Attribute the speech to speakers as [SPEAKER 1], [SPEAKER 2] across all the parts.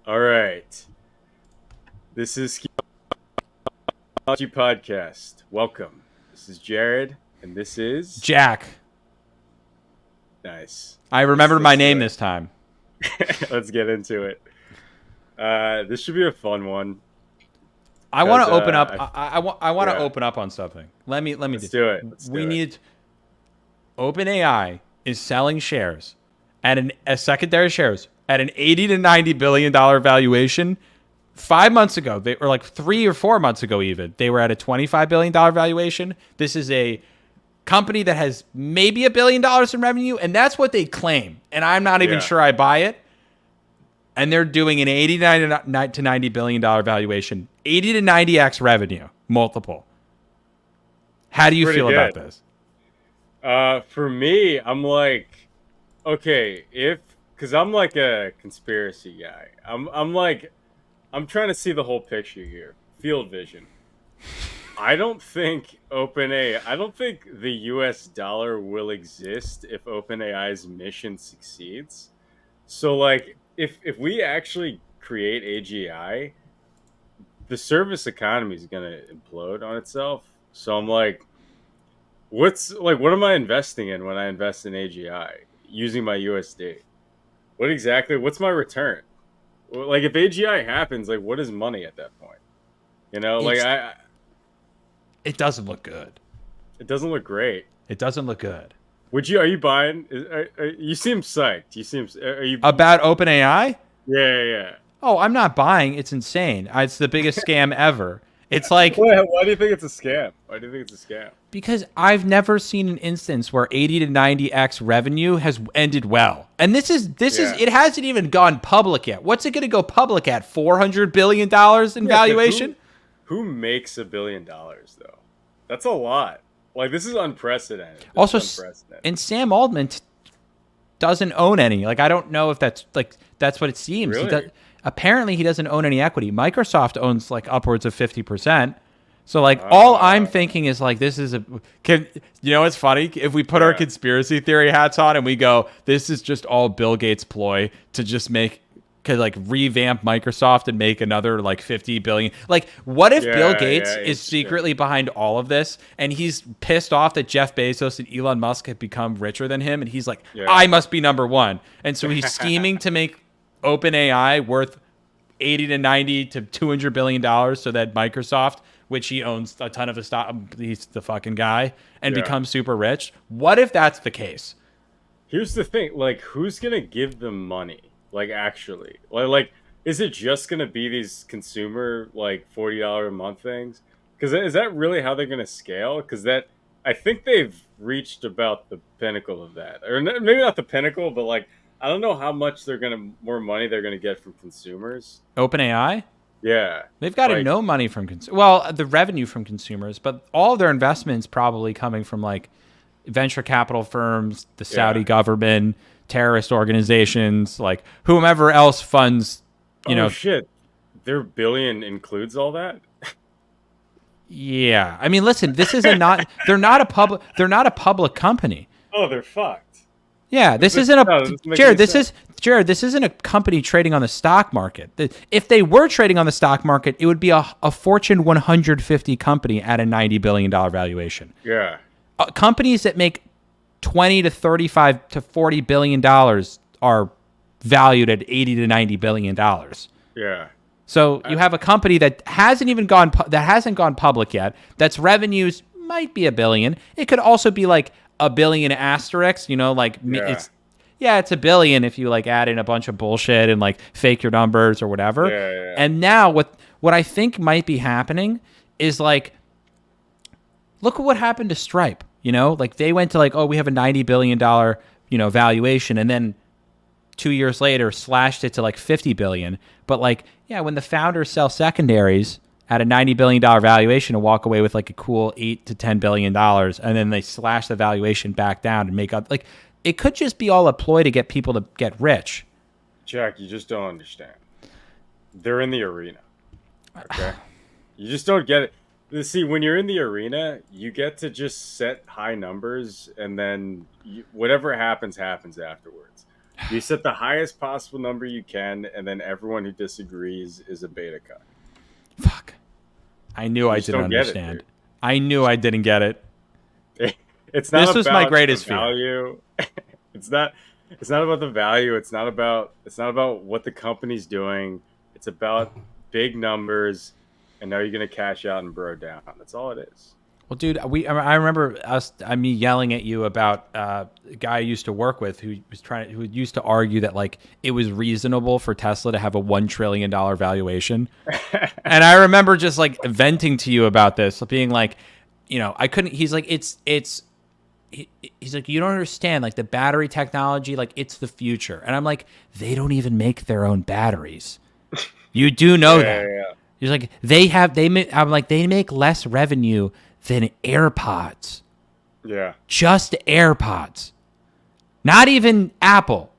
[SPEAKER 1] All right. This is Schemeology Podcast. Welcome. This is Jared, and this is
[SPEAKER 2] Jack.
[SPEAKER 1] nice.
[SPEAKER 2] I
[SPEAKER 1] Let's
[SPEAKER 2] remembered my
[SPEAKER 1] let's do
[SPEAKER 2] name
[SPEAKER 1] it.
[SPEAKER 2] this time.
[SPEAKER 1] Let's get into it. This should be a fun one
[SPEAKER 2] I want
[SPEAKER 1] because
[SPEAKER 2] to open up.
[SPEAKER 1] I
[SPEAKER 2] I want to
[SPEAKER 1] yeah.
[SPEAKER 2] open up on something. Let me
[SPEAKER 1] Let's
[SPEAKER 2] do.
[SPEAKER 1] do it. Let's
[SPEAKER 2] We
[SPEAKER 1] do it.
[SPEAKER 2] need. OpenAI is selling shares at a secondary shares at an 80 to 90 billion dollar valuation. 5 months ago, they were like 3 or 4 months ago, even they were at a $25 billion valuation. This is a company that has maybe $1 billion in revenue, and that's what they claim. And I'm not even
[SPEAKER 1] Yeah.
[SPEAKER 2] sure I buy it. And they're doing an 89 to $90 billion valuation, 80 to 90x revenue multiple. How do you
[SPEAKER 1] Pretty
[SPEAKER 2] feel about
[SPEAKER 1] good.
[SPEAKER 2] this?
[SPEAKER 1] For me, I'm like, okay, because I'm like a conspiracy guy. I'm trying to see the whole picture here. Field vision. I don't think the US dollar will exist if OpenAI's mission succeeds. So like if we actually create AGI, the service economy is going to implode on itself. So I'm like, what am I investing in when I invest in AGI using my USD? What's my return? Well, like if AGI happens, like what is money at that point? You know, like
[SPEAKER 2] It's
[SPEAKER 1] I
[SPEAKER 2] it doesn't look good.
[SPEAKER 1] it doesn't look great.
[SPEAKER 2] It doesn't look good.
[SPEAKER 1] Are you buying? You seem psyched. Are you?
[SPEAKER 2] About OpenAI?
[SPEAKER 1] Yeah.
[SPEAKER 2] Oh, I'm not buying. It's insane. It's the biggest scam ever. It's like
[SPEAKER 1] Why do you think it's a scam? Why do you think it's a scam?
[SPEAKER 2] because I've never seen an instance where 80 to 90x revenue has ended well. And this is
[SPEAKER 1] Yeah.
[SPEAKER 2] it hasn't even gone public yet. What's it going to go public at? $400 billion in
[SPEAKER 1] Yeah, but
[SPEAKER 2] valuation?
[SPEAKER 1] who makes $1 billion though? That's a lot. Like this is unprecedented. This
[SPEAKER 2] Also,
[SPEAKER 1] is unprecedented.
[SPEAKER 2] and Sam Altman doesn't own any. Like, I don't know if that's what it seems.
[SPEAKER 1] Really?
[SPEAKER 2] Apparently, he doesn't own any equity. Microsoft owns like upwards of 50%. So like, all I'm thinking is like, this is it's funny if we put our
[SPEAKER 1] Yeah.
[SPEAKER 2] conspiracy theory hats on and we go, this is just all Bill Gates' ploy to just could like revamp Microsoft and make another like 50 billion. Like, what if Bill Gates is
[SPEAKER 1] interesting.
[SPEAKER 2] secretly behind all of this and he's pissed off that Jeff Bezos and Elon Musk have become richer than him, and he's like,
[SPEAKER 1] Yeah.
[SPEAKER 2] I must be number one, and so he's scheming to make OpenAI worth 80 to 90 to $200 billion so that Microsoft, which he owns a ton of the stock, he's the fucking guy, and
[SPEAKER 1] Yeah.
[SPEAKER 2] becomes super rich. What if that's the case?
[SPEAKER 1] Here's the thing, like who's gonna give them money? Like actually. Is it just gonna be these consumer like $40 a month things? Because is that really how they're gonna scale? Because that I think they've reached about the pinnacle of that. Maybe not the pinnacle, but like I don't know how much more money they're gonna get from consumers.
[SPEAKER 2] OpenAI?
[SPEAKER 1] Yeah.
[SPEAKER 2] They've got to
[SPEAKER 1] Like
[SPEAKER 2] no money from the revenue from consumers, but all of their investments probably coming from like venture capital firms, the Saudi
[SPEAKER 1] Yeah.
[SPEAKER 2] government, terrorist organizations, like whomever else funds, you know.
[SPEAKER 1] shit. Their billion includes all that?
[SPEAKER 2] Yeah. I mean, listen, this is a not they're not a public company.
[SPEAKER 1] Oh, they're fucked.
[SPEAKER 2] Yeah, this
[SPEAKER 1] This-
[SPEAKER 2] isn't
[SPEAKER 1] no,
[SPEAKER 2] a
[SPEAKER 1] this doesn't make
[SPEAKER 2] Jared.
[SPEAKER 1] any
[SPEAKER 2] This
[SPEAKER 1] sense.
[SPEAKER 2] is Jared. This isn't a company trading on the stock market. If they were trading on the stock market, it would be a Fortune 150 company at a $90 billion valuation.
[SPEAKER 1] Yeah.
[SPEAKER 2] Companies that make 20 to 35 to 40 billion dollars are valued at 80 to 90 billion dollars.
[SPEAKER 1] Yeah.
[SPEAKER 2] So you have a company that hasn't gone public yet. That's revenues might be a billion. It could also be like a billion asterisk.
[SPEAKER 1] Yeah.
[SPEAKER 2] It's a billion if you like add in a bunch of bullshit and like fake your numbers or whatever.
[SPEAKER 1] Yeah.
[SPEAKER 2] And now what I think might be happening is like, look at what happened to Stripe. Like they went to like, oh, we have a $90 billion valuation, and then 2 years later slashed it to like 50 billion. But like, yeah, when the founders sell secondaries at a $90 billion valuation and walk away with like a cool $8 to $10 billion, and then they slash the valuation back down and make up, like, it could just be all a ploy to get people to get rich.
[SPEAKER 1] Jack, you just don't understand. They're in the arena. Okay? You just don't get it. See, when you're in the arena, you get to just set high numbers, and then whatever happens afterwards. You set the highest possible number you can, and then everyone who disagrees is a beta cut.
[SPEAKER 2] Fuck. I knew
[SPEAKER 1] You
[SPEAKER 2] I
[SPEAKER 1] just
[SPEAKER 2] didn't
[SPEAKER 1] don't get it,
[SPEAKER 2] understand.
[SPEAKER 1] dude.
[SPEAKER 2] I knew I didn't get it.
[SPEAKER 1] It's not
[SPEAKER 2] This was my
[SPEAKER 1] about
[SPEAKER 2] greatest
[SPEAKER 1] the
[SPEAKER 2] fear.
[SPEAKER 1] value. it's not. It's not about the value. It's not about. It's not about what the company's doing. It's about big numbers, and now you're gonna cash out and bro down. That's all it is.
[SPEAKER 2] Well, dude, I remember me yelling at you about a guy I used to work with who used to argue that like it was reasonable for Tesla to have a $1 trillion valuation. And I remember just like venting to you about this, being like, I couldn't, he's like, he's like, you don't understand, like the battery technology, like it's the future. And I'm like, they don't even make their own batteries. You do know that.
[SPEAKER 1] Yeah.
[SPEAKER 2] He's like, I'm like, they make less revenue than AirPods.
[SPEAKER 1] Yeah.
[SPEAKER 2] Just AirPods. Not even Apple.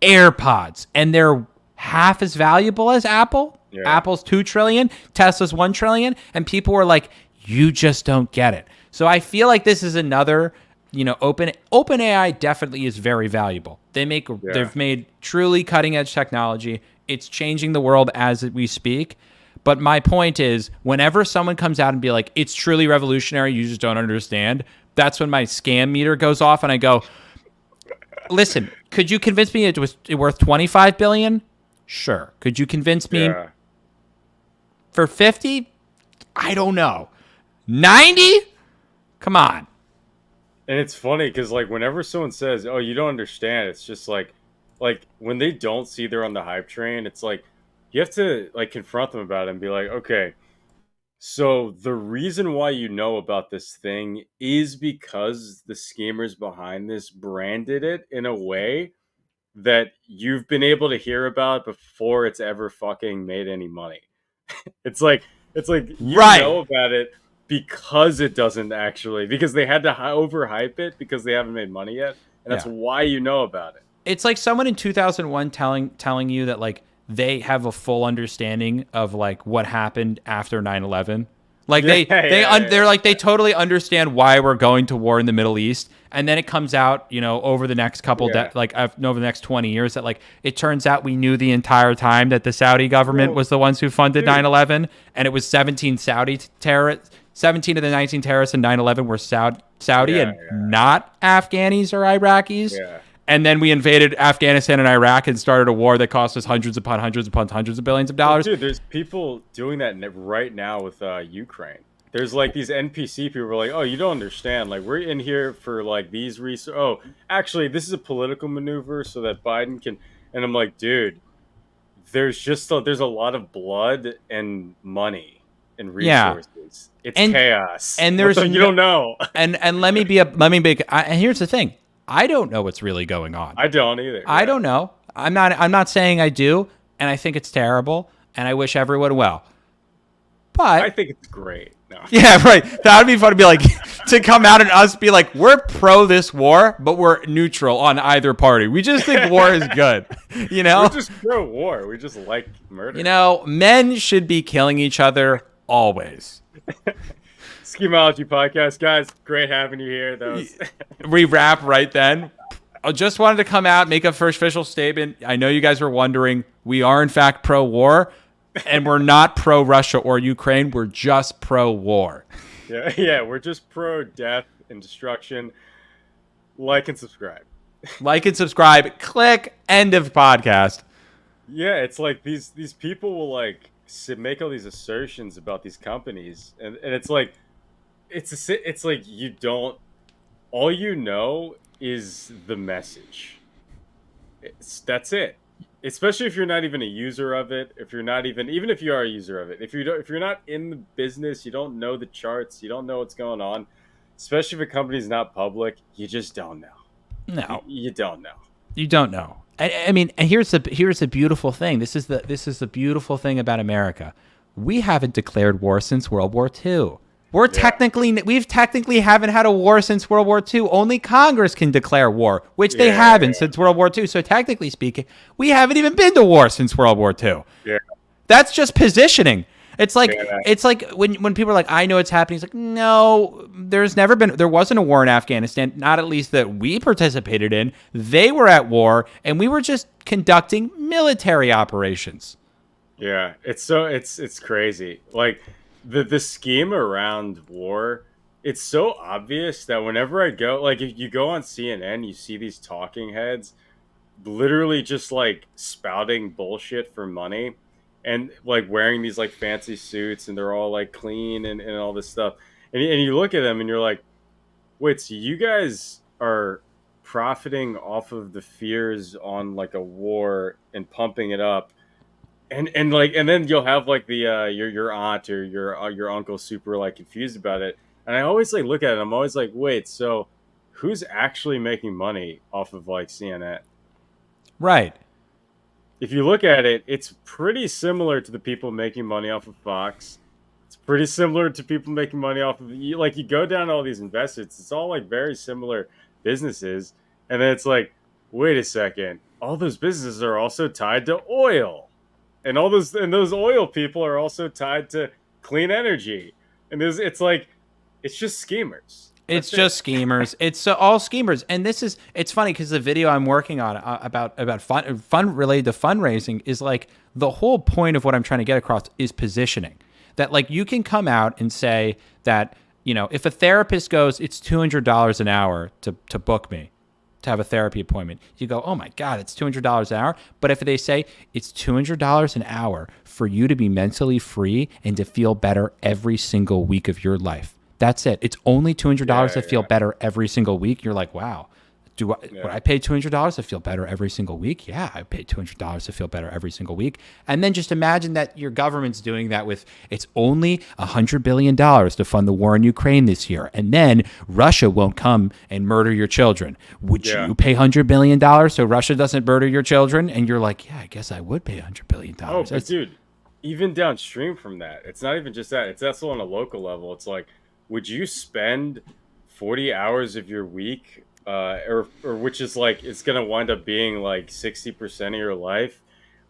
[SPEAKER 2] AirPods. And they're half as valuable as Apple.
[SPEAKER 1] Yeah.
[SPEAKER 2] Apple's 2 trillion, Tesla's 1 trillion, and people were like, you just don't get it. So I feel like this is another, OpenAI definitely is very valuable. They've made truly cutting edge technology. It's changing the world as we speak. But my point is, whenever someone comes out and be like, it's truly revolutionary, you just don't understand, that's when my scam meter goes off and I go, listen, could you convince me it was worth 25 billion? Sure. Could you convince me for 50? I don't know. 90? Come on.
[SPEAKER 1] And it's funny because like whenever someone says, "Oh, you don't understand," it's just like when they don't see they're on the hype train, it's like you have to like confront them about it and be like, "Okay, so the reason why you know about this thing is because the schemers behind this branded it in a way that you've been able to hear about before it's ever fucking made any money." It's like you know about it because it doesn't actually, because they had to overhype it because they haven't made money yet, and that's why you know about it.
[SPEAKER 2] It's like someone in 2001 telling you that like they have a full understanding of like what happened after 9/11. Like they're like they totally understand why we're going to war in the Middle East, and then it comes out, over the next couple over the next 20 years that like it turns out we knew the entire time that the Saudi government was the ones who funded 9/11, and it was 17 17 of the 19 terrorists in 9/11 were Saudi not Afghanis or Iraqis.
[SPEAKER 1] Yeah.
[SPEAKER 2] And then we invaded Afghanistan and Iraq and started a war that cost us hundreds upon hundreds upon hundreds of billions of dollars.
[SPEAKER 1] Dude, there's people doing that right now with Ukraine. There's like these NPC people who are like, "Oh, you don't understand. Like we're in here for like these research. Oh, actually, this is a political maneuver so that Biden can." And I'm like, dude, there's a lot of blood and money and resources. It's chaos.
[SPEAKER 2] And there's
[SPEAKER 1] you don't know.
[SPEAKER 2] And let me and here's the thing. I don't know what's really going on.
[SPEAKER 1] I don't either.
[SPEAKER 2] I don't know. I'm not saying I do, and I think it's terrible, and I wish everyone well. But
[SPEAKER 1] I think it's great. No.
[SPEAKER 2] Yeah, right. That would be fun to be like to come out and us be like, we're pro this war, but we're neutral on either party. We just think war is good.
[SPEAKER 1] We're just pro war. We just like murder.
[SPEAKER 2] Men should be killing each other always.
[SPEAKER 1] Schemeology podcast, guys. Great having you here.
[SPEAKER 2] We wrap right then. I just wanted to come out, make a first official statement. I know you guys were wondering. We are in fact pro-war, and we're not pro-Russia or Ukraine. We're just pro-war.
[SPEAKER 1] Yeah, we're just pro-death and destruction. Like and subscribe.
[SPEAKER 2] Like and subscribe. Click. End of podcast.
[SPEAKER 1] Yeah, it's like these people will like make all these assertions about these companies, and it's like it's like you don't. All you know is the message. That's it. Especially if you're not even a user of it. If you're not even if you are a user of it. If you're not in the business, you don't know the charts. You don't know what's going on. Especially if a company's not public, you just don't know.
[SPEAKER 2] No,
[SPEAKER 1] you don't know.
[SPEAKER 2] You don't know. I mean, and here's the beautiful thing. This is the beautiful thing about America. We haven't declared war since World War II. We technically haven't had a war since World War II. Only Congress can declare war, which they haven't since World War II. So technically speaking, we haven't even been to war since World War II.
[SPEAKER 1] Yeah.
[SPEAKER 2] That's just positioning.
[SPEAKER 1] Yeah,
[SPEAKER 2] it's like when people are like, I know it's happening. It's like, no, there wasn't a war in Afghanistan, not at least that we participated in. They were at war, and we were just conducting military operations.
[SPEAKER 1] yeah. It's crazy. Like the scheme around war, it's so obvious that whenever I go, like if you go on CNN, you see these talking heads literally just like spouting bullshit for money and like wearing these like fancy suits and they're all like clean and all this stuff. And you look at them and you're like, wait, so you guys are profiting off of the fears on like a war and pumping it up and like and then you'll have like the your aunt or your uncle super like confused about it, and I always like look at it, I'm always like, wait, so who's actually making money off of like CNN?
[SPEAKER 2] Right.
[SPEAKER 1] If you look at it, it's pretty similar to the people making money off of Fox. It's pretty similar to people making money off of like you go down to all these investors, it's all like very similar businesses, and then it's like, wait a second, all those businesses are also tied to oil, and those oil people are also tied to clean energy, and it's like it's just schemers.
[SPEAKER 2] It's
[SPEAKER 1] That's it.
[SPEAKER 2] just schemers. It's all schemers, and it's funny because the video I'm working on about fun related to fundraising is like the whole point of what I'm trying to get across is positioning. That like you can come out and say that if a therapist goes, it's $200 an hour to book me, to have a therapy appointment. You go, oh my God, it's $200 an hour. But if they say it's $200 an hour for you to be mentally free and to feel better every single week of your life. That's it. It's only $200
[SPEAKER 1] Yeah,
[SPEAKER 2] to feel
[SPEAKER 1] yeah,
[SPEAKER 2] better every single week. You're like, wow, would
[SPEAKER 1] yeah.
[SPEAKER 2] I pay $200 to feel better every single week? Yeah, I pay $200 to feel better every single week. And then just imagine that your government's doing that with it's only $100 billion to fund the war in Ukraine this year. And then Russia won't come and murder your children. Would
[SPEAKER 1] Yeah.
[SPEAKER 2] you pay $100 billion so Russia doesn't murder your children? And you're like, yeah, I guess I would pay $100 billion.
[SPEAKER 1] Oh, but
[SPEAKER 2] That's,
[SPEAKER 1] dude, even downstream from that, it's not even just that. It's also on a local level. It's like, would you spend 40 hours of your week, or which is like, it's gonna wind up being like 60% of your life,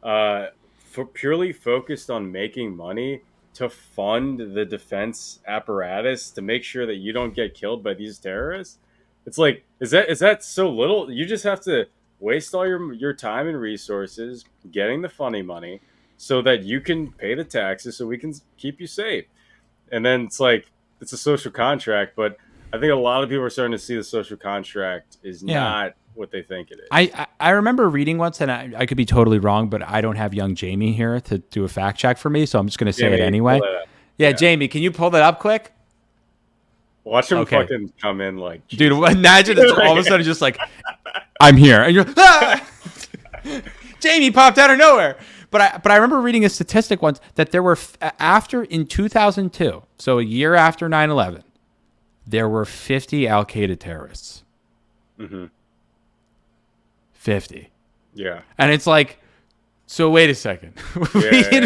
[SPEAKER 1] for purely focused on making money to fund the defense apparatus to make sure that you don't get killed by these terrorists? It's like, is that so little? You just have to waste all your time and resources getting the funny money so that you can pay the taxes so we can keep you safe. And then it's like it's a social contract, but I think a lot of people are starting to see the social contract is
[SPEAKER 2] yeah.
[SPEAKER 1] not what they think it is.
[SPEAKER 2] I remember reading once, and I could be totally wrong, but I don't have young Jamie here to do a fact check for me, so I'm just going to say it
[SPEAKER 1] Jamie, pull
[SPEAKER 2] anyway.
[SPEAKER 1] that up.
[SPEAKER 2] Yeah,
[SPEAKER 1] Yeah,
[SPEAKER 2] Jamie, can you pull that up quick?
[SPEAKER 1] watch him
[SPEAKER 2] Okay.
[SPEAKER 1] fucking come in like
[SPEAKER 2] Dude,
[SPEAKER 1] Jesus.
[SPEAKER 2] imagine it's all of a sudden just like, I'm here. And you're, ah! Jamie popped out of nowhere. But I remember reading a statistic once that there were, after in 2002, so a year after 9/11, there were 50 Al Qaeda terrorists.
[SPEAKER 1] Hmm.
[SPEAKER 2] 50.
[SPEAKER 1] Yeah,
[SPEAKER 2] And it's like, so wait a second. we
[SPEAKER 1] yeah,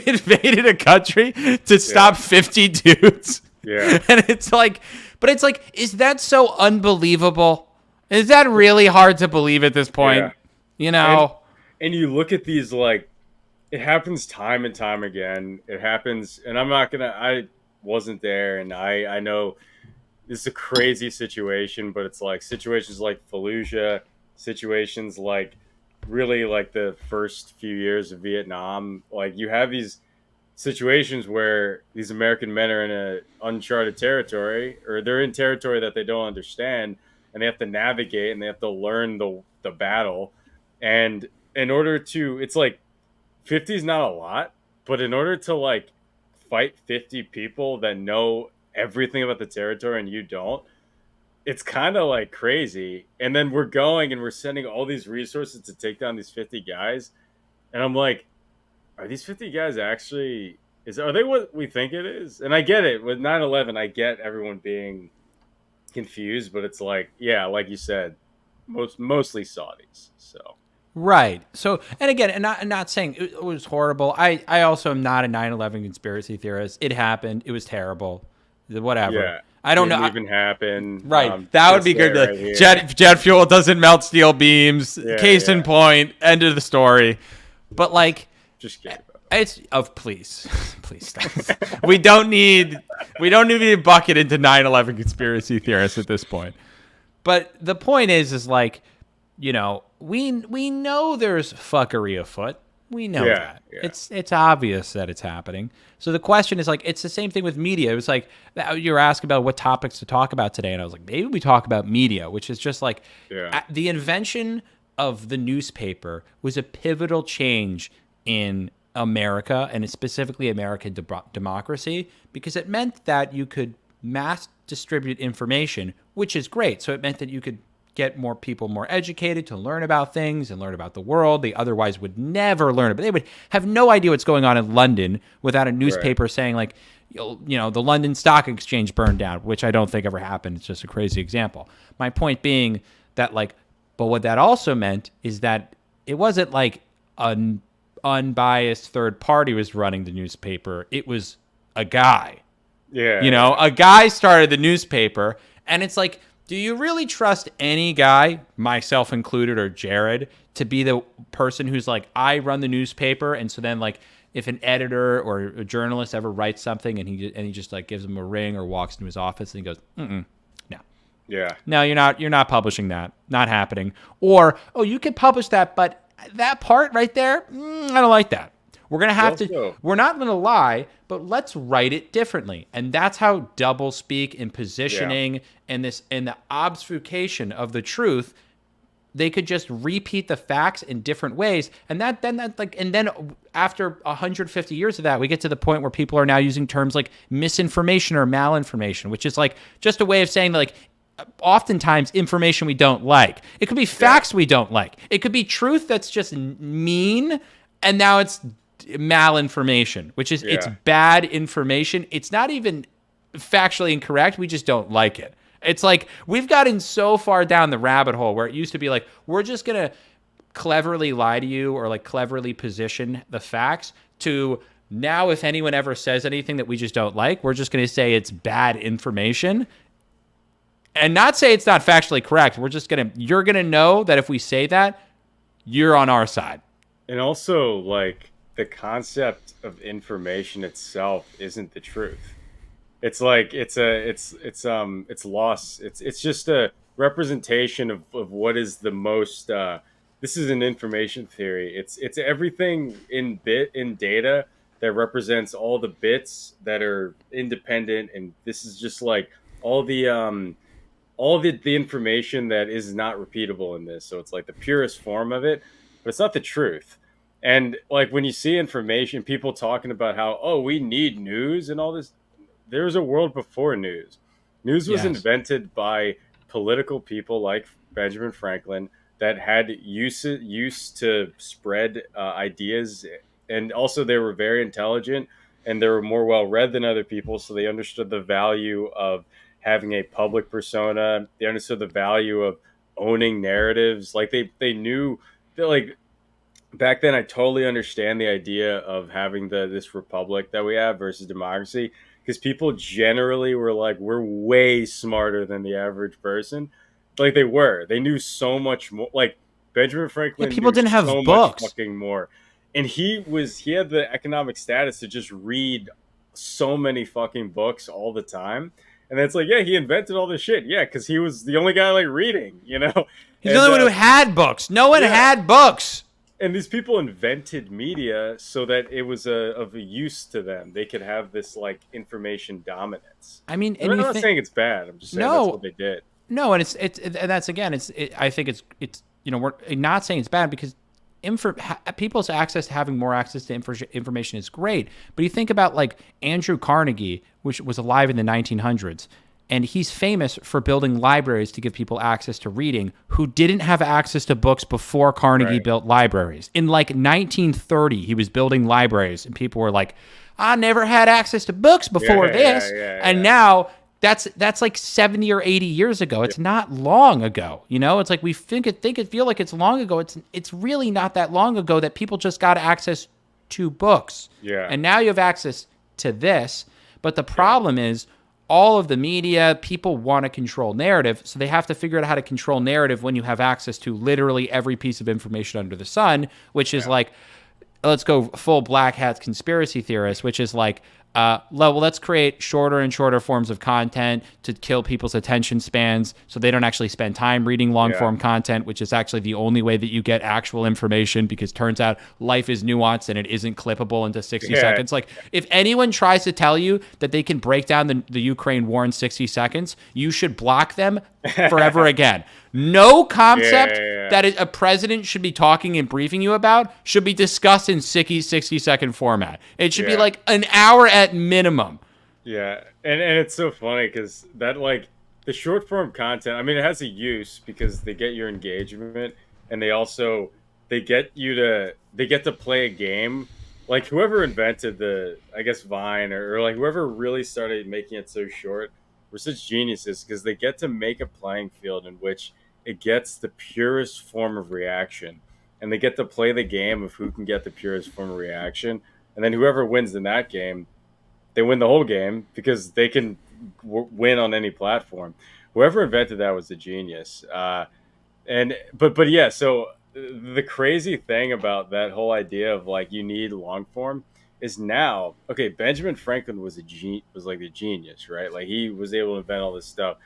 [SPEAKER 2] invaded a country to stop 50 dudes.
[SPEAKER 1] yeah,
[SPEAKER 2] And it's like, but it's like, is that so unbelievable? Is that really hard to believe at this point?
[SPEAKER 1] yeah.
[SPEAKER 2] You know?
[SPEAKER 1] And you look at these like it happens time and time again. It happens, and I wasn't there, and I know this is a crazy situation, but it's like situations like Fallujah, situations like really like the first few years of Vietnam. Like you have these situations where these American men are in a uncharted territory, or they're in territory that they don't understand, and they have to navigate and they have to learn the battle. And in order to, it's like 50 is not a lot, but in order to like fight 50 people that know everything about the territory and you don't, it's kind of like crazy. And then we're going and we're sending all these resources to take down these 50 guys. And I'm like, are these 50 guys actually, are they what we think it is? And I get it with 9/11. I get everyone being confused, but it's like, yeah, like you said, mostly Saudis. So
[SPEAKER 2] Right. So, and again, and not saying it was horrible. I also am not a 9/11 conspiracy theorist. It happened. It was terrible. Whatever.
[SPEAKER 1] yeah,
[SPEAKER 2] I don't know.
[SPEAKER 1] didn't even happen.
[SPEAKER 2] Right. That would
[SPEAKER 1] Just
[SPEAKER 2] be good.
[SPEAKER 1] there, right here.
[SPEAKER 2] Jet fuel doesn't melt steel beams.
[SPEAKER 1] Yeah,
[SPEAKER 2] Case in
[SPEAKER 1] yeah.
[SPEAKER 2] point. End of the story. But like,
[SPEAKER 1] Just kidding.
[SPEAKER 2] It's of please, please stop. We don't need to be bucket into 9/11 conspiracy theorists at this point. But the point is like, you know, we know there's fuckery afoot. We know that.
[SPEAKER 1] Yeah.
[SPEAKER 2] It's obvious that it's happening. So the question is like, it's the same thing with media. It was like you were asking about what topics to talk about today, and I was like, maybe we talk about media, which is just like the invention of the newspaper was a pivotal change in America, and specifically American democracy, because it meant that you could mass distribute information, which is great. So it meant that you could get more people more educated to learn about things and learn about the world. They otherwise would never learn it. But they would have no idea what's going on in London without a newspaper saying like, you know, the London Stock Exchange burned down, which I don't think ever happened. It's just a crazy example. My point being that like, but what that also meant is that it wasn't like an unbiased third party was running the newspaper. It was a guy.
[SPEAKER 1] Yeah.
[SPEAKER 2] You know, a guy started the newspaper, and it's like, do you really trust any guy, myself included, or Jared, to be the person who's like, I run the newspaper, and so then like if an editor or a journalist ever writes something and he just like gives him a ring or walks into his office and he goes, no.
[SPEAKER 1] Yeah.
[SPEAKER 2] No, you're not publishing that. Not happening. Or, oh, you could publish that, but that part right there, I don't like that. We're going to have to, we're not going to lie, but let's write it differently. And that's how doublespeak and positioning and the obfuscation of the truth, they could just repeat the facts in different ways. And then after 150 years of that, we get to the point where people are now using terms like misinformation or malinformation, which is like just a way of saying like, oftentimes information we don't like. It could be facts we don't like. It could be truth that's just mean, and now it's malinformation, which is it's bad information. It's not even factually incorrect. We just don't like it. It's like we've gotten so far down the rabbit hole where it used to be like, we're just going to cleverly lie to you or like cleverly position the facts, to now if anyone ever says anything that we just don't like, we're just going to say it's bad information and not say it's not factually correct. You're going to know that if we say that, you're on our side.
[SPEAKER 1] And also like the concept of information itself isn't the truth. It's like it's lost. It's just a representation of what is the most this is an information theory. It's everything in data that represents all the bits that are independent, and this is just like all the information that is not repeatable in this. So it's like the purest form of it, but it's not the truth. And like when you see information, people talking about how, oh, we need news and all this, there's a world before news. News was invented by political people like Benjamin Franklin that had used to spread ideas, and also they were very intelligent and they were more well read than other people, so they understood the value of having a public persona. They understood the value of owning narratives. Like they knew that, like, back then I totally understand the idea of having this republic that we have versus democracy, because people generally were like, we're way smarter than the average person. Like they knew so much more. Like Benjamin Franklin,
[SPEAKER 2] people didn't have
[SPEAKER 1] so
[SPEAKER 2] books,
[SPEAKER 1] much fucking more, and he had the economic status to just read so many fucking books all the time. And it's like, yeah, he invented all this shit. Yeah, because he was the only guy like reading, you know?
[SPEAKER 2] He's the only one who had books. No one had books.
[SPEAKER 1] And these people invented media so that it was of a use to them. They could have this like information dominance.
[SPEAKER 2] I mean,
[SPEAKER 1] I'm not saying it's bad. I'm just saying that's what they did.
[SPEAKER 2] No, and and that's again, I think it's you know, we're not saying it's bad, because people's access to having more access to information is great. But you think about like Andrew Carnegie, which was alive in the 1900s, and he's famous for building libraries to give people access to reading who didn't have access to books before Carnegie built libraries. In like 1930, he was building libraries, and people were like, I never had access to books before this. And now that's like 70 or 80 years ago. It's not long ago. You know, it's like we feel like it's long ago. It's really not that long ago that people just got access to books.
[SPEAKER 1] Yeah.
[SPEAKER 2] And now you have access to this. But the problem is, all of the media, people want to control narrative, so they have to figure out how to control narrative when you have access to literally every piece of information under the sun, which is like, let's go full black hat conspiracy theorist, which is like, well, let's create shorter and shorter forms of content to kill people's attention spans so they don't actually spend time reading long
[SPEAKER 1] Yeah.
[SPEAKER 2] form content, which is actually the only way that you get actual information, because turns out life is nuanced and it isn't clippable into 60
[SPEAKER 1] Yeah.
[SPEAKER 2] seconds. Like, if anyone tries to tell you that they can break down the Ukraine war in 60 seconds, you should block them forever again. No concept
[SPEAKER 1] Yeah.
[SPEAKER 2] that a president should be talking and briefing you about should be discussed in 60-second format. It should be
[SPEAKER 1] Yeah.
[SPEAKER 2] like an hour at minimum.
[SPEAKER 1] Yeah, and it's so funny because that like the short form content. I mean, it has a use because they get your engagement, and they get to play a game. Like whoever invented the, I guess Vine or like whoever really started making it so short were such geniuses because they get to make a playing field in which it gets the purest form of reaction, and they get to play the game of who can get the purest form of reaction, and then whoever wins in that game, they win the whole game because they can win on any platform. Whoever invented that was a genius. But yeah, so the crazy thing about that whole idea of like you need long form is now okay. Benjamin Franklin was was like a genius, right? Like he was able to invent all this stuff,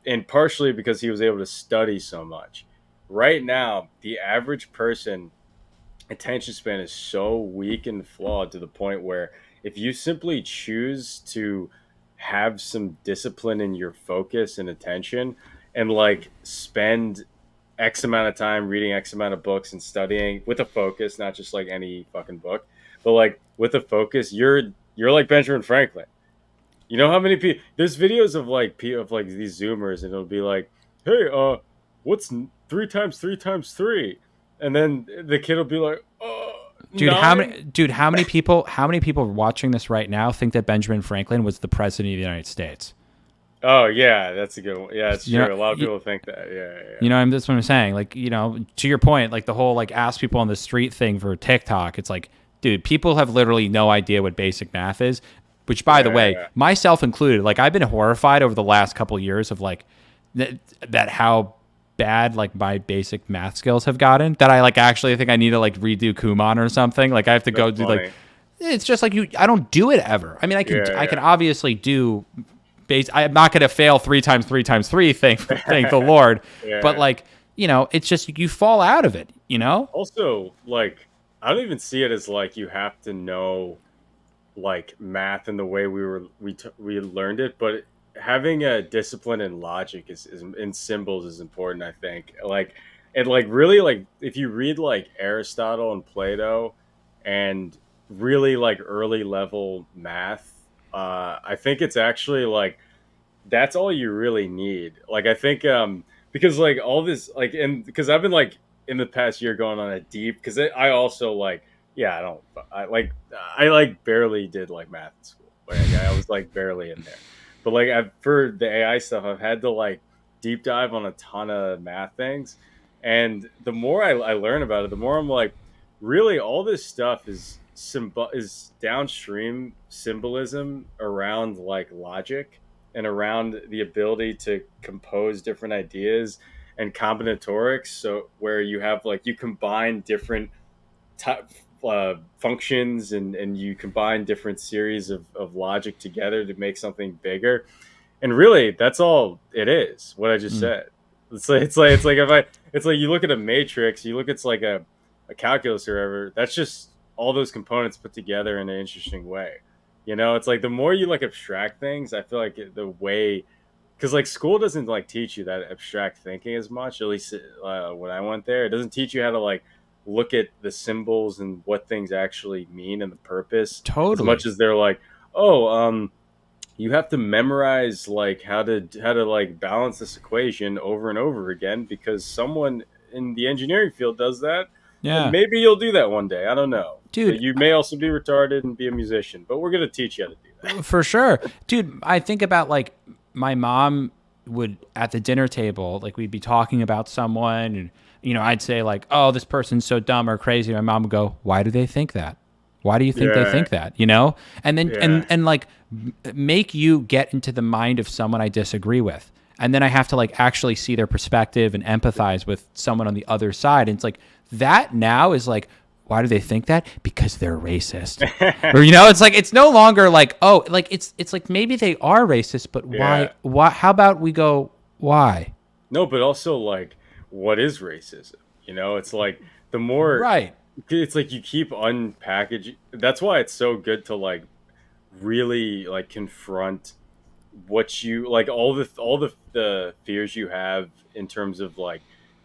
[SPEAKER 1] and partially because he was able to study so much. Right now, the average person attention span is so weak and flawed to the point where if you simply choose to have some discipline in your focus and attention and like spend X amount of time reading X amount of books and studying with a focus, not just like any fucking book, but like with a focus, you're like Benjamin Franklin. You know how many people? There's videos of like these Zoomers, and it'll be like, "Hey, what's 3 times 3 times 3?" And then the kid will be like, "Oh,
[SPEAKER 2] Dude,
[SPEAKER 1] nine."
[SPEAKER 2] how many people watching this right now think that Benjamin Franklin was the president of the United States?
[SPEAKER 1] Oh yeah, that's a good one. Yeah, it's
[SPEAKER 2] You
[SPEAKER 1] true.
[SPEAKER 2] know,
[SPEAKER 1] A lot of people think that. Yeah.
[SPEAKER 2] you know, that's what I'm saying. Like, you know, to your point, like the whole like ask people on the street thing for TikTok. It's like, dude, people have literally no idea what basic math is. Which, by the way,
[SPEAKER 1] Yeah.
[SPEAKER 2] myself included, like I've been horrified over the last couple years of like that how bad like my basic math skills have gotten, that I like actually think I need to like redo Kumon or something. Like I have to go
[SPEAKER 1] That's
[SPEAKER 2] do
[SPEAKER 1] funny.
[SPEAKER 2] like, it's just like I don't do it ever. I mean, I can obviously do base. I'm not going to fail 3 times 3 times 3. Thank the Lord.
[SPEAKER 1] Yeah.
[SPEAKER 2] But like, you know, it's just you fall out of it. You know.
[SPEAKER 1] Also, like, I don't even see it as like you have to know like math in the way we learned it, but having a discipline in logic is in symbols is important. I think like and like really like if you read like Aristotle and Plato and really like early level math, I think it's actually like that's all you really need. Like I think because like all this like and because I've been like in the past year going on a deep because I also like yeah I like barely did like math in school. Like I was like barely in there. But like for the AI stuff I've had to like deep dive on a ton of math things. And the more I learn about it, the more I'm like, really all this stuff is downstream symbolism around like logic and around the ability to compose different ideas and combinatorics. So where you have like you combine different type, functions and you combine different series of logic together to make something bigger. And really, that's all it is. What I just said. It's like you look at a matrix, you look at like a calculus or whatever. That's just all those components put together in an interesting way. You know, it's like the more you like abstract things, I feel like the way because like school doesn't like teach you that abstract thinking as much. At least when I went there, it doesn't teach you how to like look at the symbols and what things actually mean and the purpose as
[SPEAKER 2] Totally.
[SPEAKER 1] much as they're like, oh, you have to memorize like how to like balance this equation over and over again because someone in the engineering field does that. And
[SPEAKER 2] Yeah.
[SPEAKER 1] maybe you'll do that one day. I don't know.
[SPEAKER 2] Dude,
[SPEAKER 1] You may also be retarded and be a musician, but we're going to teach you how to do that.
[SPEAKER 2] for sure. Dude, I think about like my mom would at the dinner table, like we'd be talking about someone and, you know, I'd say like, oh, this person's so dumb or crazy. My mom would go, why do they think that? Why do you think they
[SPEAKER 1] Yeah.
[SPEAKER 2] think that? You know? And then,
[SPEAKER 1] Yeah.
[SPEAKER 2] and like make you get into the mind of someone I disagree with. And then I have to like actually see their perspective and empathize with someone on the other side. And it's like that now is like Why do they think that? Because they're racist. Or it's like it's no longer like, oh, like it's like maybe they are racist, but why
[SPEAKER 1] Yeah.
[SPEAKER 2] how about we go why?
[SPEAKER 1] No, but also like, what is racism? It's like the more
[SPEAKER 2] Right.
[SPEAKER 1] it's like you keep unpackaging. That's why it's so good to like really like confront what you like, all the fears you have in terms of like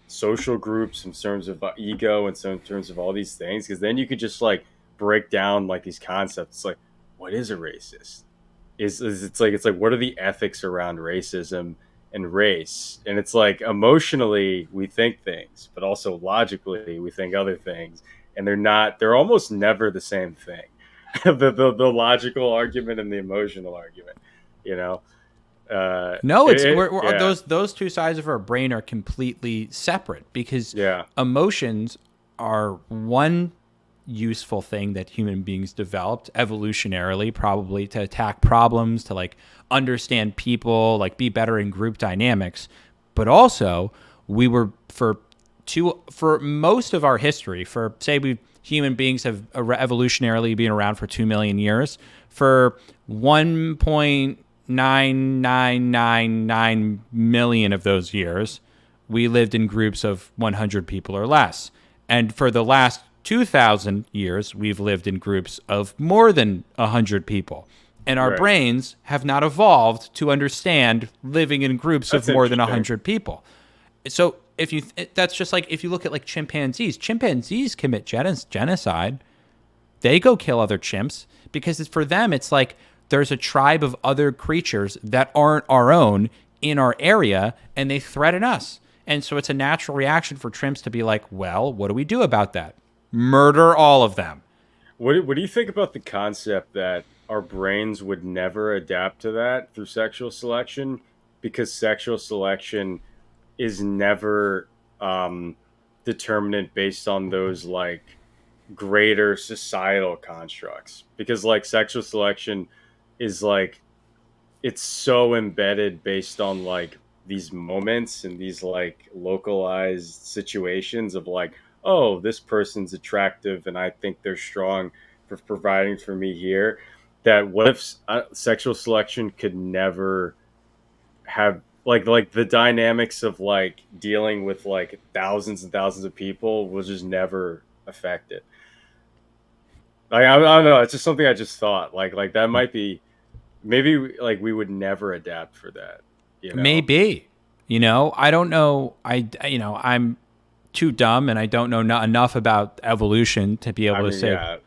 [SPEAKER 1] social groups, in terms of ego, and so in terms of all these things, because then you could just like break down like these concepts. Like, what is a racist? Is it's like what are the ethics around racism and race? And it's like emotionally we think things, but also logically we think other things, and they're almost never the same thing. The logical argument and the emotional argument, you know
[SPEAKER 2] No, it's
[SPEAKER 1] yeah,
[SPEAKER 2] those two sides of our brain are completely separate because
[SPEAKER 1] yeah,
[SPEAKER 2] emotions are one useful thing that human beings developed evolutionarily, probably to attack problems, to like understand people, like be better in group dynamics. But also, we were for most of our history, for say we human beings have evolutionarily been around for 2 million years. For 1.9999 of those years, we lived in groups of 100 people or less. And for the last 2,000 years, we've lived in groups of more than 100 people. And our
[SPEAKER 1] right.
[SPEAKER 2] brains have not evolved to understand living in groups of
[SPEAKER 1] That's
[SPEAKER 2] more than
[SPEAKER 1] interesting.
[SPEAKER 2] 100 people. So if you that's just like if you look at like chimpanzees commit genocide. They go kill other chimps because for them it's like there's a tribe of other creatures that aren't our own in our area and they threaten us. And so it's a natural reaction for chimps to be like, well, what do we do about that? Murder all of them.
[SPEAKER 1] What do you think about the concept that our brains would never adapt to that through sexual selection, because sexual selection is never um, determinate based on those like greater societal constructs? Because like sexual selection is like it's so embedded based on like these moments and these like localized situations of like, oh, this person's attractive and I think they're strong for providing for me here. That what if sexual selection could never have like the dynamics of like dealing with like thousands and thousands of people was just never affected. Like I don't know, it's just something I just thought like that might be, maybe like we would never adapt for that, you know?
[SPEAKER 2] Maybe. I don't know. I'm too dumb and I don't know enough about evolution to be
[SPEAKER 1] I
[SPEAKER 2] able to
[SPEAKER 1] mean,
[SPEAKER 2] say
[SPEAKER 1] yeah,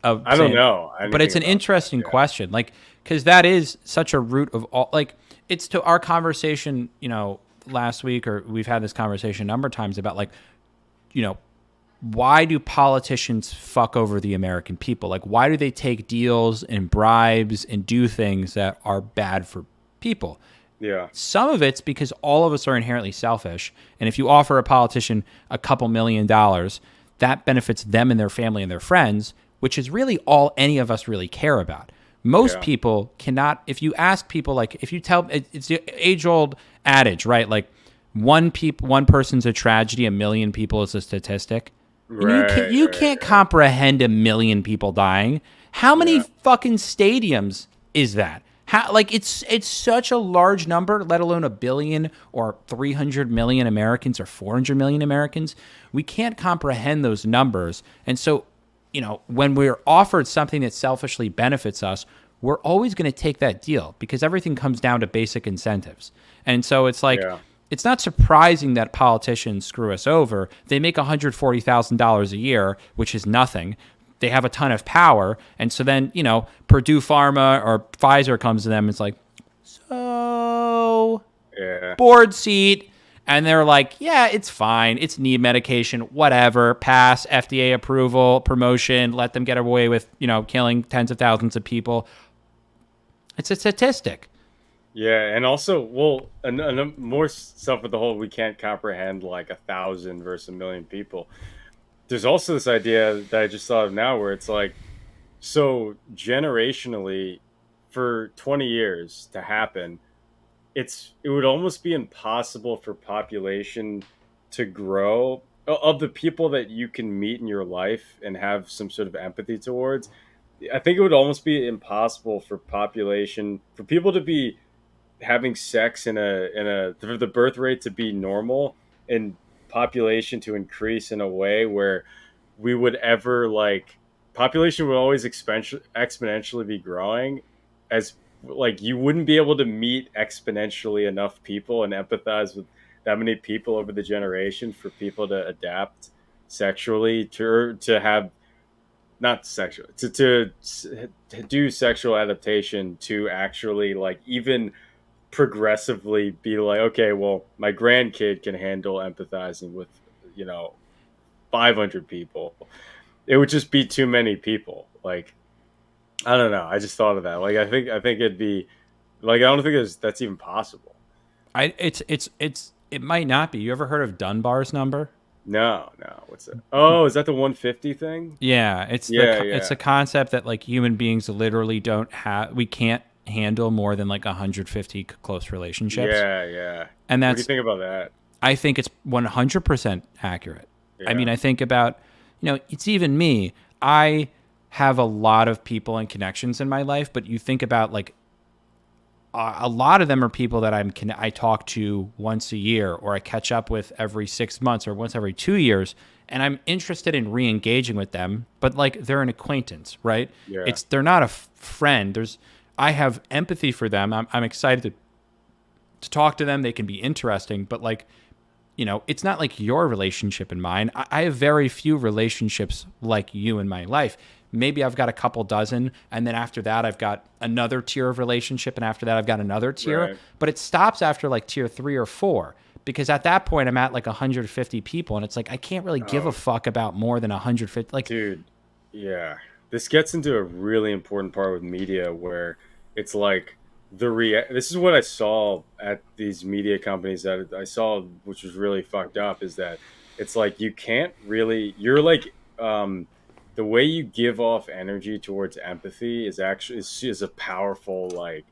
[SPEAKER 2] of
[SPEAKER 1] I don't
[SPEAKER 2] saying,
[SPEAKER 1] know
[SPEAKER 2] but it's
[SPEAKER 1] anything
[SPEAKER 2] an
[SPEAKER 1] about that.
[SPEAKER 2] interesting
[SPEAKER 1] Yeah.
[SPEAKER 2] question, like because that is such a root of all. Like it's to our conversation, last week, or we've had this conversation a number of times about like, you know, why do politicians fuck over the American people? Like, why do they take deals and bribes and do things that are bad for people?
[SPEAKER 1] Yeah.
[SPEAKER 2] Some of it's because all of us are inherently selfish. And if you offer a politician a couple $1 million, that benefits them and their family and their friends, which is really all any of us really care about. Most
[SPEAKER 1] Yeah.
[SPEAKER 2] people cannot, if you ask people, like, if you tell, it's the age old adage, right? Like, one person's a tragedy, a million people is a statistic. And
[SPEAKER 1] Right,
[SPEAKER 2] you
[SPEAKER 1] right,
[SPEAKER 2] can't
[SPEAKER 1] right.
[SPEAKER 2] comprehend a million people dying. How many
[SPEAKER 1] Yeah.
[SPEAKER 2] fucking stadiums is that? How, like it's such a large number, let alone a billion or 300 million Americans or 400 million Americans. We can't comprehend those numbers. And so, when we're offered something that selfishly benefits us, we're always going to take that deal because everything comes down to basic incentives. And so it's like
[SPEAKER 1] Yeah.
[SPEAKER 2] it's not surprising that politicians screw us over. They make $140,000 a year, which is nothing. They have a ton of power. And so then, Purdue Pharma or Pfizer comes to them and it's like, so
[SPEAKER 1] Yeah.
[SPEAKER 2] board seat. And they're like, yeah, it's fine. It's need medication, whatever. Pass, FDA approval, promotion, let them get away with, killing tens of thousands of people. It's a statistic.
[SPEAKER 1] Yeah, and also, well, and more stuff with the whole we can't comprehend like 1,000 versus 1,000,000 people. There's also this idea that I just thought of now where it's like, so generationally, for 20 years to happen, it would almost be impossible for population to grow of the people that you can meet in your life and have some sort of empathy towards, I think it would almost be impossible for people to be having sex for the birth rate to be normal and population to increase in a way where we would ever like population would always exponentially be growing as like you wouldn't be able to meet exponentially enough people and empathize with that many people over the generation for people to adapt sexually to have not sexual to do sexual adaptation to actually like even progressively be like, okay, well, my grandkid can handle empathizing with, you know, 500 people. It would just be too many people. Like, I don't know. I just thought of that. Like, I think it'd be like, I don't think that's even possible.
[SPEAKER 2] It might not be. You ever heard of Dunbar's number?
[SPEAKER 1] No, no. What's it? Oh, is that the 150 thing?
[SPEAKER 2] Yeah,
[SPEAKER 1] Yeah,
[SPEAKER 2] it's
[SPEAKER 1] yeah,
[SPEAKER 2] a concept that like human beings literally don't have. We can't handle more than like 150 close relationships,
[SPEAKER 1] yeah, yeah.
[SPEAKER 2] and
[SPEAKER 1] What do you
[SPEAKER 2] that's
[SPEAKER 1] think about that?
[SPEAKER 2] I think it's 100% accurate. I
[SPEAKER 1] Yeah.
[SPEAKER 2] mean, I think about, it's even me. I have a lot of people and connections in my life, but you think about like a lot of them are people that I talk to once a year or I catch up with every 6 months or once every 2 years. And I'm interested in re-engaging with them, but like they're an acquaintance, right?
[SPEAKER 1] Yeah.
[SPEAKER 2] They're not a friend. I have empathy for them. I'm excited to talk to them. They can be interesting, but like, it's not like your relationship and mine. I have very few relationships like you in my life. Maybe I've got a couple dozen, and then after that, I've got another tier of relationship, and after that, I've got another tier.
[SPEAKER 1] Right.
[SPEAKER 2] But it stops after like tier 3 or 4 because at that point, I'm at like 150 people, and it's like I can't really give a
[SPEAKER 1] Oh,
[SPEAKER 2] fuck about more than 150. Like,
[SPEAKER 1] dude. Yeah. This gets into a really important part with media where it's like this is what I saw at these media companies that I saw, which was really fucked up, is that it's like you can't really you're like the way you give off energy towards empathy is a powerful like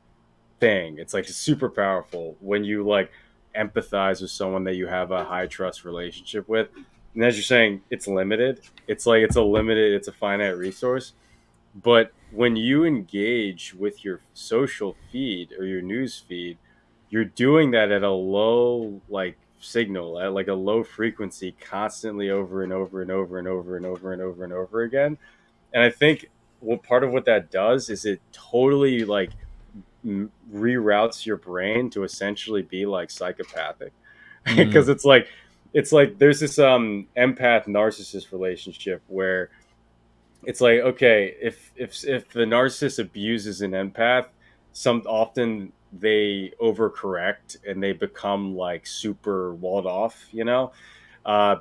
[SPEAKER 1] thing. It's like super powerful when you like empathize with someone that you have a high trust relationship with. And as you're saying, it's limited. It's like it's a finite resource. But when you engage with your social feed or your news feed, you're doing that at a low like signal, at like a low frequency, constantly over and over and over and over and over and over and over again. And I think what part of what that does is it totally like reroutes your brain to essentially be like psychopathic
[SPEAKER 2] mm,
[SPEAKER 1] because it's like there's this empath narcissist relationship where it's like okay if the narcissist abuses an empath some often they overcorrect and they become like super walled off,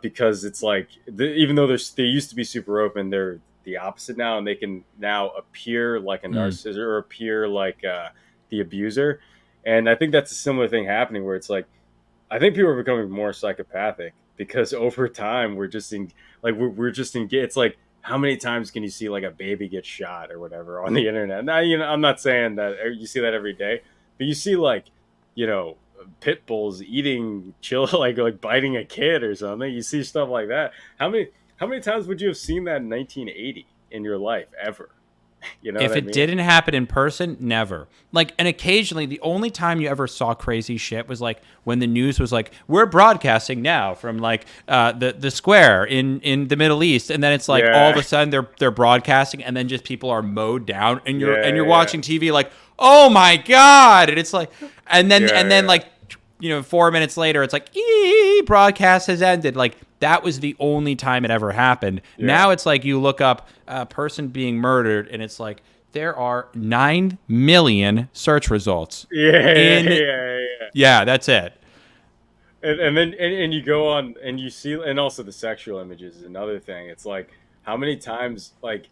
[SPEAKER 1] because it's like even though they used to be super open, they're the opposite now, and they can now appear like a
[SPEAKER 2] mm.
[SPEAKER 1] narcissist or appear like the abuser. And I think that's a similar thing happening where it's like I think people are becoming more psychopathic because over time we're just in like we're just in it's like how many times can you see like a baby get shot or whatever on the internet? Now, I'm not saying that you see that every day, but you see like, you know, pit bulls eating chill like biting a kid or something. You see stuff like that. How many times would you have seen that in 1980 in your life ever? You know what
[SPEAKER 2] If
[SPEAKER 1] I
[SPEAKER 2] it
[SPEAKER 1] mean?
[SPEAKER 2] didn't happen in person, never. Like, and occasionally, the only time you ever saw crazy shit was like when the news was like, "We're broadcasting now from like the square in the Middle East," and then it's like all of
[SPEAKER 1] Yeah,
[SPEAKER 2] a sudden they're broadcasting, and then just people are mowed down, and you're
[SPEAKER 1] yeah, yeah,
[SPEAKER 2] watching TV like, "Oh my god!" And it's like, and then
[SPEAKER 1] yeah,
[SPEAKER 2] like 4 minutes later, it's like, broadcast has ended. Like, that was the only time it ever happened.
[SPEAKER 1] yeah,
[SPEAKER 2] Now it's like you look up a person being murdered, and it's like, there are 9 million search results.
[SPEAKER 1] yeah, yeah,
[SPEAKER 2] In,
[SPEAKER 1] yeah, yeah.
[SPEAKER 2] yeah, that's it.
[SPEAKER 1] And then and you go on and you see, and also the sexual images is another thing. It's like how many times like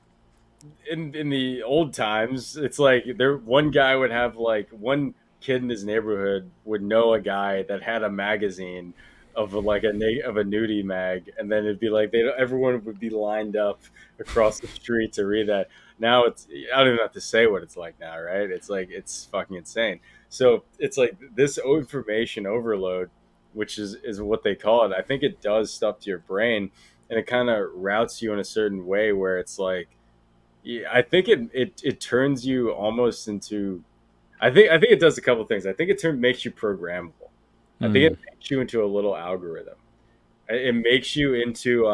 [SPEAKER 1] in the old times it's like there one guy would have like one kid in his neighborhood would know a guy that had a magazine of of a nudie mag, and then it'd be like everyone would be lined up across the street to read that. Now it's I don't even have to say what it's like now, right? It's like it's fucking insane. So it's like this information overload which is what they call it. I think it does stuff to your brain, and it kind of routes you in a certain way where it's like, yeah, I think it turns you almost into. I think it does a couple things. I think makes you programmable. I think
[SPEAKER 2] Mm,
[SPEAKER 1] it makes you into a little algorithm. It makes you into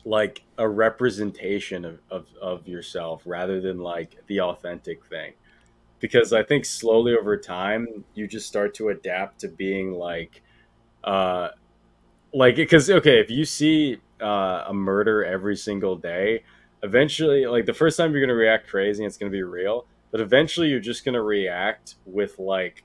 [SPEAKER 1] like a representation of yourself rather than like the authentic thing. Because I think slowly over time you just start to adapt to being uh like because okay, if you see a murder every single day, eventually like the first time you're gonna react crazy and it's gonna be real, but eventually you're just gonna react with like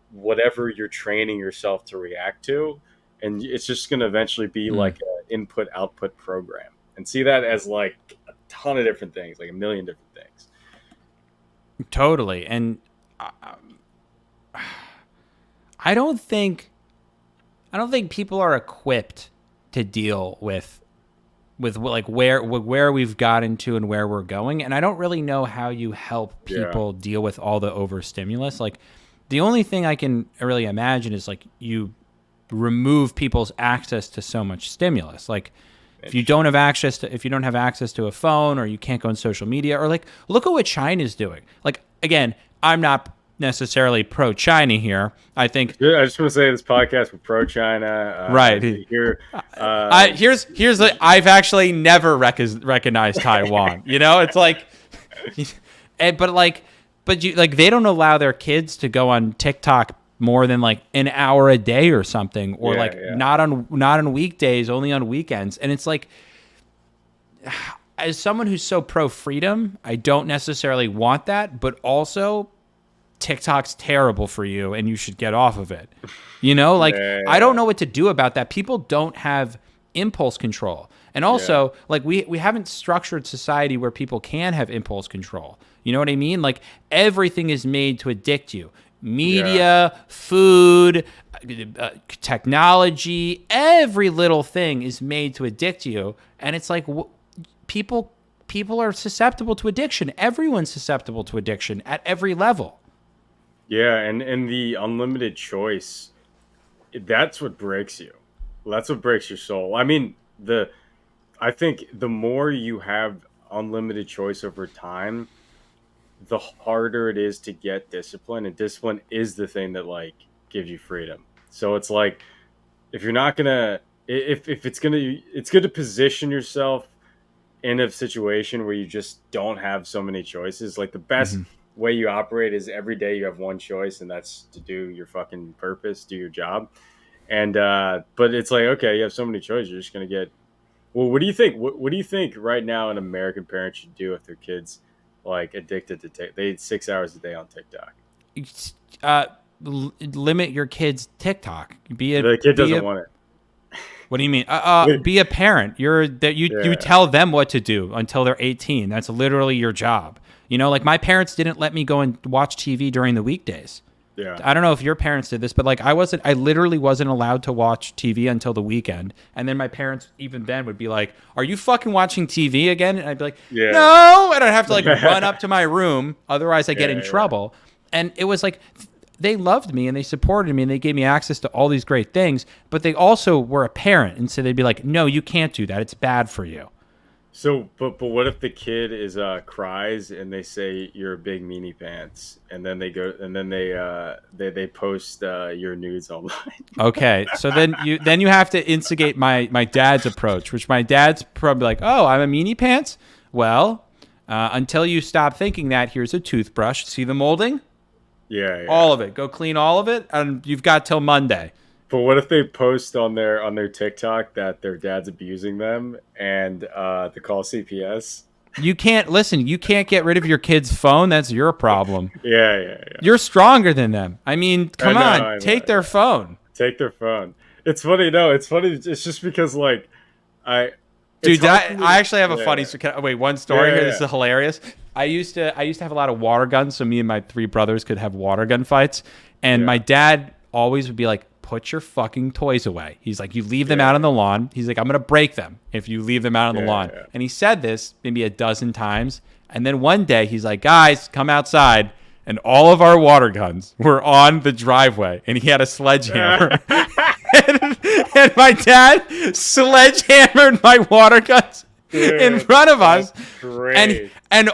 [SPEAKER 1] whatever you're training yourself to react to, and it's just going to eventually be
[SPEAKER 2] mm,
[SPEAKER 1] like an input output program, and see that as like a ton of different things, like a million different things.
[SPEAKER 2] totally. And I don't think I don't think people are equipped to deal with like where we've gotten to and where we're going. And I don't really know how you help
[SPEAKER 1] Yeah,
[SPEAKER 2] people deal with all the overstimulus. Like the only thing I can really imagine is like you remove people's access to so much stimulus. Like
[SPEAKER 1] interesting.
[SPEAKER 2] if you don't have access to a phone, or you can't go on social media, or like look at what China's doing. Like again, I'm not necessarily pro China here. I think
[SPEAKER 1] Yeah, I just want to say this podcast with pro China.
[SPEAKER 2] right.
[SPEAKER 1] Here,
[SPEAKER 2] I've actually never recognized Taiwan. You know, it's like, but like, but you like they don't allow their kids to go on TikTok more than like an hour a day or something, or
[SPEAKER 1] yeah,
[SPEAKER 2] like
[SPEAKER 1] yeah,
[SPEAKER 2] not on weekdays, only on weekends. And it's like, as someone who's so pro freedom, I don't necessarily want that, but also TikTok's terrible for you and you should get off of it. You know, like
[SPEAKER 1] yeah,
[SPEAKER 2] I don't
[SPEAKER 1] yeah,
[SPEAKER 2] know what to do about that. People don't have impulse control. And
[SPEAKER 1] yeah,
[SPEAKER 2] also, like we haven't structured society where people can have impulse control. You know what I mean? Like everything is made to addict you.
[SPEAKER 1] yeah.
[SPEAKER 2] Media, food, technology, every little thing is made to addict you. And it's like people people are susceptible to addiction. Everyone's susceptible to addiction at every level.
[SPEAKER 1] Yeah, and the unlimited choice, that's what breaks you. That's what breaks your soul. I mean, the I think the more you have unlimited choice over time, the harder it is to get discipline, and discipline is the thing that like gives you freedom. So it's like if you're not gonna if it's gonna it's good to position yourself in a situation where you just don't have so many choices. Like the best
[SPEAKER 2] Mhm.
[SPEAKER 1] way you operate is every day you have one choice, and that's to do your fucking purpose, do your job. And but it's like okay, you have so many choices, you're just gonna get. Well, what do you think? What do you think right now an American parent should do if their kids like addicted to they 6 hours a day on TikTok?
[SPEAKER 2] uh, Limit your kids TikTok.
[SPEAKER 1] The kid
[SPEAKER 2] Be
[SPEAKER 1] doesn't
[SPEAKER 2] a
[SPEAKER 1] want it.
[SPEAKER 2] What do you mean? Be a parent. You
[SPEAKER 1] Yeah,
[SPEAKER 2] tell them what to do until they're 18. That's literally your job. You know, like my parents didn't let me go and watch TV during the weekdays.
[SPEAKER 1] yeah,
[SPEAKER 2] I don't know if your parents did this, but like I literally wasn't allowed to watch TV until the weekend. And then my parents even then would be like, "Are you fucking watching TV again?" And I'd be like,
[SPEAKER 1] yeah,
[SPEAKER 2] "No." And I'd have to like run
[SPEAKER 1] yeah,
[SPEAKER 2] up to my room, otherwise I get in
[SPEAKER 1] yeah.
[SPEAKER 2] trouble. And it was like they loved me and they supported me and they gave me access to all these great things, but they also were a parent, and so they'd be like, "No, you can't do that. It's bad for you."
[SPEAKER 1] So, but what if the kid is cries and they say you're a big meanie pants, and then they go and then they post your nudes online?
[SPEAKER 2] Okay, so then you have to instigate my dad's approach, which my dad's probably like, "Oh, I'm a meanie pants." Well, until you stop thinking that, here's a toothbrush. See the molding?
[SPEAKER 1] Yeah, yeah.
[SPEAKER 2] All of it. Go clean all of it, and you've got till Monday.
[SPEAKER 1] But what if they post on their TikTok that their dad's abusing them and to call CPS?
[SPEAKER 2] You can't listen. You can't get rid of your kid's phone. That's your problem.
[SPEAKER 1] Yeah, yeah, yeah.
[SPEAKER 2] You're stronger than them. I mean,
[SPEAKER 1] I
[SPEAKER 2] come
[SPEAKER 1] know,
[SPEAKER 2] on,
[SPEAKER 1] I know.
[SPEAKER 2] take their phone.
[SPEAKER 1] Take their phone. It's funny. No, it's funny. It's just because like I, it's
[SPEAKER 2] Dude,
[SPEAKER 1] hard for me.
[SPEAKER 2] I actually have a
[SPEAKER 1] Yeah,
[SPEAKER 2] funny. Wait, one
[SPEAKER 1] yeah,
[SPEAKER 2] story here. This
[SPEAKER 1] yeah,
[SPEAKER 2] is hilarious. I used to have a lot of water guns, so me and my three brothers could have water gun fights. And
[SPEAKER 1] yeah,
[SPEAKER 2] my dad always would be like, "Put your fucking toys away." He's like, "You leave them
[SPEAKER 1] yeah,
[SPEAKER 2] out on the lawn." He's like, "I'm gonna break them if you leave them out on the
[SPEAKER 1] yeah,
[SPEAKER 2] lawn."
[SPEAKER 1] yeah,
[SPEAKER 2] And he said this maybe a dozen times. And then one day he's like, "Guys, come outside." and all of our water guns were on the driveway, and he had a sledgehammer. and my dad sledgehammered my water guns in
[SPEAKER 1] Dude,
[SPEAKER 2] front of us.
[SPEAKER 1] that's great.
[SPEAKER 2] And you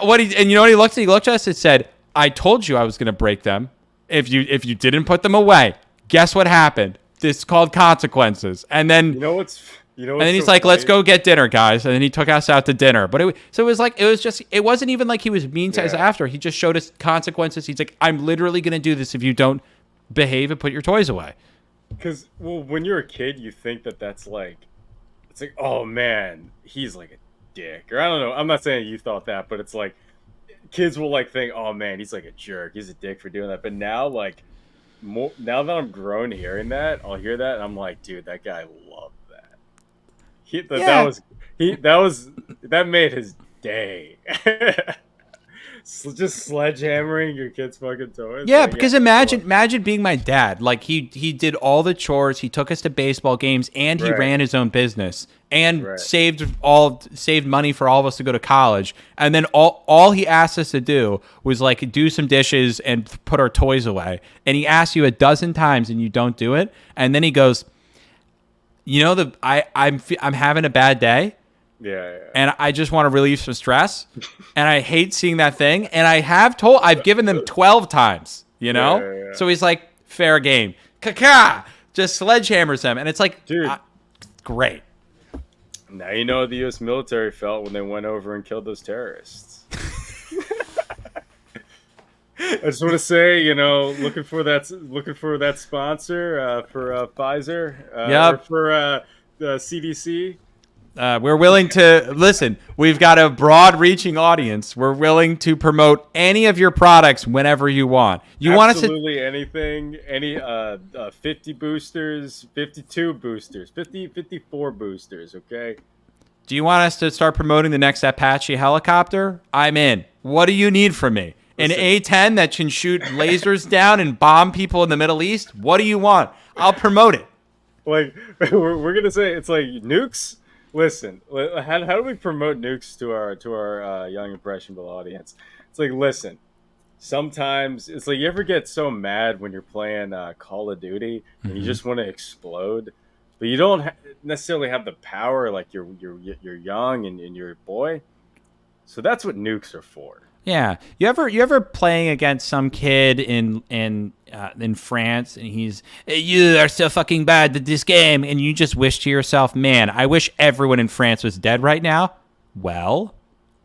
[SPEAKER 2] know what he looked at? He looked at us and said, "I told you I was going to break them if you didn't put them away. Guess what happened? This is called consequences." And then and then he's
[SPEAKER 1] so
[SPEAKER 2] like, "Let's
[SPEAKER 1] funny?
[SPEAKER 2] go get dinner, guys." And then he took us out to dinner. But it wasn't even like he was mean to us after. He just showed us consequences. He's like, "I'm literally going to do this if you don't behave and put your toys away."
[SPEAKER 1] Because, well, when you're a kid, you think that that's like, it's like, oh man, he's like a dick. Or I don't know. I'm not saying you thought that, but it's like, kids will like think, oh man, he's like a jerk. He's a dick for doing that. But now, like, now that I'm grown hearing that, I'll hear that and I'm like, dude, that guy loved that. That made his day. Just sledgehammering your kid's fucking toys.
[SPEAKER 2] Yeah,
[SPEAKER 1] Like,
[SPEAKER 2] because imagine being my dad. Like he did all the chores. He took us to baseball games, and he
[SPEAKER 1] Right.
[SPEAKER 2] ran his own business, and
[SPEAKER 1] Right.
[SPEAKER 2] saved money for all of us to go to college. And then all he asked us to do was like do some dishes and put our toys away. And he asked you a dozen times, and you don't do it. And then he goes, "You know, I'm having a bad day."
[SPEAKER 1] Yeah.
[SPEAKER 2] And I just want to relieve some stress, and I hate seeing that thing. And I've given them 12 times, you know?
[SPEAKER 1] Yeah.
[SPEAKER 2] So he's like, fair game. Kaka! Just sledgehammers them. And it's like,
[SPEAKER 1] Dude.
[SPEAKER 2] Great.
[SPEAKER 1] Now you know how the U.S. military felt when they went over and killed those terrorists. I just want to say, looking for that sponsor for Pfizer,
[SPEAKER 2] Yep.
[SPEAKER 1] or for the CDC.
[SPEAKER 2] We're willing to listen. We've got a broad-reaching audience. We're willing to promote any of your products whenever you want. You want us to
[SPEAKER 1] Absolutely anything, any 50 boosters, 52 boosters, 54 boosters, okay?
[SPEAKER 2] Do you want us to start promoting the next Apache helicopter? I'm in. What do you need from me? An
[SPEAKER 1] Listen.
[SPEAKER 2] A-10 that can shoot lasers down and bomb people in the Middle East? What do you want? I'll promote it.
[SPEAKER 1] Like, we're going to say, it's like, nukes? Listen, how do we promote nukes to our young impressionable audience? It's like, listen, sometimes it's like you ever get so mad when you're playing Call of Duty and you just want to explode, but you don't necessarily have the power. Like you're young and you're a boy, so that's what nukes are for.
[SPEAKER 2] Yeah. You ever playing against some kid in France, and he's, "You are so fucking bad at this game," and you just wish to yourself, "Man, I wish everyone in France was dead right now." Well,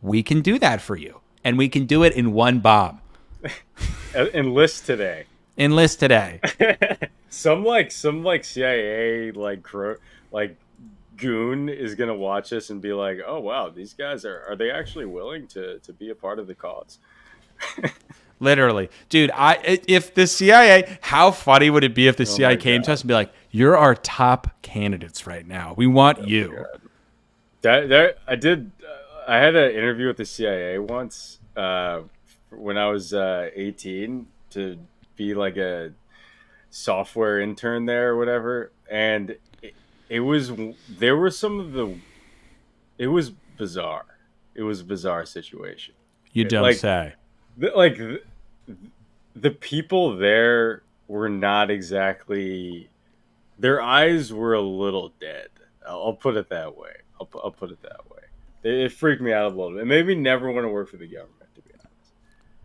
[SPEAKER 2] we can do that for you, and we can do it in one bomb.
[SPEAKER 1] Enlist today.
[SPEAKER 2] Enlist today.
[SPEAKER 1] some CIA goon is gonna watch us and be like, "Oh wow, these guys are they actually willing to be a part of the cause?"
[SPEAKER 2] Literally, dude. If the CIA, how funny would it be if the CIA
[SPEAKER 1] my
[SPEAKER 2] came to
[SPEAKER 1] God.
[SPEAKER 2] us and be like, "You're our top candidates right now. We want you."
[SPEAKER 1] I had an interview with the CIA once when I was 18 to be like a software intern there or whatever, and it was bizarre. It was a bizarre situation.
[SPEAKER 2] You don't
[SPEAKER 1] Like,
[SPEAKER 2] say.
[SPEAKER 1] The people there were not exactly. Their eyes were a little dead. I'll put it that way. I'll put it that way. It freaked me out a little bit. It made me never want to work for the government, to be honest.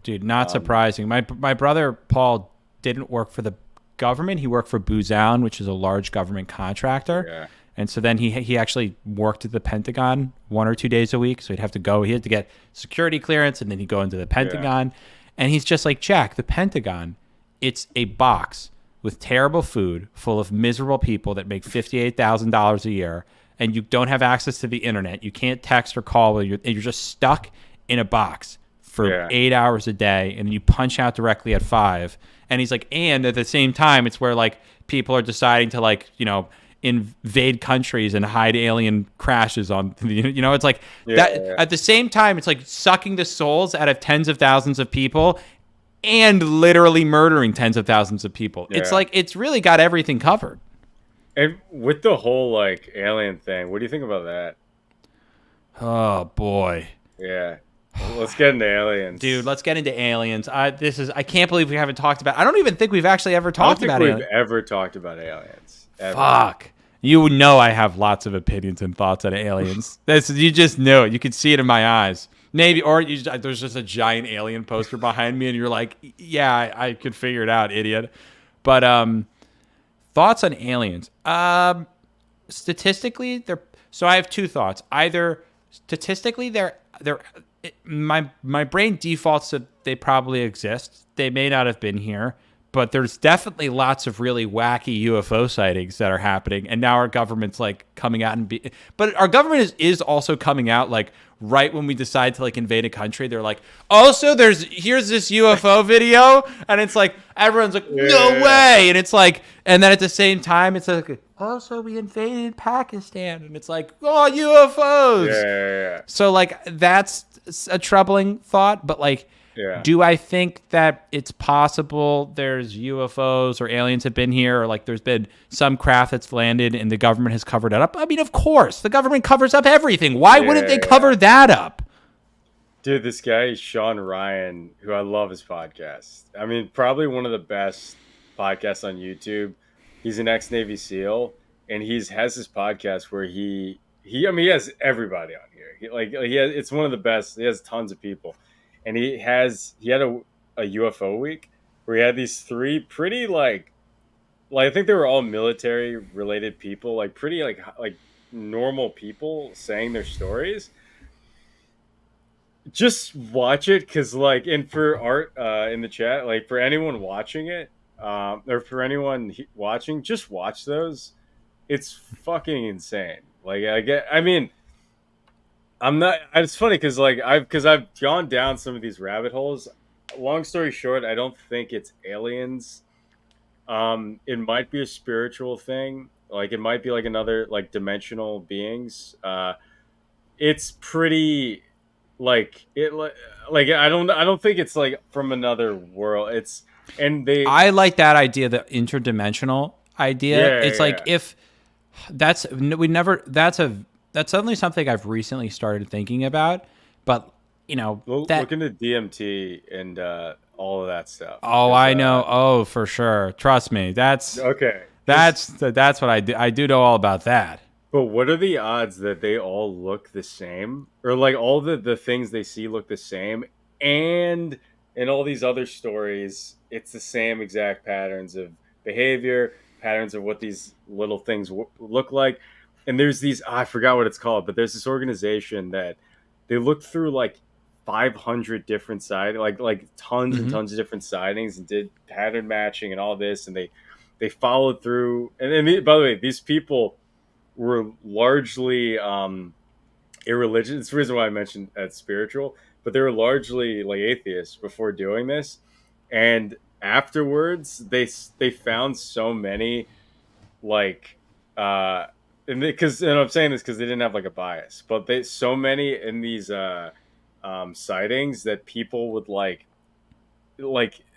[SPEAKER 2] Dude, not surprising. My brother Paul didn't work for the government. He worked for Boozown, which is a large government contractor.
[SPEAKER 1] Yeah.
[SPEAKER 2] And so then he actually worked at the Pentagon 1 or 2 days a week. So he'd have to go. He had to get security clearance, and then he'd go into the Pentagon. And he's just like, "Jack, the Pentagon, it's a box with terrible food full of miserable people that make $58,000 a year, and you don't have access to the internet. You can't text or call. You're just stuck in a box for 8 hours a day, and then you punch out directly at 5." And he's like, and at the same time, it's where like people are deciding to like, invade countries and hide alien crashes on, it's like that.
[SPEAKER 1] Yeah.
[SPEAKER 2] At the same time, it's like sucking the souls out of tens of thousands of people and literally murdering tens of thousands of people. It's
[SPEAKER 1] Yeah.
[SPEAKER 2] like, it's really got everything covered.
[SPEAKER 1] And with the whole like alien thing, what do you think about that?
[SPEAKER 2] Oh boy.
[SPEAKER 1] Yeah. let's get into
[SPEAKER 2] Dude,
[SPEAKER 1] aliens.
[SPEAKER 2] let's get into aliens. I can't believe we haven't talked about. I don't even think we've actually ever
[SPEAKER 1] I don't
[SPEAKER 2] talked
[SPEAKER 1] think
[SPEAKER 2] about
[SPEAKER 1] we've
[SPEAKER 2] aliens.
[SPEAKER 1] ever talked about aliens ever.
[SPEAKER 2] Fuck. You know I have lots of opinions and thoughts on aliens. You just know it. You can see it in my eyes. Maybe, or there's just a giant alien poster behind me, and you're like, yeah, I could figure it out, idiot. But thoughts on aliens. Statistically, they're so I have two thoughts. Either statistically, they're my brain defaults that they probably exist. They may not have been here, but there's definitely lots of really wacky UFO sightings that are happening, and now our government's like coming out but our government is also coming out like right when we decide to like invade a country. They're like, also here's this UFO video, and it's like everyone's like, no
[SPEAKER 1] Yeah,
[SPEAKER 2] way, and it's like, and then at the same time it's like, also we invaded Pakistan, and it's like, oh,
[SPEAKER 1] yeah,
[SPEAKER 2] UFOs.
[SPEAKER 1] yeah,
[SPEAKER 2] So like that's a troubling thought, but like,
[SPEAKER 1] yeah.
[SPEAKER 2] do I think that it's possible there's UFOs or aliens have been here, or like there's been some craft that's landed and the government has covered it up? I mean, of course, the government covers up everything. Why wouldn't they
[SPEAKER 1] Yeah.
[SPEAKER 2] cover that up?
[SPEAKER 1] Dude, this guy, Sean Ryan, who I love his podcast. I mean, probably one of the best podcasts on YouTube. He's an ex-Navy SEAL, and has this podcast where I mean, he has everybody on here. It's one of the best. He has tons of people, and he had a UFO week where he had these three pretty I think they were all military related people, like pretty like normal people saying their stories. Just watch it, because like, and for Art in the chat, like for anyone watching it, or for anyone watching, just watch those. It's fucking insane. Like I mean, I'm not. It's funny because I've gone down some of these rabbit holes. Long story short, I don't think it's aliens. It might be a spiritual thing. Like it might be like another like dimensional beings. It's pretty like it like I don't think it's like from another world. It's and they
[SPEAKER 2] I like that idea, the interdimensional idea.
[SPEAKER 1] yeah,
[SPEAKER 2] It's
[SPEAKER 1] yeah,
[SPEAKER 2] like
[SPEAKER 1] yeah.
[SPEAKER 2] if that's suddenly something I've recently started thinking about, but that.
[SPEAKER 1] Look into DMT and all of that stuff
[SPEAKER 2] Oh,
[SPEAKER 1] because
[SPEAKER 2] I know. Oh, for sure. Trust me.
[SPEAKER 1] okay, because
[SPEAKER 2] That's what I do. I do know all about that.
[SPEAKER 1] but what are the odds that they all look the same, or like all the things they see look the same, and in all these other stories it's the same exact patterns of behavior, patterns of what these little things look like. And there's these I forgot what it's called, but there's this organization that they looked through like 500 different like tons and
[SPEAKER 2] Hmm.
[SPEAKER 1] tons of different sightings and did pattern matching and all this, and they followed through. And by the way, these people were largely irreligious. It's the reason why I mentioned as spiritual, but they were largely like atheists before doing this. And afterwards, they found so many like and I'm saying this because they didn't have like a bias, but they so many in these sightings that people would like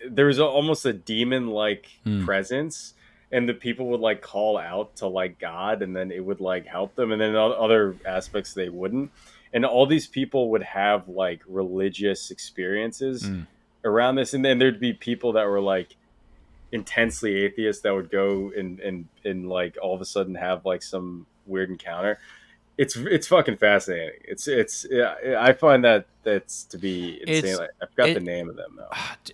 [SPEAKER 1] there was almost a demon like
[SPEAKER 2] Hmm.
[SPEAKER 1] presence, and the people would like call out to like God, and then it would like help them, and then other aspects they wouldn't. And all these people would have like religious experiences
[SPEAKER 2] Hmm.
[SPEAKER 1] around this, and then there'd be people that were like intensely atheist that would go and like all of a sudden have like some weird encounter. It's fucking fascinating. It's yeah, I find that's to be insane.
[SPEAKER 2] It's
[SPEAKER 1] Like, I forgot the
[SPEAKER 2] it.
[SPEAKER 1] name of them though.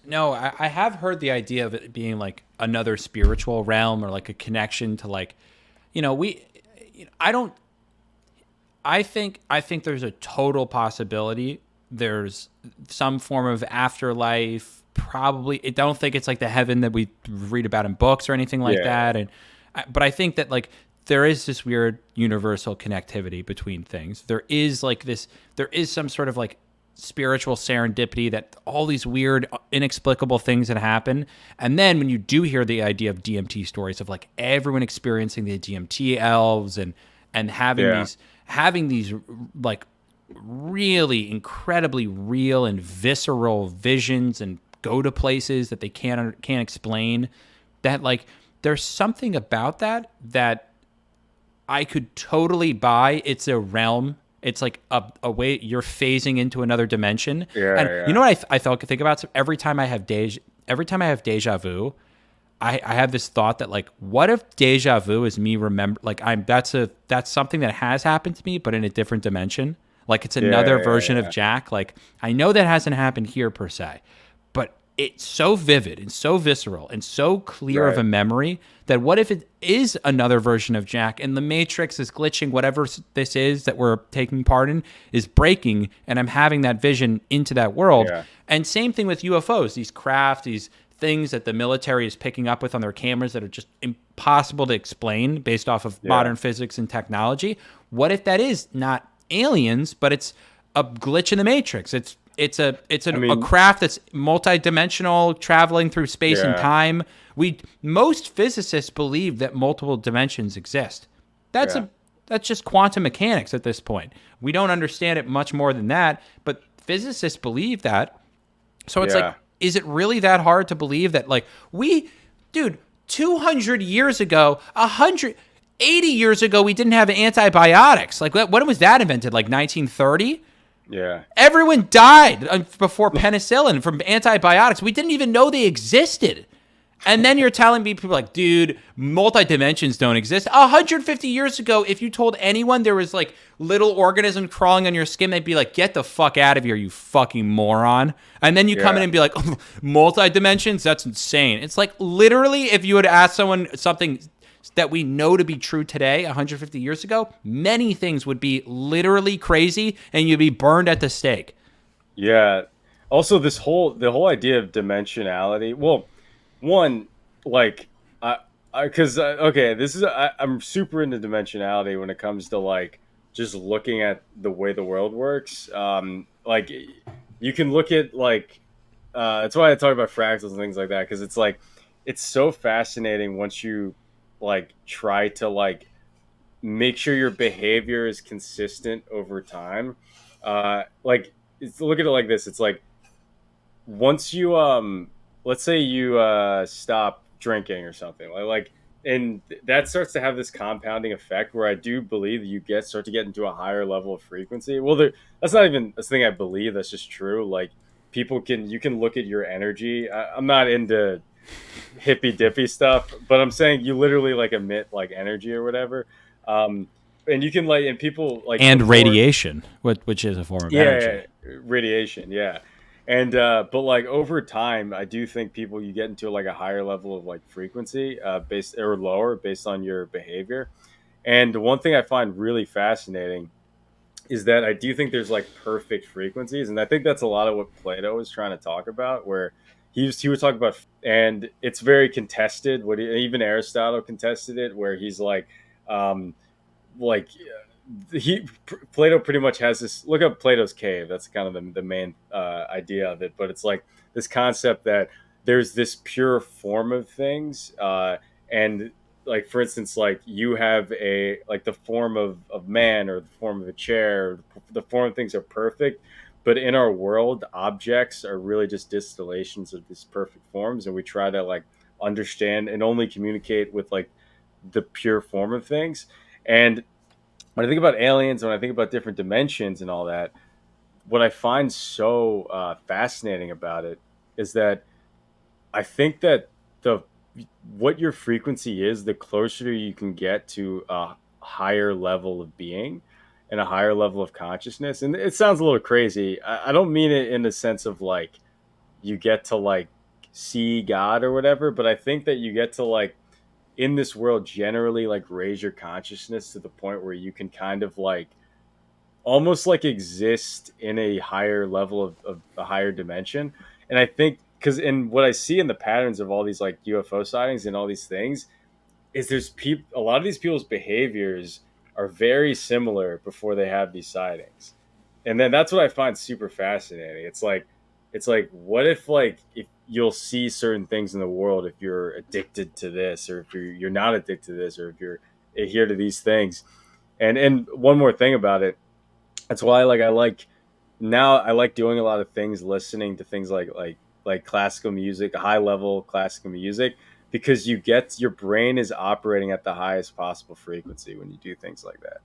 [SPEAKER 2] No, I have heard the idea of it being like another spiritual realm, or like a connection to like, we. I don't. I think there's a total possibility there's some form of afterlife. Probably, I don't think it's like the heaven that we read about in books or anything like
[SPEAKER 1] Yeah,
[SPEAKER 2] that. But I think that like there is this weird universal connectivity between things. There is like this. There is some sort of like spiritual serendipity that all these weird, inexplicable things that happen. And then when you do hear the idea of DMT stories of like everyone experiencing the DMT elves and
[SPEAKER 1] yeah,
[SPEAKER 2] having these like really incredibly real and visceral visions and go to places that they can't explain, that like there's something about that I could totally buy. It's a realm It's like a way you're phasing into another dimension.
[SPEAKER 1] Yeah,
[SPEAKER 2] And you
[SPEAKER 1] yeah,
[SPEAKER 2] know what I felt think about? So every time I have deja vu, I have this thought that like, what if deja vu is me remember like that's something that has happened to me, but in a different dimension. Like it's another
[SPEAKER 1] yeah,
[SPEAKER 2] version of
[SPEAKER 1] yeah,
[SPEAKER 2] Jack. Like I know that hasn't happened here per se, but it's so vivid and so visceral and so clear of
[SPEAKER 1] right,
[SPEAKER 2] a memory that what if it is another version of Jack and the Matrix is glitching, whatever this is that we're taking part in is breaking, and I'm having that vision into that world.
[SPEAKER 1] yeah,
[SPEAKER 2] And same thing with UFOs, these craft, these things that the military is picking up with on their cameras that are just impossible to explain based off of
[SPEAKER 1] yeah.
[SPEAKER 2] modern physics and technology. What if that is not aliens, but it's a glitch in the Matrix?
[SPEAKER 1] I
[SPEAKER 2] A
[SPEAKER 1] mean,
[SPEAKER 2] craft that's multidimensional, traveling through space and
[SPEAKER 1] yeah,
[SPEAKER 2] time. Most physicists believe that multiple dimensions exist. That's
[SPEAKER 1] yeah,
[SPEAKER 2] a that's just quantum mechanics at this point. We don't understand it much more than that, but physicists believe that. So it's like,
[SPEAKER 1] yeah,
[SPEAKER 2] is it really that hard to believe that, like, dude, 200 years ago, 180 years ago, we didn't have antibiotics. Like, when was that invented? Like 1930?
[SPEAKER 1] yeah,
[SPEAKER 2] Everyone died before penicillin from antibiotics. We didn't even know they existed. And then you're telling me, people like, dude, multi dimensions don't exist. 150 years ago, if you told anyone there was like little organism crawling on your skin, they'd be like, get the fuck out of here, you fucking moron. And then you come in
[SPEAKER 1] yeah.
[SPEAKER 2] and be like, oh, multi dimensions? That's insane. It's like literally, if you would ask someone something that we know to be true today, 150 years ago, many things would be literally crazy and you'd be burned at the stake.
[SPEAKER 1] Yeah. Also, the whole idea of dimensionality. Well, one, like I, because okay, I'm super into dimensionality when it comes to like just looking at the way the world works. Like you can look at like that's why I talk about fractals and things like that because it's like it's so fascinating once you like try to like make sure your behavior is consistent over time. Like look at it like this. It's like once you let's say you stop drinking or something and that starts to have this compounding effect where I do believe that start to get into a higher level of frequency. Well, that's not even a thing I believe, that's just true. Like you can look at your energy. I'm not into hippy dippy stuff, but I'm saying you literally like emit like energy or whatever. um and you can like and people like
[SPEAKER 2] And
[SPEAKER 1] before.
[SPEAKER 2] radiation, which is a form of
[SPEAKER 1] Yeah,
[SPEAKER 2] energy.
[SPEAKER 1] radiation, yeah. And but like over time, I do think people you get into like a higher level of like frequency, based or lower based on your behavior. And one thing I find really fascinating is that I do think there's like perfect frequencies, and I think that's a lot of what Plato was trying to talk about, where he was talking about, and it's very contested. Even Aristotle contested it, where he's um, like he Plato pretty much has this. Look up Plato's cave. That's kind of the main idea of it. But it's like this concept that there's this pure form of things, and like for instance, like you have a like the form of man or the form of a chair. The form of things are perfect, but in our world, objects are really just distillations of these perfect forms, and we try to like understand and only communicate with like the pure form of things. And when I think about aliens, when I think about different dimensions and all that, what I find so fascinating about it is that I think that the what your frequency is, the closer you can get to a higher level of being and a higher level of consciousness. And it sounds a little crazy. I don't mean it in the sense of like you get to like see God or whatever, but I think that you get to like in this world generally like raise your consciousness to the point where you can kind of like almost like exist in a higher level of a higher dimension. And I think because in what I see in the patterns of all these like UFO sightings and all these things is there's people a lot of these people's behaviors are very similar before they have these sightings. And then that's what I find super fascinating. It's like what if like if you'll see certain things in the world if you're addicted to this or if you're not addicted to this or if you're adhere to these things. And one more thing about it, that's why like I like now I like doing a lot of things, listening to things like classical music, high level classical music, because you get your brain is operating at the highest possible frequency when you do things like that.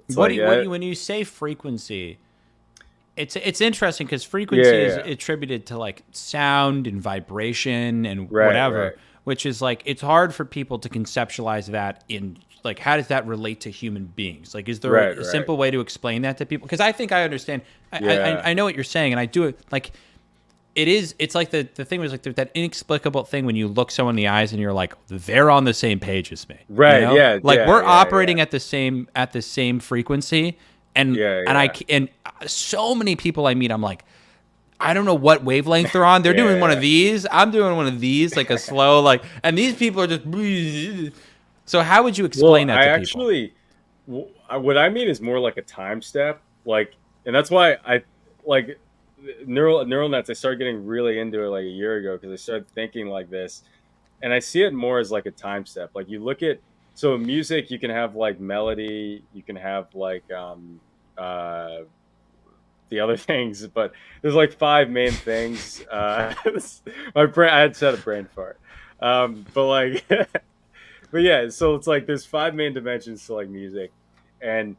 [SPEAKER 1] It's like
[SPEAKER 2] when you say frequency, it's interesting because
[SPEAKER 1] yeah,
[SPEAKER 2] frequency is
[SPEAKER 1] yeah.
[SPEAKER 2] attributed to like sound and vibration and
[SPEAKER 1] Right,
[SPEAKER 2] whatever,
[SPEAKER 1] right.
[SPEAKER 2] which is like it's hard for people to conceptualize that in like how does that relate to human beings? Like, is there
[SPEAKER 1] Right,
[SPEAKER 2] a
[SPEAKER 1] right.
[SPEAKER 2] simple way to explain that to people? Because I think I understand.
[SPEAKER 1] Yeah.
[SPEAKER 2] I know what you're saying, and I do it like it is. It's like the thing was like that inexplicable thing when you look someone in the eyes and you're like they're on the same page as me. You
[SPEAKER 1] Right,
[SPEAKER 2] know,
[SPEAKER 1] yeah,
[SPEAKER 2] like
[SPEAKER 1] yeah,
[SPEAKER 2] we're
[SPEAKER 1] yeah, yeah.
[SPEAKER 2] operating at the same frequency, and
[SPEAKER 1] Yeah,
[SPEAKER 2] and I
[SPEAKER 1] yeah.
[SPEAKER 2] and so many people I meet, I'm like, I don't know what wavelength they're on. They're doing one of
[SPEAKER 1] Yeah,
[SPEAKER 2] these. I'm doing one of these, like a slow, like, and these people are just. So how would you
[SPEAKER 1] well,
[SPEAKER 2] explain that
[SPEAKER 1] I
[SPEAKER 2] to people?
[SPEAKER 1] actually, what I mean is more like a time step, like, and that's why I like neural nets. I started getting really into it like a year ago because I started thinking like this, and I see it more as like a time step. Like you look at so music, you can have like melody, you can have like uh the other things, but there's like five main things. My brain, I had said a brain fart, but like but yeah, so it's like there's five main dimensions to like music, and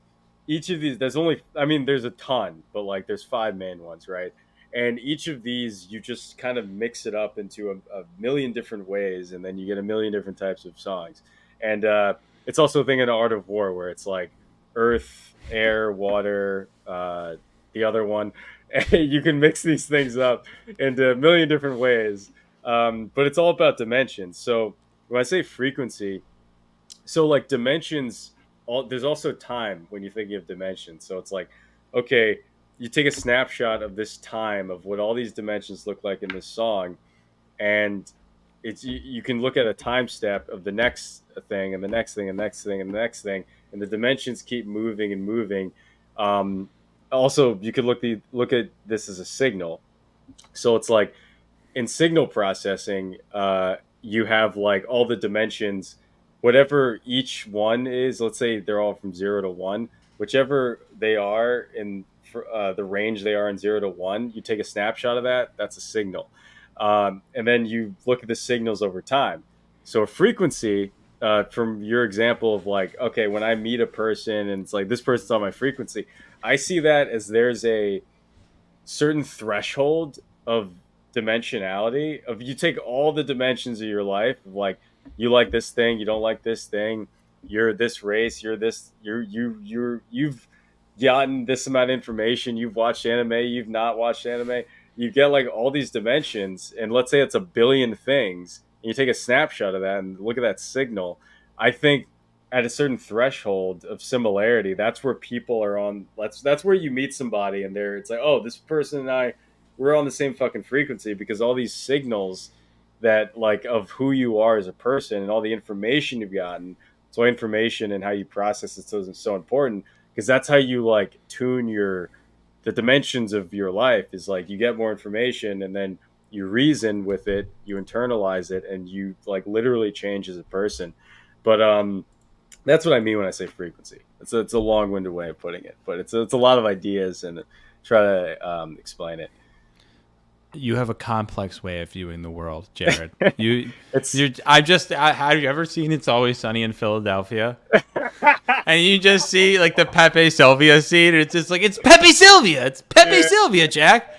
[SPEAKER 1] each of these there's only I mean there's a ton, but like there's five main ones, right? And each of these you just kind of mix it up into a million different ways, and then you get a million different types of songs. And it's also a thing in Art of War where it's like earth, air, water, the other one. You can mix these things up into a million different ways, but it's all about dimensions. So when I say frequency, so like dimensions, there's also time when you're thinking of dimensions. So it's like, okay, you take a snapshot of this time of what all these dimensions look like in this song, and you can look at a time step of the next thing and the next thing and the next thing and the next thing, and the dimensions keep moving and moving. Um, Also, you could look at this as a signal. So it's like in signal processing, you have like all the dimensions, whatever each one is. Let's say they're all from 0 to 1, whichever they are in the range they are in 0 to 1. You take a snapshot of that. That's a signal, and then you look at the signals over time. So a frequency, from your example of like, okay, when I meet a person and it's like this person's on my frequency, I see that as there's a certain threshold of dimensionality of you take all the dimensions of your life of like you like this thing, you don't like this thing, you're this race, you're this, you've gotten this amount of information, you've watched anime, you've not watched anime, you get like all these dimensions, and let's say it's a billion things, and you take a snapshot of that and look at that signal. I think at a certain threshold of similarity, that's where people are on. That's where you meet somebody and they're it's like, oh, this person and I, we're on the same fucking frequency because all these signals that like of who you are as a person and all the information you've gotten. So information and how you process it is so important because that's how you like tune your the dimensions of your life is like you get more information and then you reason with it, you internalize it, and you like literally change as a person. But that's what I mean when I say frequency. It's a long-winded way of putting it, but it's a lot of ideas and try to explain it.
[SPEAKER 2] You have a complex way of viewing the world, Jared. You,
[SPEAKER 1] It's
[SPEAKER 2] you. Have you ever seen It's Always Sunny in Philadelphia? And you just see like the Pepe Sylvia scene. And it's just like it's Pepe Sylvia. It's Pepe
[SPEAKER 1] yeah,
[SPEAKER 2] Sylvia, Jack.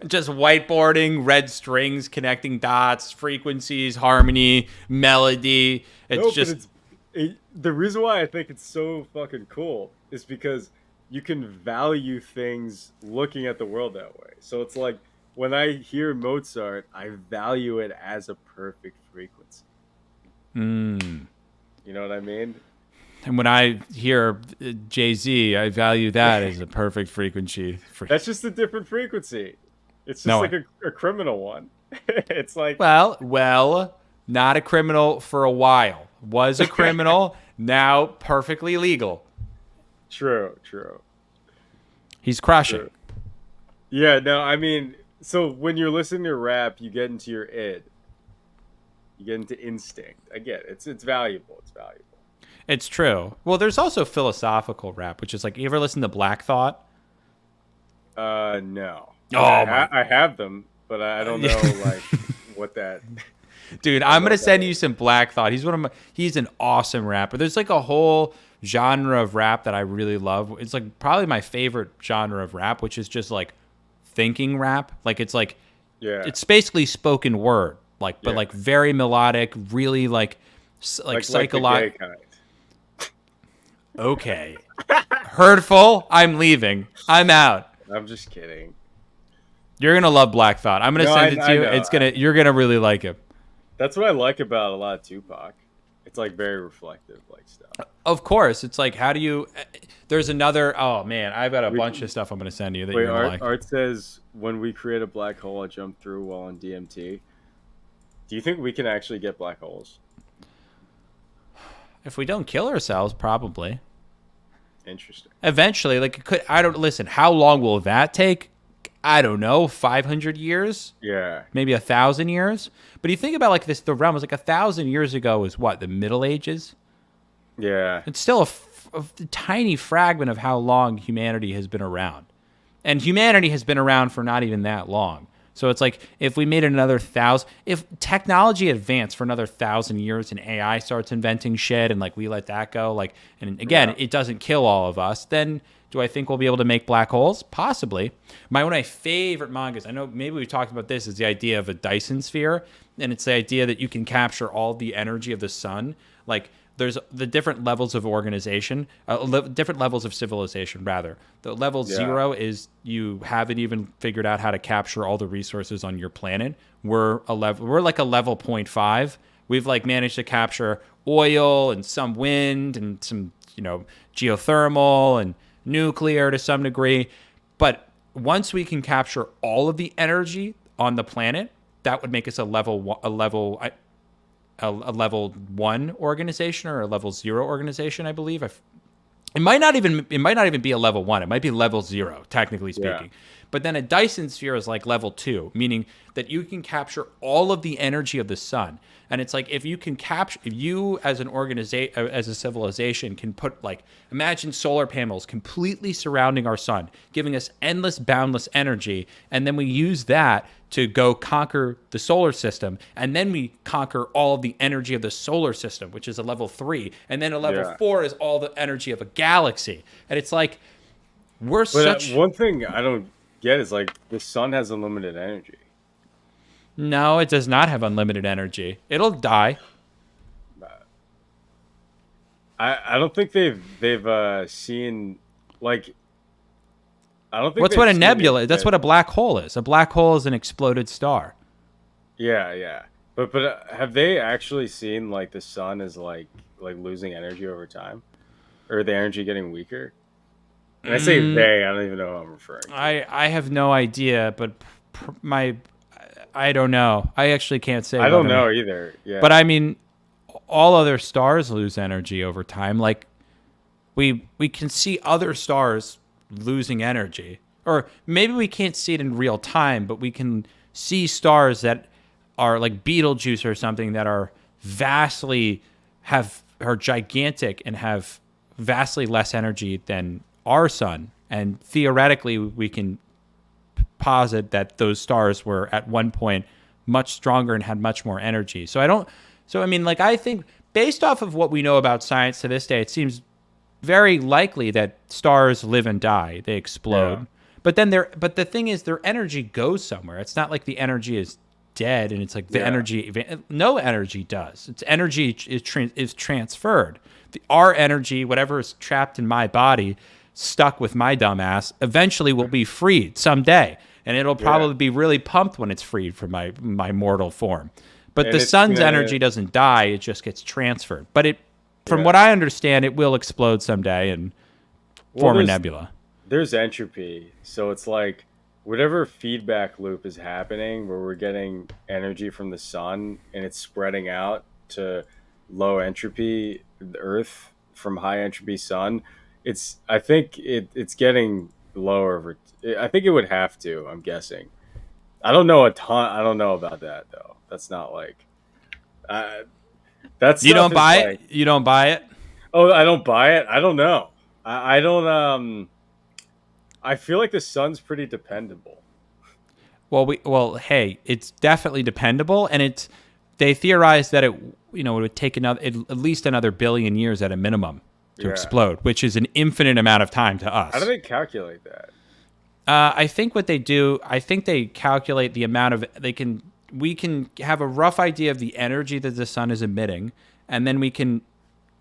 [SPEAKER 2] Just whiteboarding, red strings, connecting dots, frequencies, harmony, melody. It's
[SPEAKER 1] no, but
[SPEAKER 2] just
[SPEAKER 1] the reason why I think it's so fucking cool is because you can value things looking at the world that way. So it's like when I hear Mozart, I value it as a perfect frequency.
[SPEAKER 2] mm.
[SPEAKER 1] You know what I mean?
[SPEAKER 2] And when I hear Jay Z, I value that as a perfect frequency.
[SPEAKER 1] That's just a different frequency. It's just
[SPEAKER 2] No,
[SPEAKER 1] like a criminal one. It's like
[SPEAKER 2] well, not a criminal for a while. Was a criminal, now perfectly legal.
[SPEAKER 1] true, true,
[SPEAKER 2] He's crushing.
[SPEAKER 1] true. Yeah, no, I mean, so when you're listening to rap, you get into your id, you get into instinct. I get it. It's valuable. It's valuable.
[SPEAKER 2] It's true. Well, there's also philosophical rap, which is like, you ever listen to Black Thought?
[SPEAKER 1] No. I mean,
[SPEAKER 2] Oh my
[SPEAKER 1] I have them, but I don't know like what that.
[SPEAKER 2] dude,
[SPEAKER 1] I don't
[SPEAKER 2] I'm
[SPEAKER 1] know
[SPEAKER 2] gonna
[SPEAKER 1] what that
[SPEAKER 2] send you
[SPEAKER 1] is.
[SPEAKER 2] some Black Thought. He's an awesome rapper. There's like a whole genre of rap that I really love. It's like probably my favorite genre of rap, which is just like thinking rap. Like
[SPEAKER 1] Yeah.
[SPEAKER 2] it's basically spoken word, like but
[SPEAKER 1] Yeah.
[SPEAKER 2] like very melodic, really like
[SPEAKER 1] Like the gay
[SPEAKER 2] psychological.
[SPEAKER 1] kind.
[SPEAKER 2] Okay, hurtful. I'm leaving. I'm out.
[SPEAKER 1] I'm just kidding.
[SPEAKER 2] You're gonna love Black Thought. I'm gonna
[SPEAKER 1] No,
[SPEAKER 2] send it to
[SPEAKER 1] I
[SPEAKER 2] you.
[SPEAKER 1] know.
[SPEAKER 2] You're gonna really like it.
[SPEAKER 1] That's what I like about a lot of Tupac. It's like very reflective, like stuff.
[SPEAKER 2] Of course, it's like how do you? There's another. Oh man, I've got a
[SPEAKER 1] We,
[SPEAKER 2] bunch of stuff I'm gonna send you that
[SPEAKER 1] wait,
[SPEAKER 2] you're gonna like.
[SPEAKER 1] Art says when we create a black hole, I jump through while on DMT. Do you think we can actually get black holes?
[SPEAKER 2] If we don't kill ourselves, probably.
[SPEAKER 1] Interesting.
[SPEAKER 2] Eventually, like it could. I don't listen. How long will that take? I don't know. 500 years,
[SPEAKER 1] Yeah.
[SPEAKER 2] maybe 1,000 years. But you think about like this, the realm was like 1,000 years ago was what, the Middle Ages?
[SPEAKER 1] Yeah.
[SPEAKER 2] It's still a tiny fragment of how long humanity has been around. And humanity has been around for not even that long. So it's like if we made another 1,000, if technology advanced for another 1,000 years and AI starts inventing shit and like we let that go, like, and again,
[SPEAKER 1] Yeah.
[SPEAKER 2] it doesn't kill all of us, then do I think we'll be able to make black holes? Possibly. One of my favorite mangas, I know maybe we've talked about this, is the idea of a Dyson sphere. And it's the idea that you can capture all the energy of the sun. Like, there's the different levels of organization, different levels of civilization, rather. The level 0 is you haven't even figured out how to capture all the resources on your planet. We're like a level 0.5. We've like managed to capture oil and some wind and some, geothermal and nuclear to some degree. But once we can capture all of the energy on the planet, that would make us a level 1 organization or a level 0 organization, I believe. It might not even be a level 1. It might be level 0, technically speaking.
[SPEAKER 1] Yeah.
[SPEAKER 2] But then a Dyson sphere is like level 2, meaning that you can capture all of the energy of the sun. And it's like if you as an organization, as a civilization, can put like, imagine solar panels completely surrounding our sun, giving us endless, boundless energy, and then we use that to go conquer the solar system, and then we conquer all of the energy of the solar system, which is a level 3, and then a level 4 is all the energy of a galaxy, and it's like
[SPEAKER 1] One thing I don't get is like the sun has unlimited energy.
[SPEAKER 2] No, it does not have unlimited energy. It'll die.
[SPEAKER 1] I don't think they've seen like I don't think
[SPEAKER 2] What's
[SPEAKER 1] they've
[SPEAKER 2] what a
[SPEAKER 1] seen
[SPEAKER 2] nebula?
[SPEAKER 1] it
[SPEAKER 2] That's what a black hole is. A black hole is an exploded star.
[SPEAKER 1] Yeah. But have they actually seen like the sun is like losing energy over time, or the energy getting weaker? And I say they, I don't even know who I'm referring to.
[SPEAKER 2] I have no idea, but I don't know. I actually can't say.
[SPEAKER 1] I don't know either. Yeah.
[SPEAKER 2] But I mean, all other stars lose energy over time. Like we can see other stars losing energy, or maybe we can't see it in real time, but we can see stars that are like Betelgeuse or something that are gigantic and have vastly less energy than our sun, and theoretically we can posit that those stars were at one point much stronger and had much more energy. I think based off of what we know about science to this day, it seems very likely that stars live and die. They explode. Yeah. But the thing is, their energy goes somewhere. It's not like the energy is dead and it's like the energy. No energy does. Its energy is transferred. Our energy, whatever is trapped in my body, stuck with my dumb ass, eventually will be freed someday. And it'll probably be really pumped when it's freed from my mortal form. But the sun's energy doesn't die. It just gets transferred. But from what I understand, it will explode someday and form a nebula.
[SPEAKER 1] There's entropy. So it's like whatever feedback loop is happening where we're getting energy from the sun and it's spreading out to low entropy the Earth from high entropy sun. I think it's getting lower. I think it would have to, I'm guessing. I don't know a ton. I don't know about that though. That's not like that's
[SPEAKER 2] you don't buy it. You don't buy it.
[SPEAKER 1] Oh, I don't buy it. I don't know. I don't. I feel like the sun's pretty dependable.
[SPEAKER 2] Hey, it's definitely dependable, and they theorize that it would take at least another billion years at a minimum to
[SPEAKER 1] Yeah.
[SPEAKER 2] explode, which is an infinite amount of time to
[SPEAKER 1] How do
[SPEAKER 2] us.
[SPEAKER 1] they calculate that?
[SPEAKER 2] I think what they do, I think they calculate the amount of we can have a rough idea of the energy that the sun is emitting, and then we can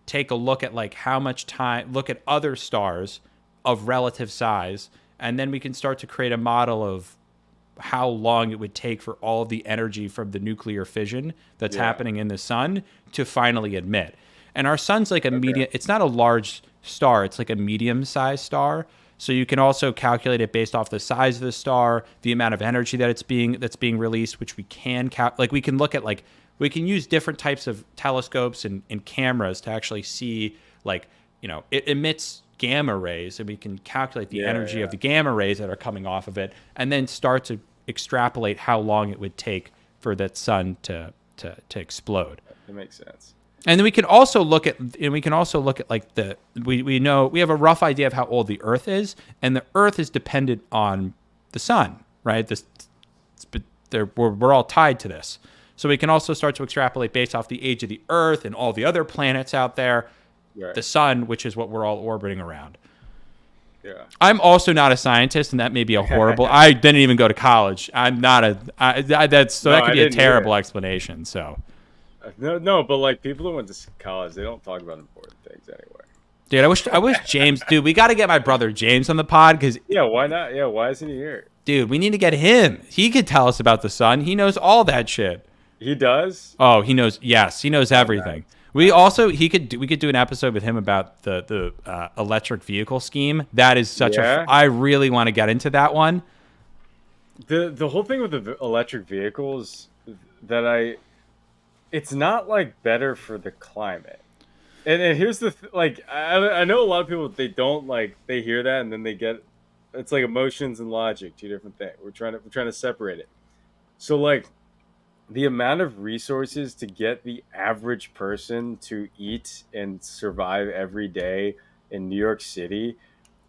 [SPEAKER 2] take a look at like how much time, look at other stars of relative size, and then we can start to create a model of how long it would take for all of the energy from the nuclear fission that's
[SPEAKER 1] Yeah.
[SPEAKER 2] happening in the sun to finally emit. And our sun's like a
[SPEAKER 1] Okay.
[SPEAKER 2] medium, it's not a large star, it's like a medium-sized star. So you can also calculate it based off the size of the star, the amount of energy that's being released, which we can like we can look at like we can use different types of telescopes and cameras to actually see like, you know, it emits gamma rays, and we can calculate the energy of the gamma rays that are coming off of it, and then start to extrapolate how long it would take for that sun to explode.
[SPEAKER 1] That makes sense.
[SPEAKER 2] And then we can also look at like we know we have a rough idea of how old the Earth is, and the Earth is dependent on the sun, right? We're all tied to this, so we can also start to extrapolate based off the age of the Earth and all the other planets out there,
[SPEAKER 1] Right.
[SPEAKER 2] the sun, which is what we're all orbiting around.
[SPEAKER 1] Yeah.
[SPEAKER 2] I'm also not a scientist, and that may be a horrible. I didn't even go to college. I'm not a. That could be a terrible explanation. So.
[SPEAKER 1] No, but like people who went to college, they don't talk about important things anyway.
[SPEAKER 2] Dude, I wish James. Dude, we got to get my brother James on the pod because.
[SPEAKER 1] Yeah, why not? Yeah, why isn't he here?
[SPEAKER 2] Dude, we need to get him. He could tell us about the sun. He knows all that shit.
[SPEAKER 1] He does.
[SPEAKER 2] Oh, he knows. Yes, he knows everything. We could do an episode with him about the electric vehicle scheme. That is such I really want to get into that one.
[SPEAKER 1] The whole thing with the electric vehicles it's not like better for the climate. And here's the I know a lot of people, they don't like, they hear that and then they get, it's like emotions and logic, two different things. We're trying to separate it. So like the amount of resources to get the average person to eat and survive every day in New York City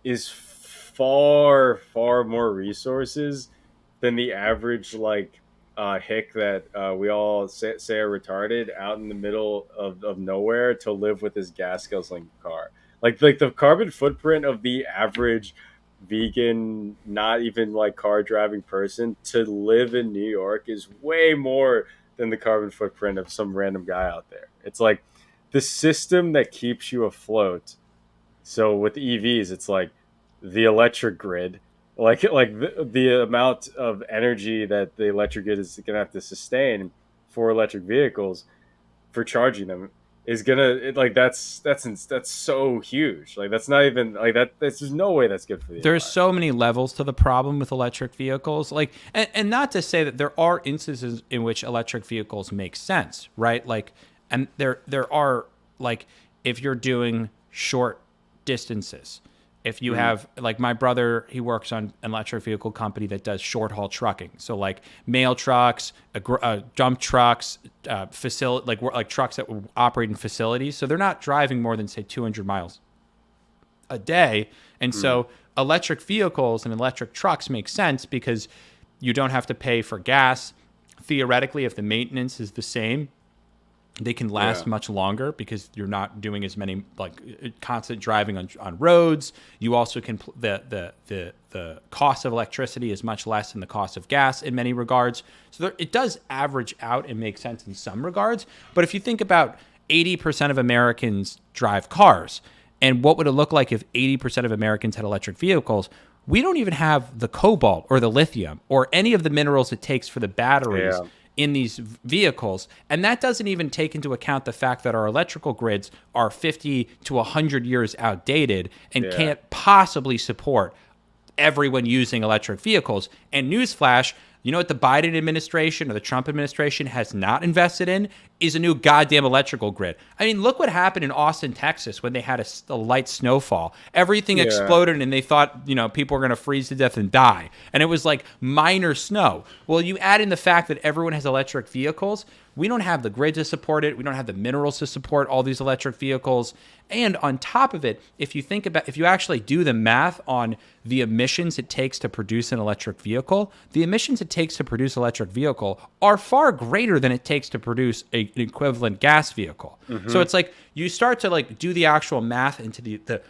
[SPEAKER 1] is far more resources than the average like hick that we all say are retarded out in the middle of nowhere to live with his gas guzzling car. Like the carbon footprint of the average vegan, not even like car driving person to live in New York is way more than the carbon footprint of some random guy out there. It's like the system that keeps you afloat. So with EVs, it's like the electric grid, like the amount of energy that the electric grid is gonna have to sustain for electric vehicles for charging them is that's so huge. Like that's not even like that. There's no way that's good for the
[SPEAKER 2] There's
[SPEAKER 1] environment.
[SPEAKER 2] so many levels to the problem with electric vehicles. Like, and not to say that there are instances in which electric vehicles make sense, right? Like, and there are like if you're doing short distances. If you have, like my brother, he works on an electric vehicle company that does short haul trucking. So like mail trucks, dump trucks, like trucks that operate in facilities. So they're not driving more than say 200 miles a day. And so electric vehicles and electric trucks make sense because you don't have to pay for gas. Theoretically, if the maintenance is the same, they can last much longer because you're not doing as many like constant driving on roads. You also can the cost of electricity is much less than the cost of gas in many regards. So it does average out and make sense in some regards. But if you think about 80% of Americans drive cars, and what would it look like if 80% of Americans had electric vehicles? We don't even have the cobalt or the lithium or any of the minerals it takes for the batteries in these vehicles. And that doesn't even take into account the fact that our electrical grids are 50 to 100 years outdated and can't possibly support everyone using electric vehicles. And newsflash, you know what the Biden administration or the Trump administration has not invested in is a new goddamn electrical grid. I mean, look what happened in Austin, Texas when they had a light snowfall. Everything exploded and they thought, you know, people were going to freeze to death and die. And it was like minor snow. Well, you add in the fact that everyone has electric vehicles. We don't have the grid to support it. We don't have the minerals to support all these electric vehicles. And on top of it, if you actually do the math on the emissions it takes to produce an electric vehicle, the emissions it takes to produce electric vehicle are far greater than it takes to produce an equivalent gas vehicle. So
[SPEAKER 1] Hmm.
[SPEAKER 2] it's like you start to like do the actual math into the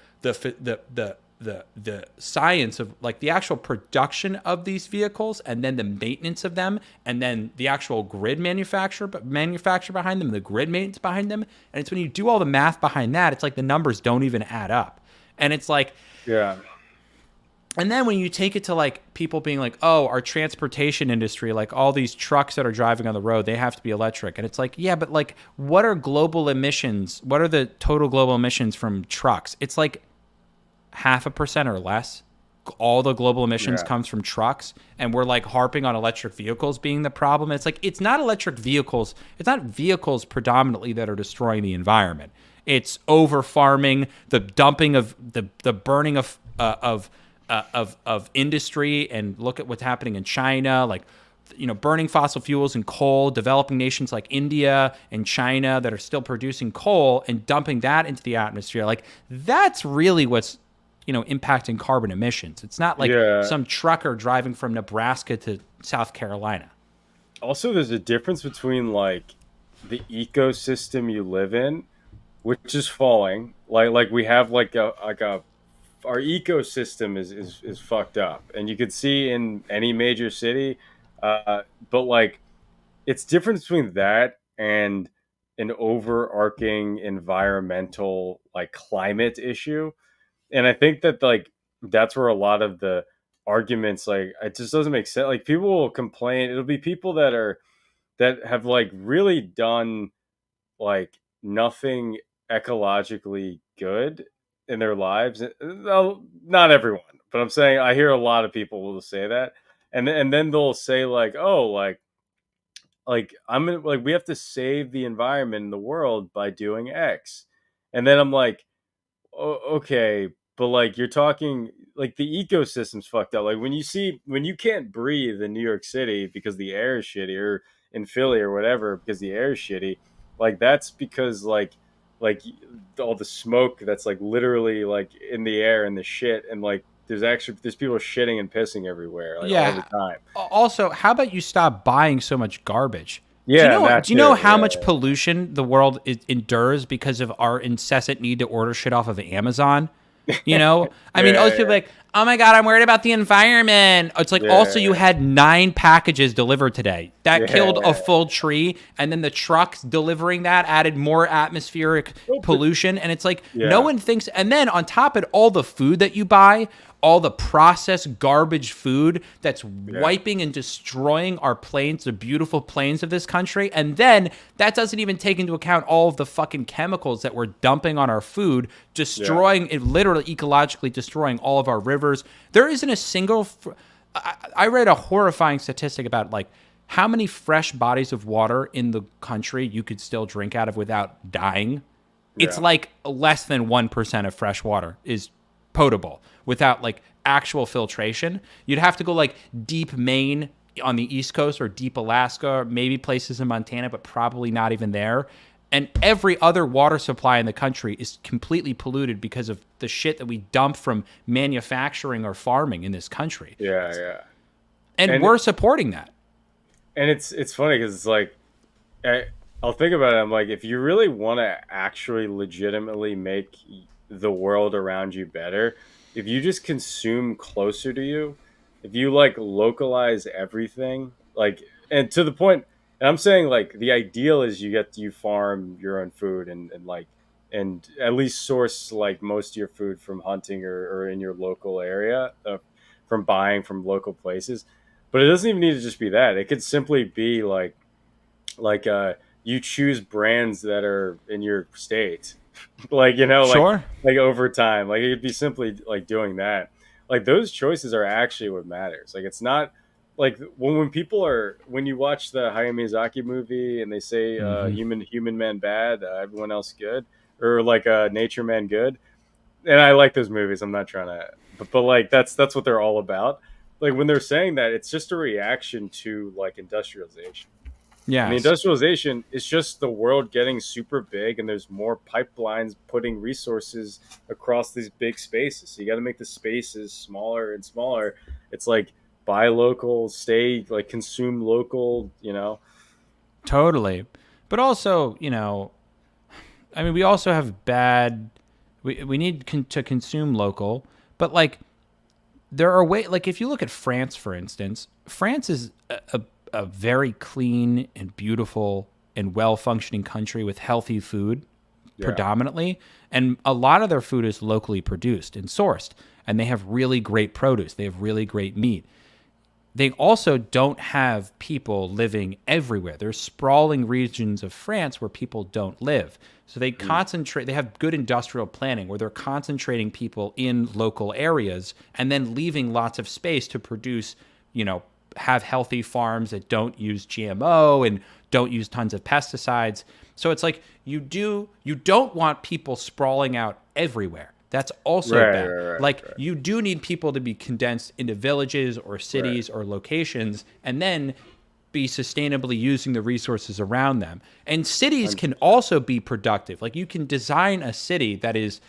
[SPEAKER 2] science of like the actual production of these vehicles, and then the maintenance of them, and then the actual grid manufacture behind them, the grid maintenance behind them. And it's when you do all the math behind that, it's like the numbers don't even add up. And it's like,
[SPEAKER 1] Yeah.
[SPEAKER 2] and then when you take it to like people being like, oh, our transportation industry, like all these trucks that are driving on the road, they have to be electric. And it's like, yeah, but like, what are global emissions? What are the total global emissions from trucks? It's like 0.5% or less. All the global emissions
[SPEAKER 1] Yeah.
[SPEAKER 2] comes from trucks, and we're like harping on electric vehicles being the problem. It's like, it's not electric vehicles. It's not vehicles predominantly that are destroying the environment. It's over farming, the dumping of the burning of industry, and look at what's happening in China, like burning fossil fuels and coal, developing nations like India and China that are still producing coal and dumping that into the atmosphere. Like that's really what's impacting carbon emissions. It's not like
[SPEAKER 1] Yeah.
[SPEAKER 2] some trucker driving from Nebraska to South Carolina.
[SPEAKER 1] Also, there's a difference between like the ecosystem you live in, which is falling. Like we have like a our ecosystem is fucked up, and you could see in any major city. But like it's different between that and an overarching environmental like climate issue. And I think that like that's where a lot of the arguments, like it just doesn't make sense. Like people will complain, it'll be people that have like really done like nothing ecologically good in their lives. Well, not everyone, but I'm saying I hear a lot of people will say that, and then they'll say like, oh, like I'm gonna, like we have to save the environment in the world by doing X, and then I'm like, okay, but like you're talking like the ecosystem's fucked up. Like when you can't breathe in New York City because the air is shitty, or in Philly or whatever because the air is shitty, like that's because like all the smoke that's like literally like in the air and the shit, and like there's people shitting and pissing everywhere like all the
[SPEAKER 2] Yeah.
[SPEAKER 1] time.
[SPEAKER 2] Also, how about you stop buying so much garbage? Do you
[SPEAKER 1] Yeah, and
[SPEAKER 2] know?
[SPEAKER 1] that
[SPEAKER 2] Do you know
[SPEAKER 1] too.
[SPEAKER 2] how much
[SPEAKER 1] Yeah,
[SPEAKER 2] pollution the world endures because of our incessant need to order shit off of Amazon?
[SPEAKER 1] yeah,
[SPEAKER 2] I mean, all these
[SPEAKER 1] yeah,
[SPEAKER 2] people are
[SPEAKER 1] yeah,
[SPEAKER 2] like, oh my God, I'm worried about the environment. It's like, also, you
[SPEAKER 1] yeah,
[SPEAKER 2] had 9 packages delivered today. That killed a
[SPEAKER 1] yeah.
[SPEAKER 2] full tree. And then the trucks delivering that added more atmospheric
[SPEAKER 1] Oh, but
[SPEAKER 2] pollution. And it's like, no
[SPEAKER 1] yeah,
[SPEAKER 2] one thinks. And then on top of it, all the food that you buy, all the processed garbage food that's
[SPEAKER 1] yeah,
[SPEAKER 2] wiping and destroying our plains, the beautiful plains of this country. And then that doesn't even take into account all of the fucking chemicals that we're dumping on our food,
[SPEAKER 1] yeah,
[SPEAKER 2] destroying it, literally ecologically destroying all of our rivers. There isn't a single. I read a horrifying statistic about like how many fresh bodies of water in the country you could still drink out of without dying. It's
[SPEAKER 1] yeah,
[SPEAKER 2] like less than 1% of fresh water is potable without like actual filtration. You'd have to go like deep Maine on the East Coast, or deep Alaska, or maybe places in Montana, but probably not even there. And every other water supply in the country is completely polluted because of the shit that we dump from manufacturing or farming in this country.
[SPEAKER 1] yeah, yeah.
[SPEAKER 2] And
[SPEAKER 1] And
[SPEAKER 2] we're supporting that.
[SPEAKER 1] it's funny because it's like I, I'll think about it. I'm like, if you really want to actually legitimately make the world around you better, if you just consume closer to you, if you like localize everything, like, and to the point, and I'm saying like the ideal is you farm your own food, and like, and at least source like most of your food from hunting, or in your local area, from buying from local places. But it doesn't even need to just be that. It could simply be like you choose brands that are in your state, like
[SPEAKER 2] Sure.
[SPEAKER 1] like over time, like it'd be simply like doing that. Like those choices are actually what matters. Like it's not like when people are, when you watch the Hayao Miyazaki movie and they say
[SPEAKER 2] Mm-hmm.
[SPEAKER 1] human man bad, everyone else good, or like nature man good. And I like those movies. I'm not trying to, but like that's what they're all about. Like when they're saying that, it's just a reaction to like industrialization. And the
[SPEAKER 2] Yes.
[SPEAKER 1] industrialization is just the world getting super big, and there's more pipelines putting resources across these big spaces. So you got to make the spaces smaller and smaller. It's like buy local, stay like consume local, you know.
[SPEAKER 2] Totally. But also, I mean, we also have bad. We need to consume local, but like there are ways. Like if you look at France, for instance, France is a very clean and beautiful and well functioning country with healthy food
[SPEAKER 1] Yeah.
[SPEAKER 2] predominantly, and a lot of their food is locally produced and sourced, and they have really great produce. They have really great meat. They also don't have people living everywhere. There's sprawling regions of France where people don't live. So they
[SPEAKER 1] Mm.
[SPEAKER 2] concentrate, they have good industrial planning where they're concentrating people in local areas and then leaving lots of space to produce, have healthy farms that don't use GMO and don't use tons of pesticides. So it's like you don't want people sprawling out everywhere. That's also
[SPEAKER 1] Right,
[SPEAKER 2] bad.
[SPEAKER 1] right, right,
[SPEAKER 2] Like you do need people to be condensed into villages or
[SPEAKER 1] right.
[SPEAKER 2] cities or locations and then be sustainably using the resources around them. And cities can
[SPEAKER 1] 100%.
[SPEAKER 2] also be productive. Like you can design a city that is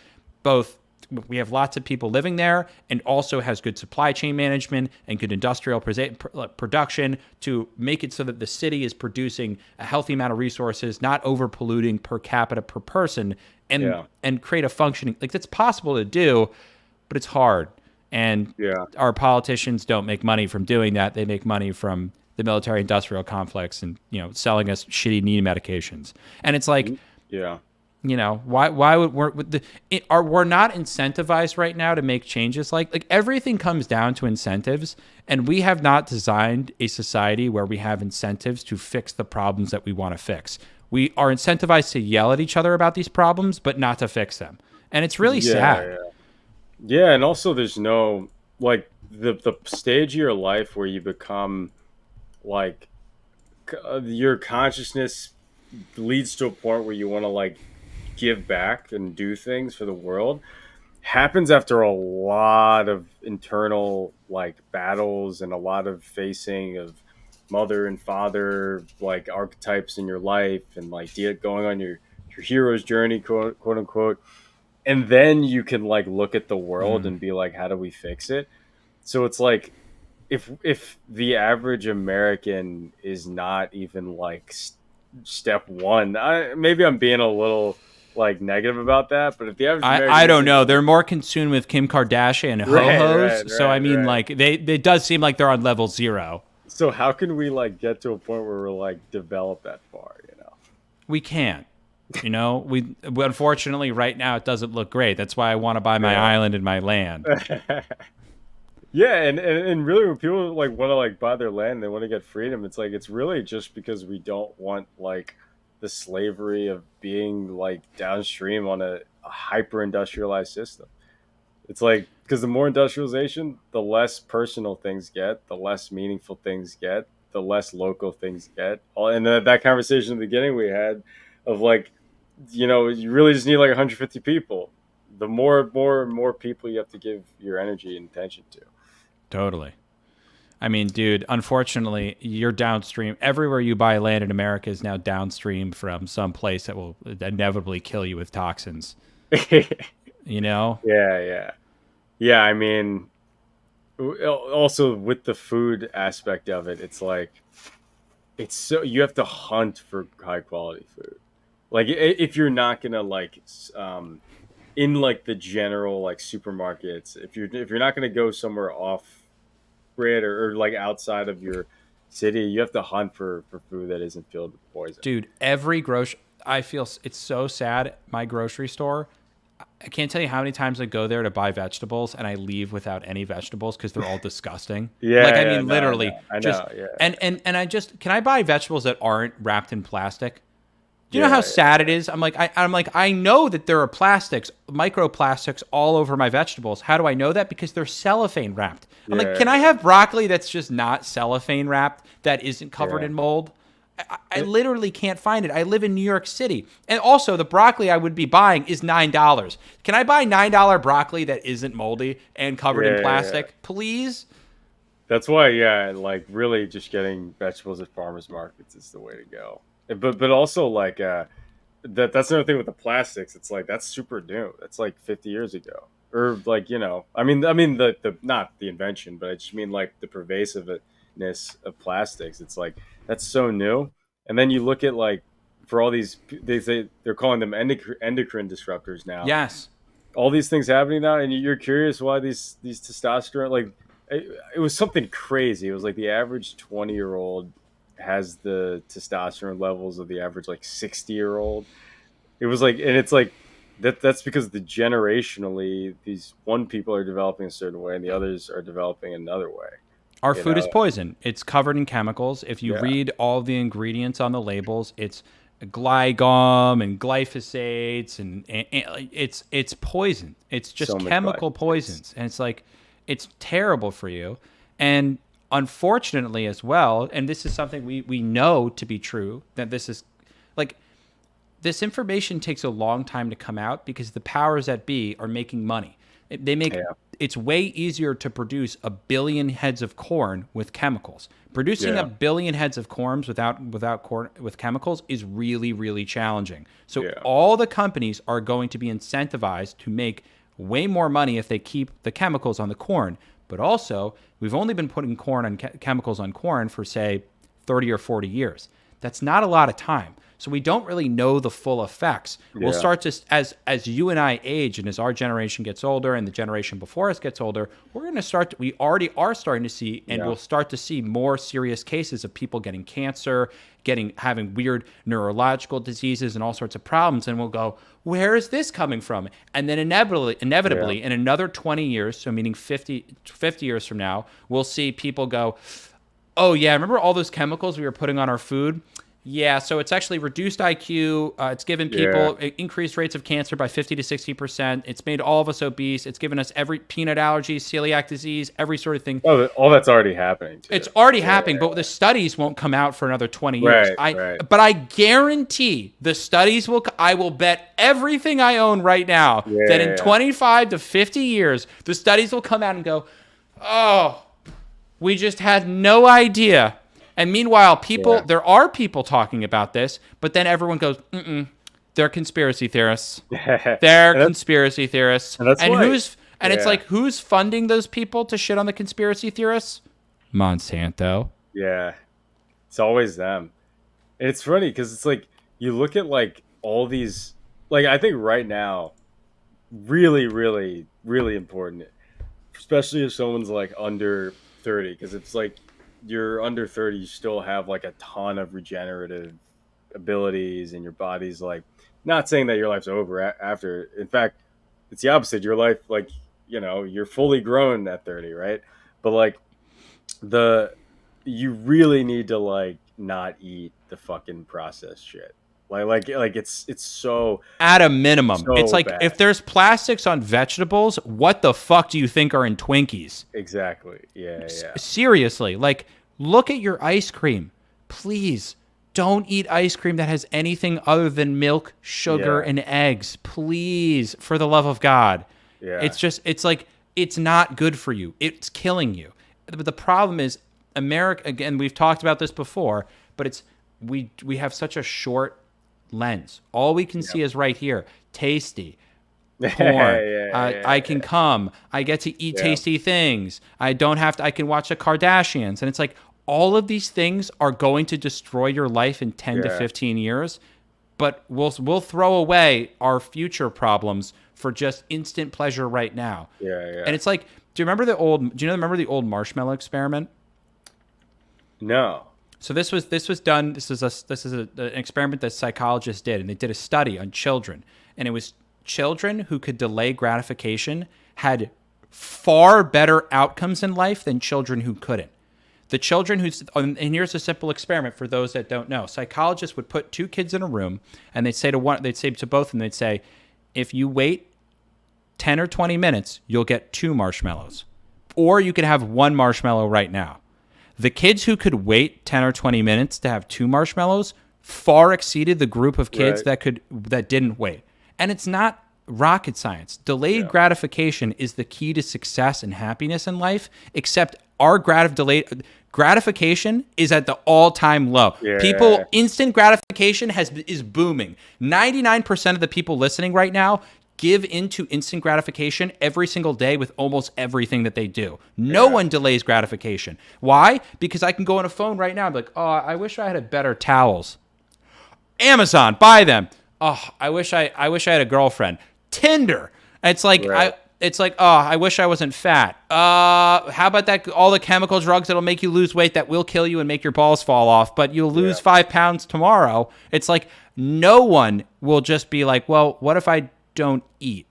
[SPEAKER 2] both we have lots of people living there and also has good supply chain management and good industrial production to make it so that the city is producing a healthy amount of resources, not over polluting per capita per person, and
[SPEAKER 1] Yeah.
[SPEAKER 2] create a functioning like that's possible to do, but it's hard. And
[SPEAKER 1] Yeah.
[SPEAKER 2] our politicians don't make money from doing that. They make money from the military industrial complex and selling us shitty knee medications. And it's like
[SPEAKER 1] Mm. Yeah.
[SPEAKER 2] why would we're not incentivized right now to make changes like everything comes down to incentives, and we have not designed a society where we have incentives to fix the problems that we want to fix. We are incentivized to yell at each other about these problems but not to fix them, and it's really
[SPEAKER 1] Yeah,
[SPEAKER 2] sad.
[SPEAKER 1] yeah. Yeah, and also there's no like the stage of your life where you become like your consciousness leads to a point where you want to like give back and do things for the world happens after a lot of internal like battles and a lot of facing of mother and father like archetypes in your life and like going on your hero's journey, quote unquote, and then you can like look at the world
[SPEAKER 2] Mm.
[SPEAKER 1] and be like, how do we fix it? So it's like if the average American is not even like step one, maybe I'm being a little like negative about that, but if the average
[SPEAKER 2] I
[SPEAKER 1] American
[SPEAKER 2] don't
[SPEAKER 1] isn't
[SPEAKER 2] know.
[SPEAKER 1] like
[SPEAKER 2] They're more consumed with Kim Kardashian and ho
[SPEAKER 1] right, right,
[SPEAKER 2] hos. So I
[SPEAKER 1] right,
[SPEAKER 2] mean,
[SPEAKER 1] right.
[SPEAKER 2] like they it does seem like they're on level zero.
[SPEAKER 1] So how can we like get to a point where we're like develop that far?
[SPEAKER 2] We can't. We unfortunately right now it doesn't look great. That's why I want to buy my
[SPEAKER 1] Yeah.
[SPEAKER 2] island and my land.
[SPEAKER 1] Yeah, and really when people like want to like buy their land, they want to get freedom. It's like it's really just because we don't want like the slavery of being like downstream on a hyper industrialized system. It's like because the more industrialization, the less personal things get, the less meaningful things get, the less local things get. And that conversation in the beginning we had of like, you really just need like 150 people. The more people you have to give your energy and attention to.
[SPEAKER 2] Totally. I mean, dude, unfortunately, you're downstream. Everywhere you buy land in America is now downstream from some place that will inevitably kill you with toxins.
[SPEAKER 1] Yeah,
[SPEAKER 2] You know?
[SPEAKER 1] yeah, yeah. I mean, also with the food aspect of it, it's like it's so you have to hunt for high quality food. Like if you're not gonna like in like the general like supermarkets, if you're not gonna go somewhere off grid or like outside of your city, you have to hunt for food that isn't filled with poison.
[SPEAKER 2] Dude, every grocery I feel it's so sad. My grocery store, I can't tell you how many times I go there to buy vegetables and I leave without any vegetables because they're all disgusting. Like
[SPEAKER 1] Yeah,
[SPEAKER 2] I
[SPEAKER 1] yeah,
[SPEAKER 2] mean,
[SPEAKER 1] no, I
[SPEAKER 2] literally,
[SPEAKER 1] know, I
[SPEAKER 2] just
[SPEAKER 1] know, yeah,
[SPEAKER 2] and I just can I buy vegetables that aren't wrapped in plastic? Do you know how
[SPEAKER 1] yeah,
[SPEAKER 2] sad it is? I'm like I know that there are plastics, microplastics all over my vegetables. How do I know that? Because they're cellophane wrapped. I'm like,
[SPEAKER 1] yeah,
[SPEAKER 2] can I have broccoli that's just not cellophane wrapped that isn't covered
[SPEAKER 1] yeah,
[SPEAKER 2] in mold? I
[SPEAKER 1] yeah.
[SPEAKER 2] literally can't find it. I live in New York City. And also, the broccoli I would be buying is $9. Can I buy $9 broccoli that isn't moldy and covered in
[SPEAKER 1] Yeah.
[SPEAKER 2] plastic, please?
[SPEAKER 1] That's why, yeah, like really just getting vegetables at farmers markets is the way to go. But also like that's another thing with the plastics. It's like that's super new. That's like 50 years ago. or like, I mean the not the invention, but I just mean like the pervasiveness of plastics. It's like that's so new. And then you look at like for all these they're calling them endocrine disruptors now.
[SPEAKER 2] Yes.
[SPEAKER 1] All these things happening now, and you're curious why these testosterone, like it was something crazy. It was like the average 20-year-old has the testosterone levels of the average like 60-year-old. It was like, and it's like that's because the generationally these one people are developing a certain way and the others are developing another way.
[SPEAKER 2] Our
[SPEAKER 1] You
[SPEAKER 2] food is
[SPEAKER 1] know?
[SPEAKER 2] poison. It's covered in chemicals. If you
[SPEAKER 1] Yeah.
[SPEAKER 2] read all the ingredients on the labels, it's glycom and glyphosates, and it's poison. It's
[SPEAKER 1] So
[SPEAKER 2] just
[SPEAKER 1] much
[SPEAKER 2] chemical
[SPEAKER 1] glyphosate.
[SPEAKER 2] poisons, and it's like it's terrible for you. And unfortunately, as well, and this is something we know to be true, that this is like this information takes a long time to come out because the powers that be are making money. They make
[SPEAKER 1] Yeah.
[SPEAKER 2] it's way easier to produce a billion heads of corn with chemicals. Producing a
[SPEAKER 1] Yeah.
[SPEAKER 2] billion heads of corn without corn with chemicals is really really challenging. So
[SPEAKER 1] Yeah.
[SPEAKER 2] all the companies are going to be incentivized to make way more money if they keep the chemicals on the corn. But also, we've only been putting corn on chemicals on corn for say 30 or 40 years. That's not a lot of time. So we don't really know the full effects. We'll
[SPEAKER 1] Yeah.
[SPEAKER 2] start to, as you and I age and as our generation gets older and the generation before us gets older, we're going to start, we already are starting to see, and
[SPEAKER 1] Yeah.
[SPEAKER 2] we'll start to see more serious cases of people getting cancer, having weird neurological diseases and all sorts of problems. And we'll go, where is this coming from? And then
[SPEAKER 1] Yeah.
[SPEAKER 2] inevitably in another 20 years, so meaning 50 years from now, we'll see people go, oh yeah, remember all those chemicals we were putting on our food? Yeah, so it's actually reduced IQ. It's given
[SPEAKER 1] Yeah.
[SPEAKER 2] people increased rates of cancer by 50 to 60%. It's made all of us obese. It's given us every peanut allergy, celiac disease, every sort of thing.
[SPEAKER 1] Oh, all that's already happening too.
[SPEAKER 2] It's already
[SPEAKER 1] Yeah.
[SPEAKER 2] happening, but the studies won't come out for another 20 years.
[SPEAKER 1] Right. Right.
[SPEAKER 2] But I guarantee the studies will. I will bet everything I own right now that in
[SPEAKER 1] Yeah.
[SPEAKER 2] 25 to 50 years, the studies will come out and go, oh, we just had no idea. And meanwhile,
[SPEAKER 1] Yeah.
[SPEAKER 2] there are people talking about this, but then everyone goes, they're conspiracy theorists. They're
[SPEAKER 1] And
[SPEAKER 2] conspiracy theorists.
[SPEAKER 1] that's
[SPEAKER 2] And
[SPEAKER 1] why.
[SPEAKER 2] it's
[SPEAKER 1] Yeah.
[SPEAKER 2] like, who's funding those people to shit on the conspiracy theorists? Monsanto.
[SPEAKER 1] Yeah. It's always them. And it's funny because it's like you look at like all these, like I think right now, really, really, really important, especially if someone's like under 30, because it's like you're under 30, you still have like a ton of regenerative abilities, and your body's like, not saying that your life's over after. In fact, it's the opposite. Your life, like, you're fully grown at 30, right? But like, the you really need to like not eat the fucking processed shit. Like it's so
[SPEAKER 2] At a minimum. It's
[SPEAKER 1] so
[SPEAKER 2] like,
[SPEAKER 1] bad.
[SPEAKER 2] if there's plastics on vegetables, what the fuck do you think are in Twinkies?
[SPEAKER 1] Exactly. Yeah, yeah.
[SPEAKER 2] Seriously, like, look at your ice cream. Please don't eat ice cream that has anything other than milk, sugar,
[SPEAKER 1] Yeah.
[SPEAKER 2] and eggs. Please, for the love of God.
[SPEAKER 1] Yeah.
[SPEAKER 2] It's like, it's not good for you. It's killing you. But the problem is, America, again, we've talked about this before, but we have such a short lens. All we can see is right here. Tasty. Porn. I can come. I get to eat
[SPEAKER 1] Yeah.
[SPEAKER 2] tasty things. I don't have to. I can watch the Kardashians, and it's like all of these things are going to destroy your life in 10 to
[SPEAKER 1] Yeah.
[SPEAKER 2] 15 years. But we'll throw away our future problems for just instant pleasure right now.
[SPEAKER 1] Yeah, yeah.
[SPEAKER 2] And it's like, remember the old marshmallow experiment?
[SPEAKER 1] No.
[SPEAKER 2] So this was done. This is an experiment that psychologists did, and they did a study on children, and it was children who could delay gratification had far better outcomes in life than children who couldn't. The children and here's a simple experiment for those that don't know. Psychologists would put two kids in a room, and they'd say to both of them, they'd say, if you wait 10 or 20 minutes, you'll get 2 marshmallows, or you could have 1 marshmallow right now. The kids who could wait 10 or 20 minutes to have 2 marshmallows far exceeded the group of kids
[SPEAKER 1] Right.
[SPEAKER 2] that didn't wait. And it's not rocket science. Delayed gratification is the key to success and happiness in life, except our delayed gratification is at the all-time low.
[SPEAKER 1] Yeah.
[SPEAKER 2] Instant gratification is booming. 99% of the people listening right now give into instant gratification every single day with almost everything that they do. No one delays gratification. Why? Because I can go on a phone right now and be like, oh, I wish I had a better towels. Amazon, buy them. Oh, I wish I had a girlfriend. Tinder. It's like
[SPEAKER 1] Right.
[SPEAKER 2] oh, I wish I wasn't fat. How about that? All the chemical drugs that'll make you lose weight that will kill you and make your balls fall off, but you'll lose 5 pounds tomorrow. It's like no one will just be like, well, what if I don't eat?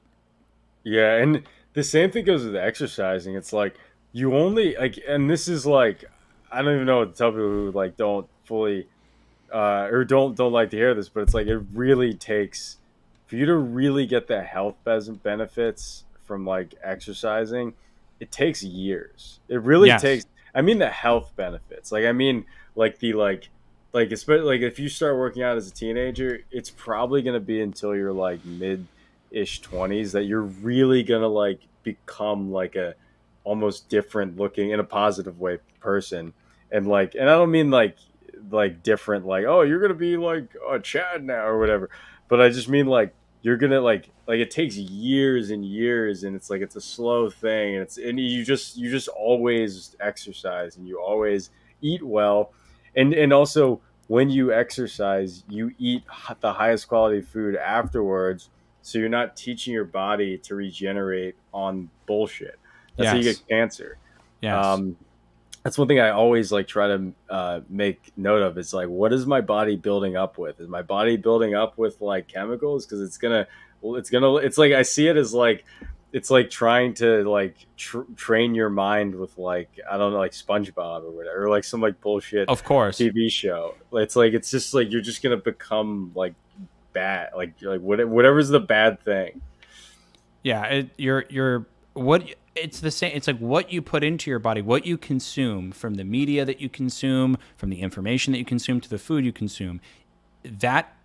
[SPEAKER 1] Yeah, and the same thing goes with exercising. It's like you only like, and this is like, I don't even know what to tell people who like don't fully or don't like to hear this, but it's like it really takes for you to really get the health benefits from like exercising. It takes years. It really
[SPEAKER 2] Yes,
[SPEAKER 1] takes. I mean the health benefits. Like I mean like the like especially like if you start working out as a teenager, it's probably gonna be until you're like mid-ish 20s that you're really gonna like become like a almost different looking in a positive way person. And I don't mean like different like oh you're gonna be like a Chad now or whatever, but I just mean like you're gonna like it takes years and years, and it's like it's a slow thing, and you just always exercise and you always eat well, and also when you exercise you eat the highest quality food afterwards, so you're not teaching your body to regenerate on bullshit. That's how you
[SPEAKER 2] yes,
[SPEAKER 1] get cancer.
[SPEAKER 2] yes.
[SPEAKER 1] um, that's one thing I always like try to make note of. It's like, what is my body building up with? Is my body building up with like chemicals? Because it's like I see it as like it's like trying to like train your mind with like I don't know like SpongeBob or whatever, or like some like bullshit
[SPEAKER 2] Of course.
[SPEAKER 1] TV show. It's like it's just like you're just gonna become like bad, like whatever's the bad thing.
[SPEAKER 2] Yeah, you're what it's the same. It's like what you put into your body, what you consume from the media that you consume, from the information that you consume to the food you consume. That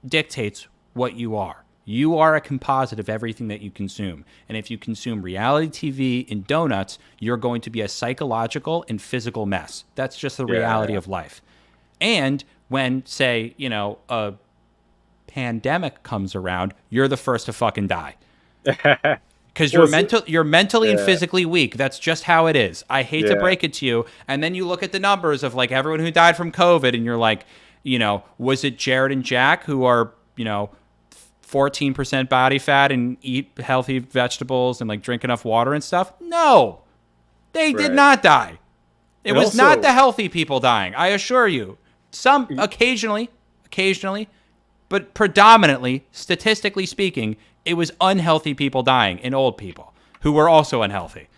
[SPEAKER 2] dictates what you are. You are a composite of everything that you consume. And if you consume reality TV and donuts, you're going to be a psychological and physical mess. That's just the reality
[SPEAKER 1] Yeah,
[SPEAKER 2] of life. And when, say, a pandemic comes around, you're the first to fucking die
[SPEAKER 1] yeah.
[SPEAKER 2] because
[SPEAKER 1] Well, see,
[SPEAKER 2] you're mentally and
[SPEAKER 1] yeah,
[SPEAKER 2] physically weak. That's just how it is. I hate to
[SPEAKER 1] yeah.
[SPEAKER 2] break it to you. And then you look at the numbers of like everyone who died from COVID, and you're like, was it Jared and Jack who are 14% body fat and eat healthy vegetables and like drink enough water and stuff? No, they did
[SPEAKER 1] Right.
[SPEAKER 2] not die. It
[SPEAKER 1] And
[SPEAKER 2] was not
[SPEAKER 1] also,
[SPEAKER 2] the healthy people dying. I assure you. Some occasionally, but predominantly, statistically speaking, it was unhealthy people dying and old people who were also unhealthy.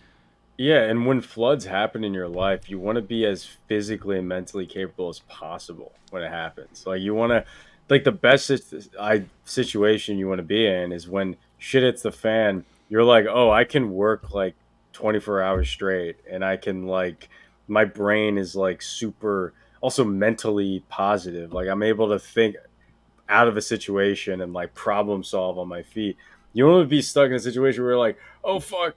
[SPEAKER 1] yeah, and when floods happen in your life, you want to be as physically and mentally capable as possible when it happens. Like you want to, like the best situation you want to be in is when shit hits the fan. You're like, oh, I can work like 24 hours straight, and I can like, my brain is like super, also mentally positive. Like I'm able to think out of a situation and like problem solve on my feet. You don't want to be stuck in a situation where you're like, oh fuck,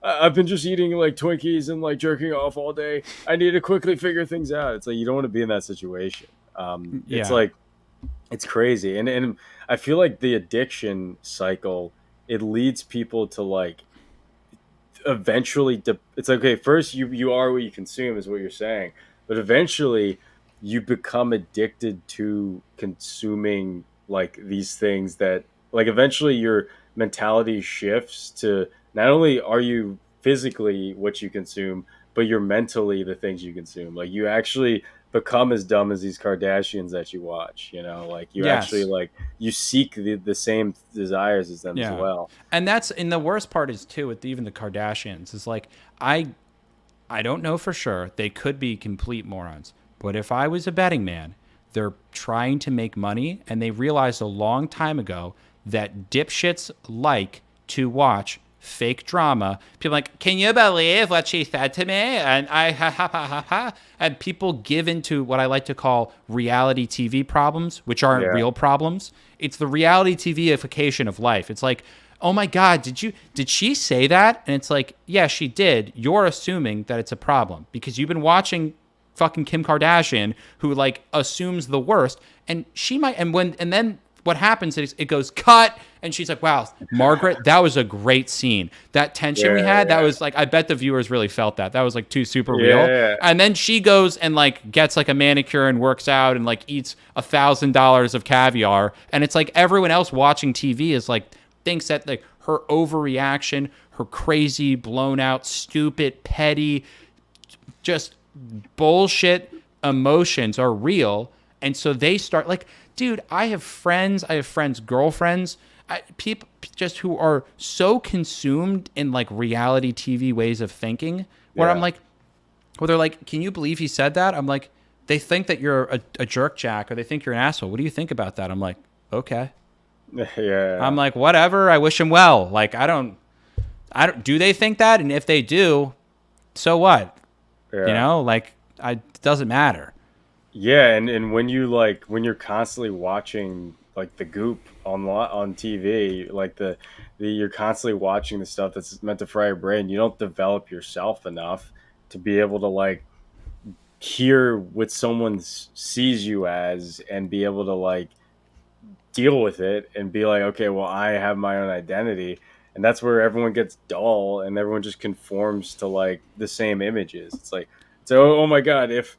[SPEAKER 1] I've been just eating like Twinkies and like jerking off all day. I need to quickly figure things out. It's like you don't want to be in that situation. It's
[SPEAKER 2] Yeah.
[SPEAKER 1] like it's crazy, and I feel like the addiction cycle it leads people to like eventually it's like, okay, first you are what you consume is what you're saying, but eventually you become addicted to consuming like these things that like eventually your mentality shifts to not only are you physically what you consume, but you're mentally the things you consume. Like you actually become as dumb as these Kardashians that you watch, like you actually
[SPEAKER 2] Yes.
[SPEAKER 1] like you seek the same desires as them as
[SPEAKER 2] Yeah.
[SPEAKER 1] well.
[SPEAKER 2] And the worst part is too with even the Kardashians is like I don't know for sure. They could be complete morons. But if I was a betting man, they're trying to make money and they realized a long time ago that dipshits like to watch fake drama. People are like, can you believe what she said to me? And I ha ha ha ha ha. And people give into what I like to call reality TV problems, which aren't
[SPEAKER 1] Yeah.
[SPEAKER 2] real problems. It's the reality TVification of life. It's like, oh my God, did she say that? And it's like, yeah, she did. You're assuming that it's a problem because you've been watching fucking Kim Kardashian, who like assumes the worst, and she might, and then what happens is it goes cut, and she's like, wow, Margaret, that was a great scene. That tension we
[SPEAKER 1] Yeah,
[SPEAKER 2] had, that
[SPEAKER 1] yeah,
[SPEAKER 2] was like, I bet the viewers really felt that. That was like too super real.
[SPEAKER 1] yeah,
[SPEAKER 2] And then she goes and like gets like a manicure and works out and like eats $1,000 of caviar. And it's like everyone else watching TV is like, thinks that like her overreaction, her crazy, blown out, stupid, petty, just bullshit emotions are real. And so they start like, dude, I have friends, girlfriends, people just who are so consumed in like reality TV ways of thinking where I'm
[SPEAKER 1] yeah,
[SPEAKER 2] like, where they're like, can you believe he said that? I'm like, they think that you're a jerk jack or they think you're an asshole. What do you think about that? I'm like, okay.
[SPEAKER 1] yeah, yeah,
[SPEAKER 2] I'm like, whatever. I wish him well. Like, I don't, do they think that? And if they do, so what? You
[SPEAKER 1] yeah.
[SPEAKER 2] know, like, it doesn't matter.
[SPEAKER 1] Yeah, and when you like when you're constantly watching like the goop on TV, like the you're constantly watching the stuff that's meant to fry your brain. You don't develop yourself enough to be able to like hear what someone sees you as and be able to like deal with it and be like, okay, well, I have my own identity. And that's where everyone gets dull and everyone just conforms to like the same images. It's like, so, oh my God, if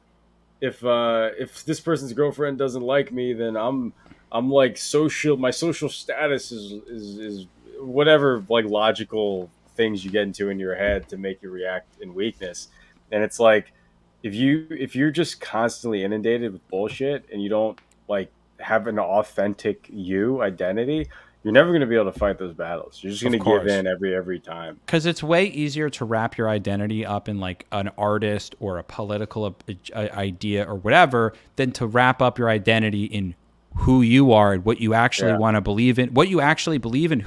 [SPEAKER 1] this person's girlfriend doesn't like me, then I'm like social. My social status is whatever like logical things you get into in your head to make you react in weakness. And it's like if you're just constantly inundated with bullshit and you don't like have an authentic you identity, you're never going to be able to fight those battles. You're just going
[SPEAKER 2] Of
[SPEAKER 1] to give
[SPEAKER 2] course.
[SPEAKER 1] in every time.
[SPEAKER 2] Because it's way easier to wrap your identity up in like an artist or a political idea or whatever than to wrap up your identity in who you are and what you actually
[SPEAKER 1] Yeah,
[SPEAKER 2] want to believe in, what you actually believe in,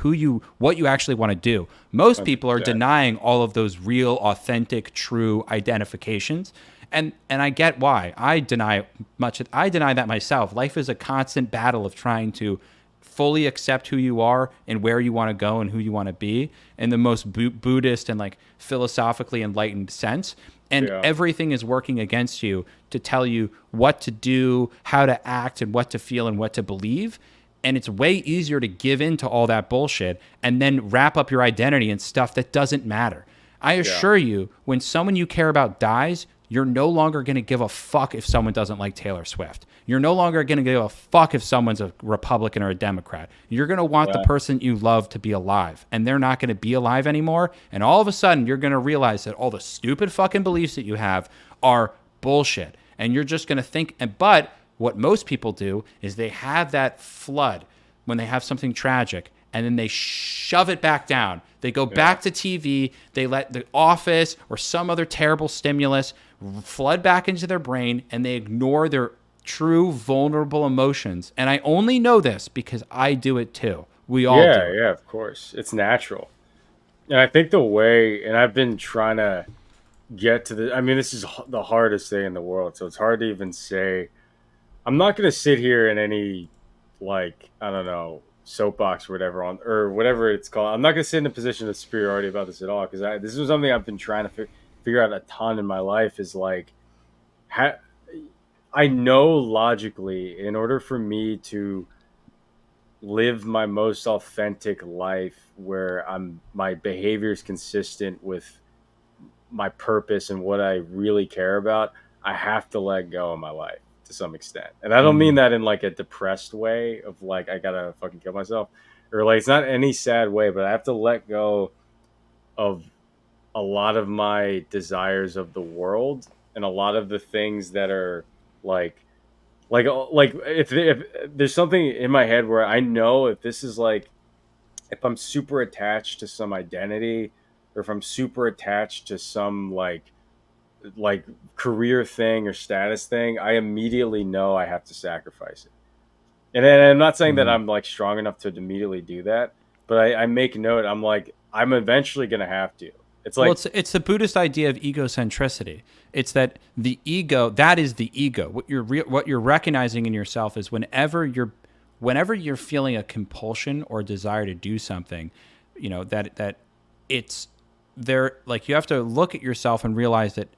[SPEAKER 2] what you actually want to do. Most people are
[SPEAKER 1] 100%.
[SPEAKER 2] denying all of those real, authentic, true identifications. And I get why. I deny that myself. Life is a constant battle of trying to fully accept who you are and where you want to go and who you want to be in the most Buddhist and like philosophically enlightened sense. And
[SPEAKER 1] Yeah,
[SPEAKER 2] everything is working against you to tell you what to do, how to act, and what to feel and what to believe. And it's way easier to give in to all that bullshit and then wrap up your identity in stuff that doesn't matter. I
[SPEAKER 1] yeah,
[SPEAKER 2] assure you, when someone you care about dies, you're no longer going to give a fuck if someone doesn't like Taylor Swift. You're no longer going to give a fuck if someone's a Republican or a Democrat. You're going to want the
[SPEAKER 1] yeah,
[SPEAKER 2] person you love to be alive, and they're not going to be alive anymore. And all of a sudden, you're going to realize that all the stupid fucking beliefs that you have are bullshit. And you're just going to think, but what most people do is they have that flood when they have something tragic and then they shove it back down. They go
[SPEAKER 1] yeah.
[SPEAKER 2] back to TV. They let The Office or some other terrible stimulus flood back into their brain and they ignore their true vulnerable emotions. And I only know this because I do it too. We all
[SPEAKER 1] Yeah,
[SPEAKER 2] do it.
[SPEAKER 1] yeah, of course. It's natural. And I think the way, and I've been trying to get to the, I mean, this is the hardest thing in the world. So it's hard to even say. I'm not going to sit here in any, like, I don't know, soapbox or whatever, or whatever it's called. I'm not going to sit in a position of superiority about this at all because this is something I've been trying to figure out a ton in my life is like, ha- I know logically, in order for me to live my most authentic life where my behavior is consistent with my purpose and what I really care about, I have to let go of my life to some extent. And I don't mean
[SPEAKER 2] Mm.
[SPEAKER 1] that in like a depressed way of like I gotta fucking kill myself. Or like it's not any sad way, but I have to let go of a lot of my desires of the world and a lot of the things that are like like if there's something in my head where I know if this is like if I'm super attached to some identity or if I'm super attached to some like career thing or status thing, I immediately know I have to sacrifice it. And then I'm not saying that
[SPEAKER 2] Mm.
[SPEAKER 1] I'm like strong enough to immediately do that, but I make note. I'm like I'm eventually gonna have to. It's
[SPEAKER 2] Well,
[SPEAKER 1] like
[SPEAKER 2] it's the Buddhist idea of egocentricity. It's that the ego, that is the ego. What you're recognizing in yourself is whenever you're feeling a compulsion or desire to do something, that it's there. Like you have to look at yourself and realize that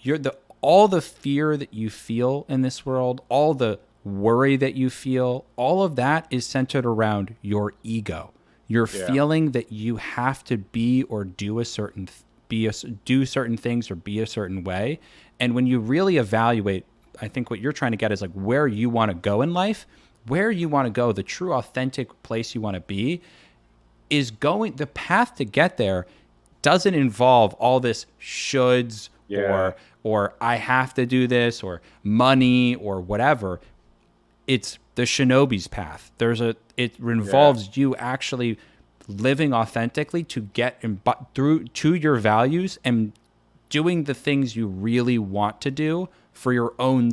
[SPEAKER 2] you're the all the fear that you feel in this world, all the worry that you feel, all of that is centered around your ego. You're
[SPEAKER 1] Yeah.
[SPEAKER 2] feeling that you have to be or do a certain do certain things or be a certain way. And when you really evaluate, I think what you're trying to get is like where you want to go in life, where you want to go, the true authentic place you want to be is going, the path to get there doesn't involve all this shoulds
[SPEAKER 1] Yeah.
[SPEAKER 2] or I have to do this or money or whatever. It's the shinobi's path. It
[SPEAKER 1] Yeah.
[SPEAKER 2] involves you actually living authentically to get through to your values and doing the things you really want to do for your own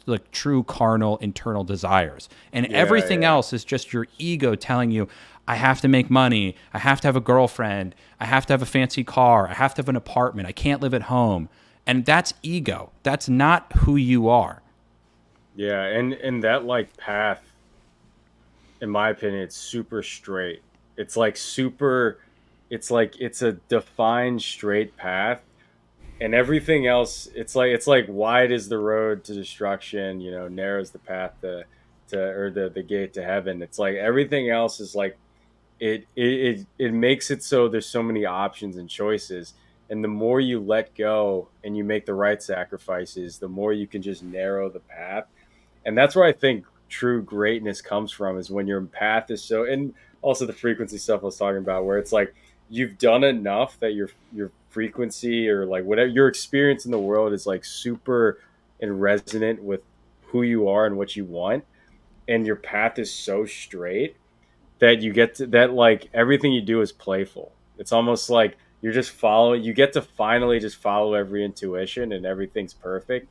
[SPEAKER 2] like true carnal internal desires. And
[SPEAKER 1] Yeah.
[SPEAKER 2] everything
[SPEAKER 1] Yeah.
[SPEAKER 2] else is just your ego telling you, I have to make money, I have to have a girlfriend, I have to have a fancy car, I have to have an apartment, I can't live at home. And that's ego. That's not who you are.
[SPEAKER 1] Yeah. And that like path, in my opinion, it's super straight. It's like super, it's like it's a defined straight path, and everything else, it's like wide is the road to destruction, narrows the path to or the gate to heaven. It's like everything else is like it makes it so there's so many options and choices, and the more you let go and you make the right sacrifices, the more you can just narrow the path. And that's where I think true greatness comes from, is when your path is so, and also the frequency stuff I was talking about, where it's like you've done enough that your frequency or like whatever your experience in the world is like super and resonant with who you are and what you want, and your path is so straight that you get to that, like everything you do is playful. It's almost like you're just following, you get to finally just follow every intuition and everything's perfect.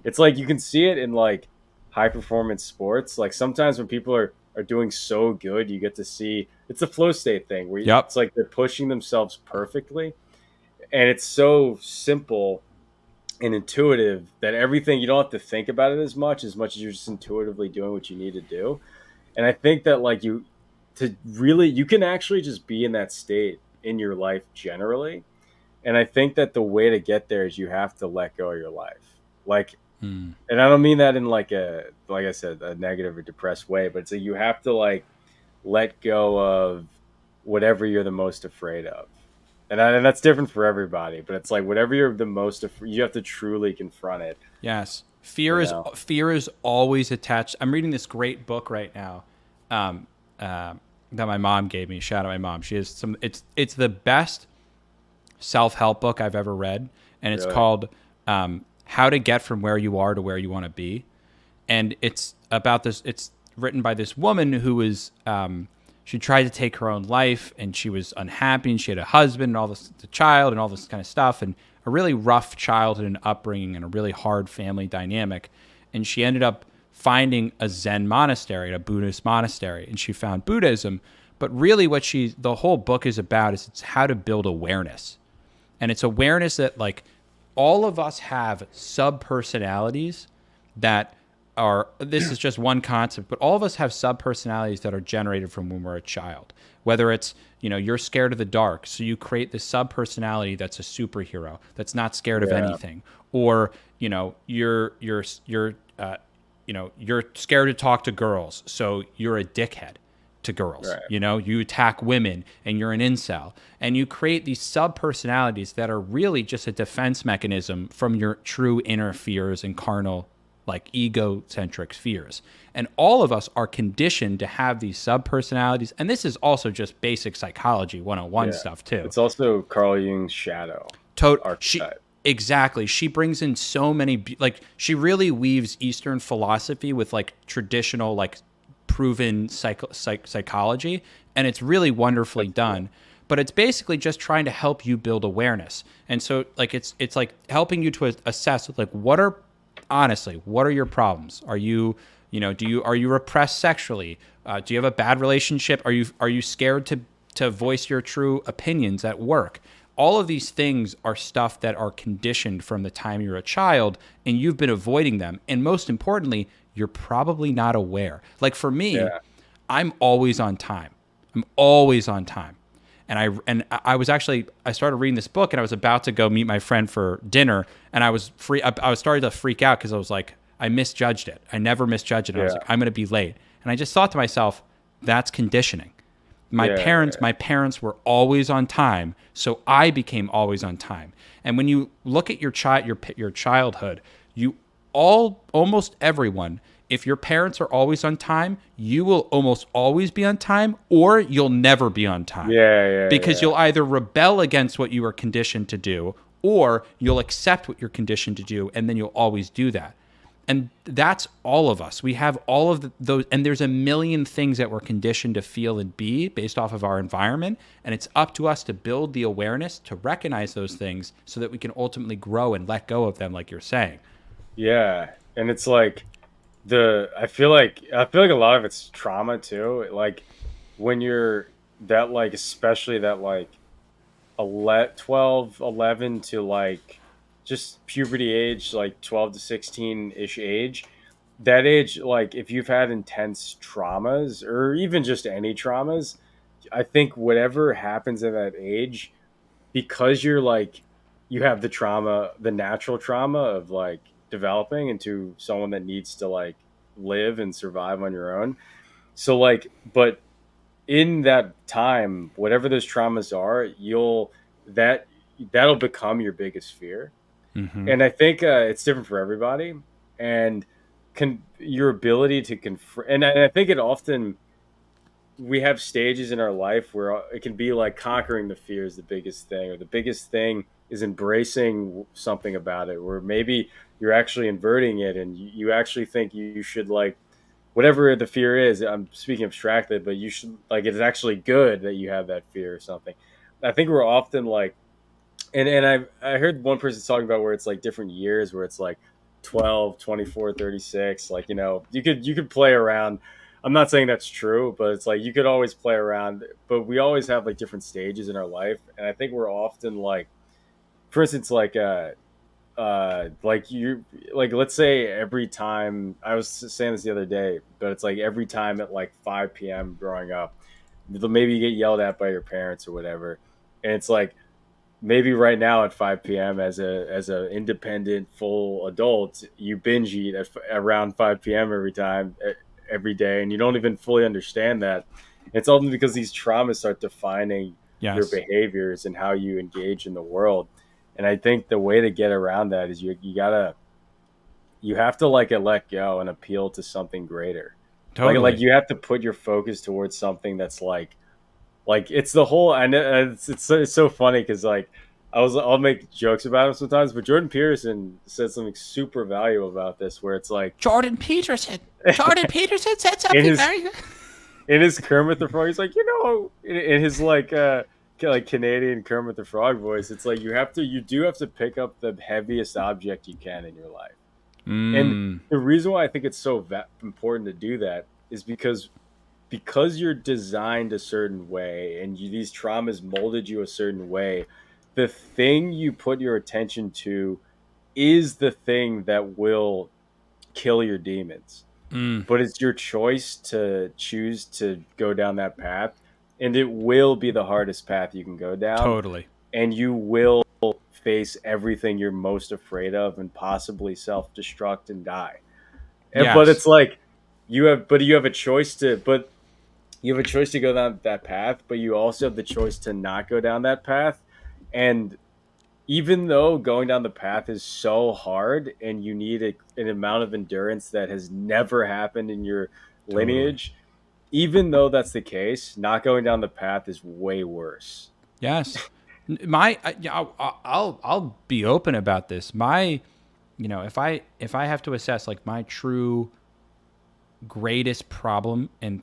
[SPEAKER 1] It's like you can see it in like high performance sports. Like sometimes when people are doing so good, you get to see it's a flow state thing where
[SPEAKER 2] Yep.
[SPEAKER 1] it's like they're pushing themselves perfectly, and it's so simple and intuitive that everything, you don't have to think about it as much as you're just intuitively doing what you need to do. And I think that like you can actually just be in that state in your life generally. And I think that the way to get there is you have to let go of your life. Like,
[SPEAKER 2] Mm.
[SPEAKER 1] and I don't mean that in like I said, a negative or depressed way, but it's like you have to like let go of whatever you're the most afraid of. And that's different for everybody, but it's like whatever you're the most afraid, you have to truly confront it,
[SPEAKER 2] Yes.
[SPEAKER 1] you know?
[SPEAKER 2] Fear is always attached. I'm reading this great book right now, um, that my mom gave me. Shout out my mom. She has some. It's the best self help book I've ever read, and it's
[SPEAKER 1] Really.
[SPEAKER 2] called "How to Get from Where You Are to Where You Want to Be." And it's about this. It's written by this woman who was she tried to take her own life, and she was unhappy, and she had a husband and all this, the child, and all this kind of stuff, and a really rough childhood and upbringing, and a really hard family dynamic. And she ended up finding a Zen monastery, a Buddhist monastery, and she found Buddhism. But really, the whole book is about is it's how to build awareness, and it's awareness that like all of us have sub personalities that are, this is just one concept, but all of us have sub personalities that are generated from when we're a child. Whether it's, you're scared of the dark, so you create this sub personality that's a superhero that's not scared of
[SPEAKER 1] Yeah.
[SPEAKER 2] anything, or you're scared to talk to girls, so you're a dickhead to girls.
[SPEAKER 1] Right.
[SPEAKER 2] You attack women and you're an incel. And you create these sub personalities that are really just a defense mechanism from your true inner fears and carnal, like egocentric fears. And all of us are conditioned to have these sub personalities. And this is also just basic psychology 101
[SPEAKER 1] Yeah.
[SPEAKER 2] stuff too.
[SPEAKER 1] It's also Carl Jung's shadow
[SPEAKER 2] She
[SPEAKER 1] archetype.
[SPEAKER 2] exactly. She brings in so many like she really weaves Eastern philosophy with like traditional like proven psychology, and it's really wonderfully
[SPEAKER 1] That's cool.
[SPEAKER 2] done. But it's basically just trying to help you build awareness, and so like it's like helping you to assess like what are your problems? Are you are you repressed sexually? Do you have a bad relationship? Are you scared to voice your true opinions at work? All of these things are stuff that are conditioned from the time you're a child, and you've been avoiding them. And most importantly, you're probably not aware. Like for me,
[SPEAKER 1] Yeah.
[SPEAKER 2] I'm always on time. I'm always on time. And I was actually, I started reading this book, and I was about to go meet my friend for dinner, and I was starting to freak out because I was like, I misjudged it. I never misjudged it. And I was
[SPEAKER 1] Yeah.
[SPEAKER 2] like, I'm going to be late. And I just thought to myself, that's conditioning.
[SPEAKER 1] Yeah.
[SPEAKER 2] My parents were always on time, so I became always on time. And when you look at your childhood, you almost everyone, if your parents are always on time, you will almost always be on time, or you'll never be on time,
[SPEAKER 1] Yeah. Yeah.
[SPEAKER 2] because
[SPEAKER 1] Yeah.
[SPEAKER 2] you'll either rebel against what you were conditioned to do, or you'll accept what you're conditioned to do, and then you'll always do that. And that's all of us. We have all of those, and there's a million things that we're conditioned to feel and be based off of our environment. And it's up to us to build the awareness to recognize those things so that we can ultimately grow and let go of them, like you're saying.
[SPEAKER 1] Yeah. And it's like I feel like a lot of it's trauma too. Like when you're that like especially that like 12, 11 to like just puberty age, like 12 to 16-ish age, that age, like if you've had intense traumas or even just any traumas, I think whatever happens at that age, because you're like, you have the trauma, the natural trauma of like developing into someone that needs to like live and survive on your own. So, like, but in that time, whatever those traumas are, that that'll become your biggest fear.
[SPEAKER 2] Mm-hmm.
[SPEAKER 1] And I think it's different for everybody, and your ability to confront. And I think it often, we have stages in our life where it can be like conquering the fear is the biggest thing, or the biggest thing is embracing something about it, where maybe you're actually inverting it and you actually think you should like whatever the fear is. I'm speaking abstractly, but you should like it's actually good that you have that fear or something. I think we're often like, and I heard one person talking about where it's like different years where it's like 12, 24, 36. Like, you could play around. I'm not saying that's true, but it's like you could always play around, but we always have like different stages in our life. And I think we're often like, for instance, like you, like let's say every time, I was saying this the other day, but it's like every time at like 5 p.m. growing up, maybe you get yelled at by your parents or whatever. And it's like, maybe right now at 5 p.m. as a independent full adult, you binge eat at around 5 p.m. every time, every day, and you don't even fully understand that. It's often because these traumas start defining your
[SPEAKER 2] Yes.
[SPEAKER 1] behaviors and how you engage in the world. And I think the way to get around that is you have to like let go and appeal to something greater. Like
[SPEAKER 2] Totally.
[SPEAKER 1] you have to put your focus towards something that's like it's the whole. And it's so funny because like I'll make jokes about him sometimes, but Jordan Peterson said something super valuable about this, where it's like
[SPEAKER 2] Jordan Peterson. Jordan Peterson said
[SPEAKER 1] in
[SPEAKER 2] something
[SPEAKER 1] his
[SPEAKER 2] very good.
[SPEAKER 1] in his Kermit the Frog, he's like, in his like Canadian Kermit the Frog voice, it's like you do have to pick up the heaviest object you can in your life. And
[SPEAKER 2] Mm,
[SPEAKER 1] the reason why I think it's so important to do that is because you're designed a certain way, and these traumas molded you a certain way. The thing you put your attention to is the thing that will kill your demons,
[SPEAKER 2] mm,
[SPEAKER 1] but it's your choice to choose to go down that path, and it will be the hardest path you can go down,
[SPEAKER 2] totally.
[SPEAKER 1] and you will face everything you're most afraid of and possibly self-destruct and die. But
[SPEAKER 2] Yes.
[SPEAKER 1] it's like you have a choice to go down that path, but you also have the choice to not go down that path. And even though going down the path is so hard and you need an amount of endurance that has never happened in your
[SPEAKER 2] Totally.
[SPEAKER 1] lineage, even though that's the case, not going down the path is way worse.
[SPEAKER 2] Yes. I'll be open about this. If I have to assess like my true greatest problem and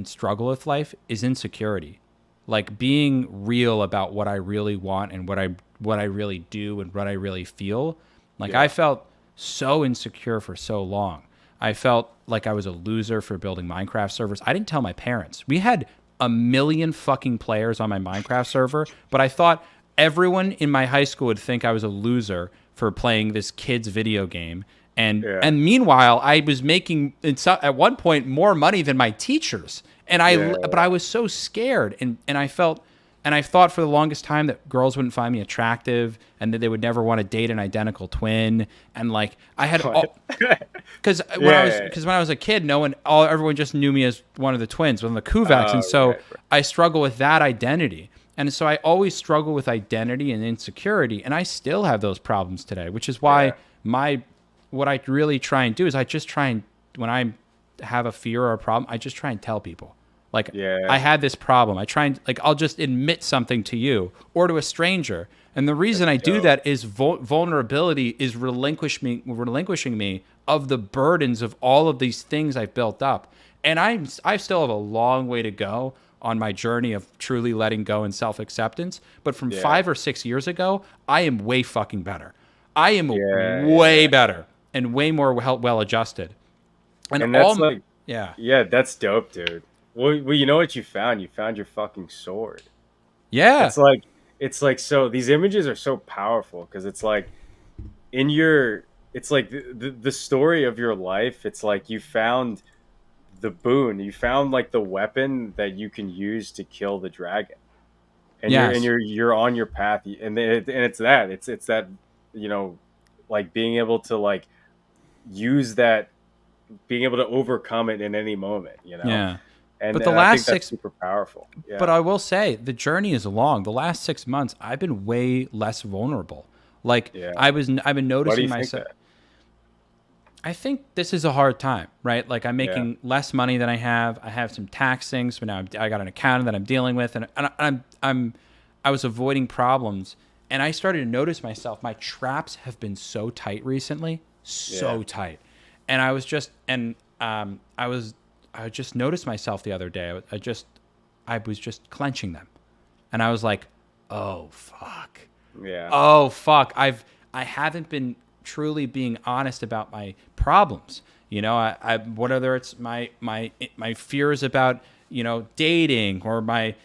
[SPEAKER 2] struggle with life is insecurity. Like being real about what I really want and what I really do and what I really feel. Like I
[SPEAKER 1] Yeah.
[SPEAKER 2] felt so insecure for so long. I felt like I was a loser for building Minecraft servers. I didn't tell my parents. We had a million fucking players on my Minecraft server, but I thought everyone in my high school would think I was a loser for playing this kid's video game. And
[SPEAKER 1] Yeah.
[SPEAKER 2] and meanwhile, I was making at one point more money than my teachers. And
[SPEAKER 1] Yeah.
[SPEAKER 2] but I was so scared, and I felt And I thought for the longest time that girls wouldn't find me attractive and that they would never want to date an identical twin. And like I had
[SPEAKER 1] What?
[SPEAKER 2] all, because
[SPEAKER 1] Yeah.
[SPEAKER 2] when I was a kid, everyone just knew me as one of the twins, one of the Kuvaks, and
[SPEAKER 1] Oh,
[SPEAKER 2] so
[SPEAKER 1] right, right.
[SPEAKER 2] I struggle with that identity, and so I always struggle with identity and insecurity, and I still have those problems today, which is why
[SPEAKER 1] Yeah.
[SPEAKER 2] my what I really try and do is I just try and when I have a fear or a problem, I just try and tell people like I
[SPEAKER 1] Yeah.
[SPEAKER 2] had this problem. I try and like I'll just admit something to you or to a stranger. And the reason
[SPEAKER 1] That's
[SPEAKER 2] I do
[SPEAKER 1] dope.
[SPEAKER 2] that is vulnerability is relinquishing me of the burdens of all of these things I've built up. And I still have a long way to go on my journey of truly letting go and self-acceptance. But from
[SPEAKER 1] Yeah.
[SPEAKER 2] 5 or 6 years ago, I am way fucking better. I am
[SPEAKER 1] Yeah.
[SPEAKER 2] way
[SPEAKER 1] Yeah.
[SPEAKER 2] better and way more well adjusted. And
[SPEAKER 1] And that's
[SPEAKER 2] all,
[SPEAKER 1] like,
[SPEAKER 2] yeah,
[SPEAKER 1] yeah, that's dope, dude. Well, you know what you found? You found your fucking sword.
[SPEAKER 2] yeah,
[SPEAKER 1] It's like, so these images are so powerful because it's like in your, it's like the story of your life. It's like you found the boon, you found like the weapon that you can use to kill the dragon, and
[SPEAKER 2] yes,
[SPEAKER 1] you're on your path, and it's that, you know, like being able to like use that, being able to overcome it in any moment, you know.
[SPEAKER 2] yeah.
[SPEAKER 1] and
[SPEAKER 2] But the
[SPEAKER 1] and I think
[SPEAKER 2] last
[SPEAKER 1] that's
[SPEAKER 2] six
[SPEAKER 1] super powerful.
[SPEAKER 2] But
[SPEAKER 1] Yeah.
[SPEAKER 2] I will say the journey is long. The last 6 months, I've been way less vulnerable. Like
[SPEAKER 1] Yeah.
[SPEAKER 2] I've been
[SPEAKER 1] Why do
[SPEAKER 2] noticing
[SPEAKER 1] you think
[SPEAKER 2] myself.
[SPEAKER 1] that?
[SPEAKER 2] I think this is a hard time, right? Like I'm
[SPEAKER 1] Yeah.
[SPEAKER 2] making less money than I have. I have some tax things, but now I got an accountant that I'm dealing with, and I was avoiding problems, and I started to notice myself. My traps have been so tight recently,
[SPEAKER 1] Yeah.
[SPEAKER 2] so tight, and I was just and I just noticed myself the other day. I was just clenching them, and I was like, oh fuck.
[SPEAKER 1] Yeah.
[SPEAKER 2] Oh fuck. I haven't been truly being honest about my problems. You know, I whether it's my fears about, you know, dating, or my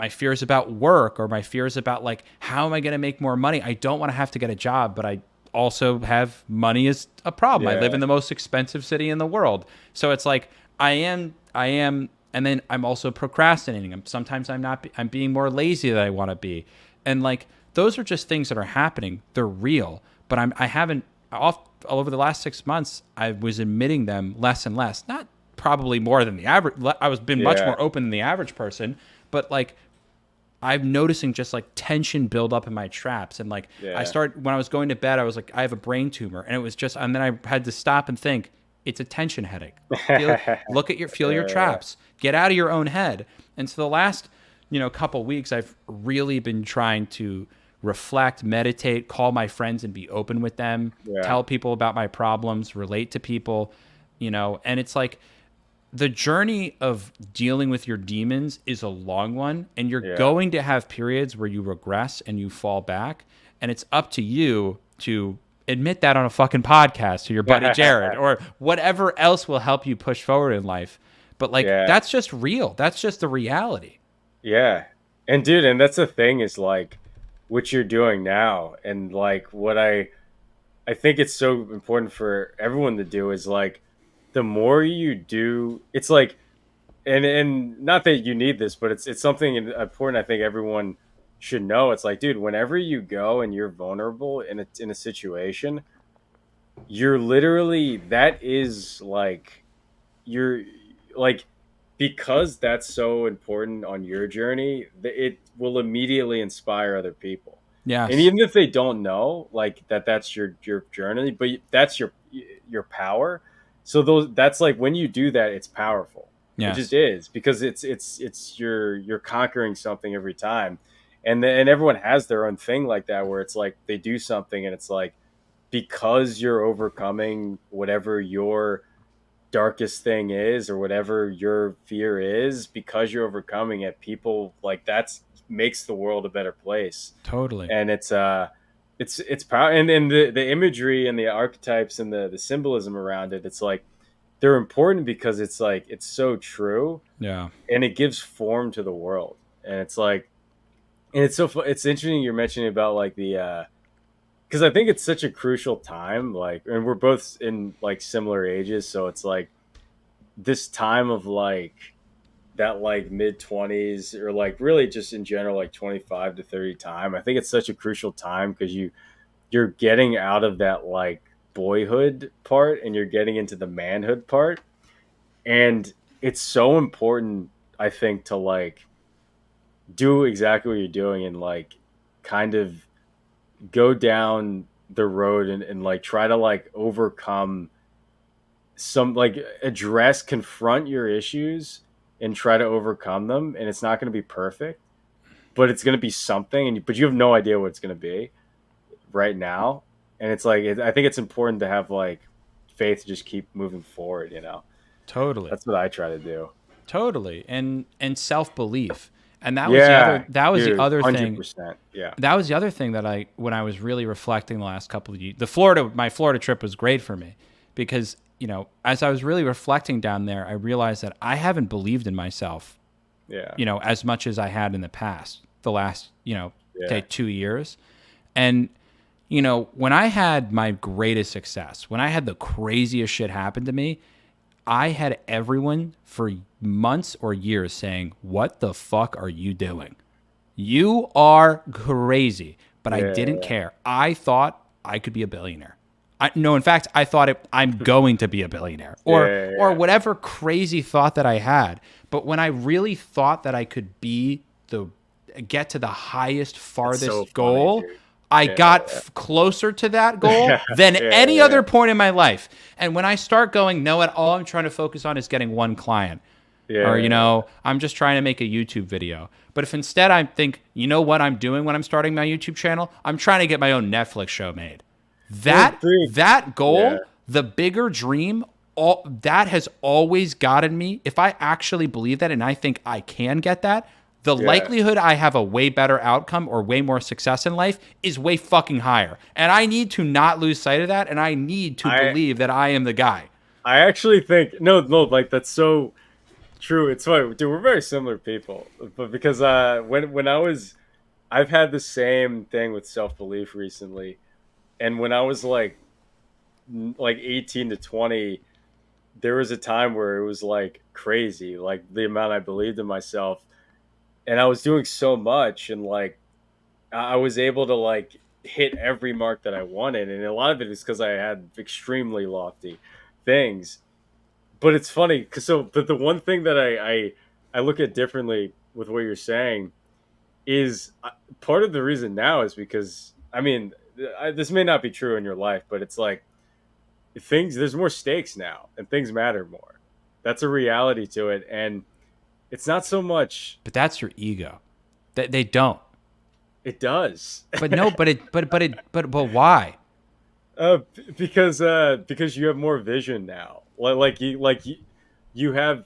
[SPEAKER 2] fears about work, or my fears about like how am I going to make more money? I don't want to have to get a job, but I also have money is a problem. I live
[SPEAKER 1] Yeah.
[SPEAKER 2] in the most expensive city in the world. So it's like I am and then I'm also procrastinating. Sometimes I'm not I'm being more lazy than I want to be. And like those are just things that are happening. They're real, but I haven't off all over the last 6 months. I was admitting them less and less. Not probably more than the average. I was been much
[SPEAKER 1] Yeah.
[SPEAKER 2] more open than the average person, but like I'm noticing just like tension build up in my traps. And like
[SPEAKER 1] Yeah.
[SPEAKER 2] when I was going to bed, I was like, I have a brain tumor. And it was just, and then I had to stop and think, it's a tension headache. Feel your
[SPEAKER 1] Yeah.
[SPEAKER 2] traps, get out of your own head. And so the last, couple weeks, I've really been trying to reflect, meditate, call my friends and be open with them,
[SPEAKER 1] Yeah.
[SPEAKER 2] tell people about my problems, relate to people, and it's like, the journey of dealing with your demons is a long one, and you're
[SPEAKER 1] Yeah.
[SPEAKER 2] going to have periods where you regress and you fall back, and it's up to you to admit that on a fucking podcast to your buddy Jared or whatever else will help you push forward in life. But like
[SPEAKER 1] Yeah.
[SPEAKER 2] that's just real. That's just the reality.
[SPEAKER 1] Yeah. And dude, and that's the thing is like what you're doing now, and like what I think it's so important for everyone to do is like the more you do, it's like, and not that you need this, but it's something important I think everyone should know. It's like, dude, whenever you go and you're vulnerable in a situation, you're literally, that is like, you're like, because that's so important on your journey, it will immediately inspire other people. And
[SPEAKER 2] Yes.
[SPEAKER 1] even if they don't know like that's your journey, but that's your power. So those, that's like when you do that, it's powerful. It just
[SPEAKER 2] Yes.
[SPEAKER 1] is, because it's you're conquering something every time. And everyone has their own thing like that, where it's like they do something and it's like, because you're overcoming whatever your darkest thing is, or whatever your fear is, because you're overcoming it, people like, that's makes the world a better place.
[SPEAKER 2] Totally.
[SPEAKER 1] And it's power, and the imagery and the archetypes and the symbolism around it, it's like they're important because it's like it's so true,
[SPEAKER 2] Yeah.
[SPEAKER 1] and it gives form to the world. And it's like, and it's interesting you're mentioning about like the because I think it's such a crucial time, like, and we're both in like similar ages, so it's like this time of like that like mid 20s, or like really just in general like 25 to 30 time. I think it's such a crucial time because you're getting out of that like boyhood part and you're getting into the manhood part. And it's so important, I think, to like do exactly what you're doing and like kind of go down the road and like try to like overcome some, like address, confront your issues and try to overcome them. And it's not going to be perfect, but it's going to be something. And but you have no idea what it's going to be right now. And it's like I think it's important to have like faith to just keep moving forward.
[SPEAKER 2] Totally.
[SPEAKER 1] That's what I try to do.
[SPEAKER 2] Totally. And self-belief. And
[SPEAKER 1] Yeah,
[SPEAKER 2] that was the
[SPEAKER 1] dude,
[SPEAKER 2] other thing.
[SPEAKER 1] 100%. Yeah,
[SPEAKER 2] That was the other thing that when I was really reflecting the last couple of years, my Florida trip was great for me because, as I was really reflecting down there, I realized that I haven't believed in myself,
[SPEAKER 1] yeah,
[SPEAKER 2] as much as I had in the past, the last, say
[SPEAKER 1] yeah.
[SPEAKER 2] 2 years. And, when I had my greatest success, when I had the craziest shit happen to me, I had everyone for months or years saying, "What the fuck are you doing? You are crazy." But I didn't
[SPEAKER 1] Yeah,
[SPEAKER 2] care. I thought I could be a billionaire. No, in fact, I thought I'm going to be a billionaire,
[SPEAKER 1] yeah,
[SPEAKER 2] or
[SPEAKER 1] yeah.
[SPEAKER 2] whatever crazy thought that I had. But when I really thought that I could get to the highest,
[SPEAKER 1] It's so
[SPEAKER 2] farthest
[SPEAKER 1] funny,
[SPEAKER 2] goal,
[SPEAKER 1] dude.
[SPEAKER 2] I
[SPEAKER 1] Yeah,
[SPEAKER 2] got closer to that goal
[SPEAKER 1] yeah,
[SPEAKER 2] than
[SPEAKER 1] yeah,
[SPEAKER 2] any
[SPEAKER 1] yeah,
[SPEAKER 2] other point in my life. And when I start going, no, at all I'm trying to focus on is getting one client, or
[SPEAKER 1] yeah,
[SPEAKER 2] I'm just trying to make a YouTube video. But if instead I think, what I'm doing when I'm starting my YouTube channel, I'm trying to get my own Netflix show made.
[SPEAKER 1] Well,
[SPEAKER 2] That
[SPEAKER 1] big.
[SPEAKER 2] that
[SPEAKER 1] Yeah,
[SPEAKER 2] goal, the bigger dream, all that has always gotten me. If I actually believe that and I think I can get that, the
[SPEAKER 1] yeah.
[SPEAKER 2] likelihood I have a way better outcome or way more success in life is way fucking higher. And I need to not lose sight of that, and I need to
[SPEAKER 1] I
[SPEAKER 2] believe that I am the guy.
[SPEAKER 1] I actually think no, no, like that's so true. It's funny, dude. We're very similar people, but because when I've had the same thing with self belief recently, and when I was like 18 to 20, there was a time where it was like crazy, like the amount I believed in myself, and I was doing so much, and like I was able to like hit every mark that I wanted, and a lot of it is because I had extremely lofty things. But it's funny because but the one thing that I look at differently with what you're saying is part of the reason now is because I mean this may not be true in your life, but it's like things there's more stakes now and things matter more. That's a reality to it, and it's not so much.
[SPEAKER 2] But that's your ego. They don't.
[SPEAKER 1] It does.
[SPEAKER 2] But no, but why?
[SPEAKER 1] Because you have more vision now. You have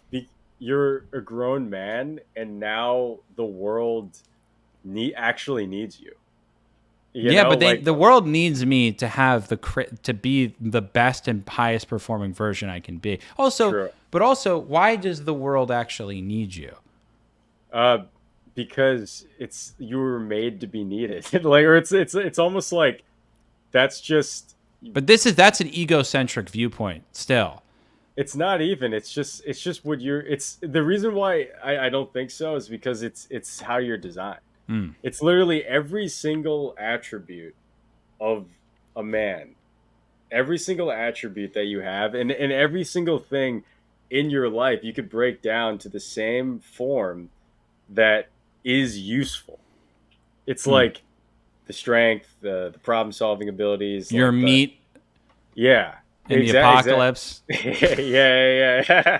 [SPEAKER 1] you're a grown man, and now the world actually needs you. You
[SPEAKER 2] Yeah,
[SPEAKER 1] know,
[SPEAKER 2] but
[SPEAKER 1] like
[SPEAKER 2] the world needs me to have to be the best and highest performing version I can be.
[SPEAKER 1] true.
[SPEAKER 2] Also, why does the world actually need you?
[SPEAKER 1] Uh, because it's you were made to be needed. Like, or it's almost like that's just.
[SPEAKER 2] But that's an egocentric viewpoint still.
[SPEAKER 1] It's not even. It's just what you're. It's the reason why I don't think so is because it's how you're designed.
[SPEAKER 2] Hmm.
[SPEAKER 1] It's literally every single attribute of a man, every single attribute that you have, and every single thing in your life you could break down to the same form that is useful. It's
[SPEAKER 2] Hmm.
[SPEAKER 1] like the strength, the problem solving abilities,
[SPEAKER 2] Your
[SPEAKER 1] like the
[SPEAKER 2] meat
[SPEAKER 1] yeah,
[SPEAKER 2] in the
[SPEAKER 1] exact,
[SPEAKER 2] apocalypse.
[SPEAKER 1] yeah,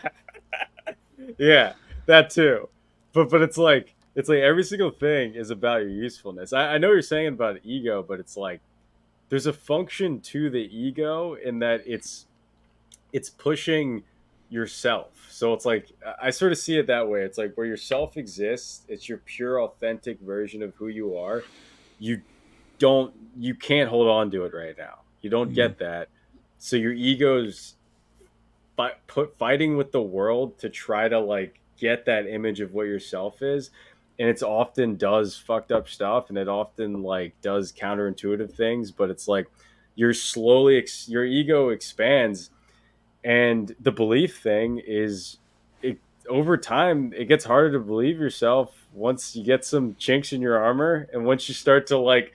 [SPEAKER 1] yeah, that too. But it's like every single thing is about your usefulness. I know you're saying about ego, but it's like there's a function to the ego in that it's pushing yourself. So it's like I sort of see it that way. It's like where yourself exists, it's your pure authentic version of who you are. You you can't hold on to it right now. You don't
[SPEAKER 2] Hmm.
[SPEAKER 1] get that. So your ego's fighting with the world to try to like get that image of what yourself is, and it's often does fucked up stuff, and it often like does counterintuitive things, but it's like you're slowly your ego expands, and the belief thing is it over time it gets harder to believe yourself once you get some chinks in your armor, and once you start to like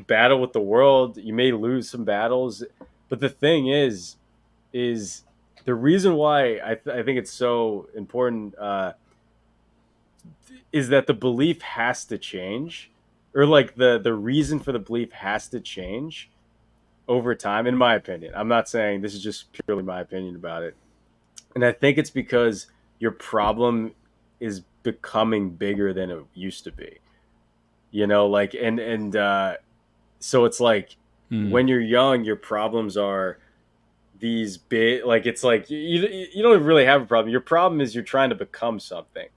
[SPEAKER 1] battle with the world, you may lose some battles. But the thing is the reason why I think it's so important is that the belief has to change, or like the reason for the belief has to change over time, in my opinion. I'm not saying, this is just purely my opinion about it. And I think it's because your problem is becoming bigger than it used to be. You know, like and so it's like
[SPEAKER 2] Mm,
[SPEAKER 1] when you're young, your problems are these big, like it's like you don't really have a problem. Your problem is you're trying to become something.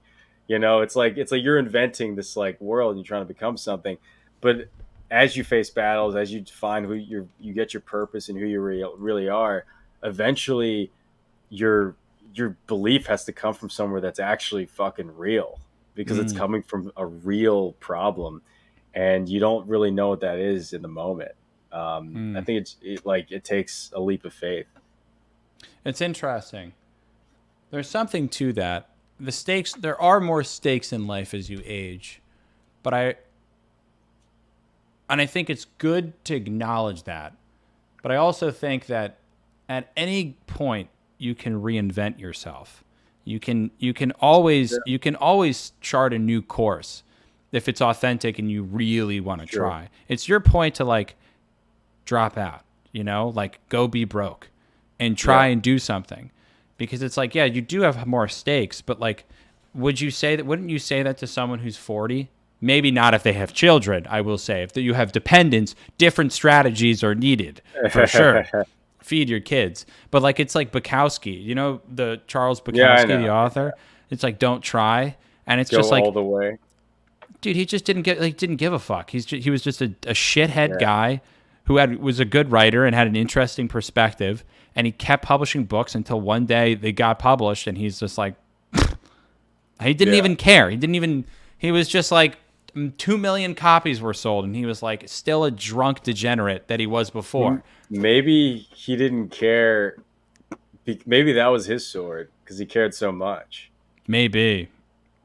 [SPEAKER 1] You know, it's like you're inventing this like world and you're trying to become something. But as you face battles, as you find who you get your purpose and who you really are, eventually your your belief has to come from somewhere that's actually fucking real, because it's
[SPEAKER 2] mm,
[SPEAKER 1] coming from a real problem, and you don't really know what that is in the moment. I
[SPEAKER 2] mm.
[SPEAKER 1] think like it takes a leap of faith.
[SPEAKER 2] It's interesting. There's something to that. The stakes, there are more stakes in life as you age, but I think it's good to acknowledge that. But I also think that at any point you can reinvent yourself.
[SPEAKER 1] Yeah,
[SPEAKER 2] You can always chart a new course if it's authentic and you really want to
[SPEAKER 1] sure.
[SPEAKER 2] try. It's your point to like drop out, you know, like go be broke and
[SPEAKER 1] Yeah,
[SPEAKER 2] try and do something. Because it's like, yeah, you do have more stakes, but like, wouldn't you say that to someone who's 40? Maybe not if they have children, I will say. If you have dependents, different strategies are needed for sure. Feed your kids. But like, it's like Bukowski, you know, the Charles
[SPEAKER 1] yeah, I
[SPEAKER 2] Bukowski, the
[SPEAKER 1] know.
[SPEAKER 2] author. It's like, don't try. And it's
[SPEAKER 1] Go
[SPEAKER 2] just
[SPEAKER 1] all
[SPEAKER 2] like,
[SPEAKER 1] the way.
[SPEAKER 2] dude, he just didn't give a fuck. He was just a shithead
[SPEAKER 1] Yeah,
[SPEAKER 2] guy who was a good writer and had an interesting perspective, and he kept publishing books until one day they got published, and he's just like, he didn't
[SPEAKER 1] yeah.
[SPEAKER 2] even care. He didn't even. He was just like, 2 million copies were sold, and he was like still a drunk degenerate that he was before.
[SPEAKER 1] Maybe he didn't care. Maybe that was his sword because he cared so much.
[SPEAKER 2] Maybe,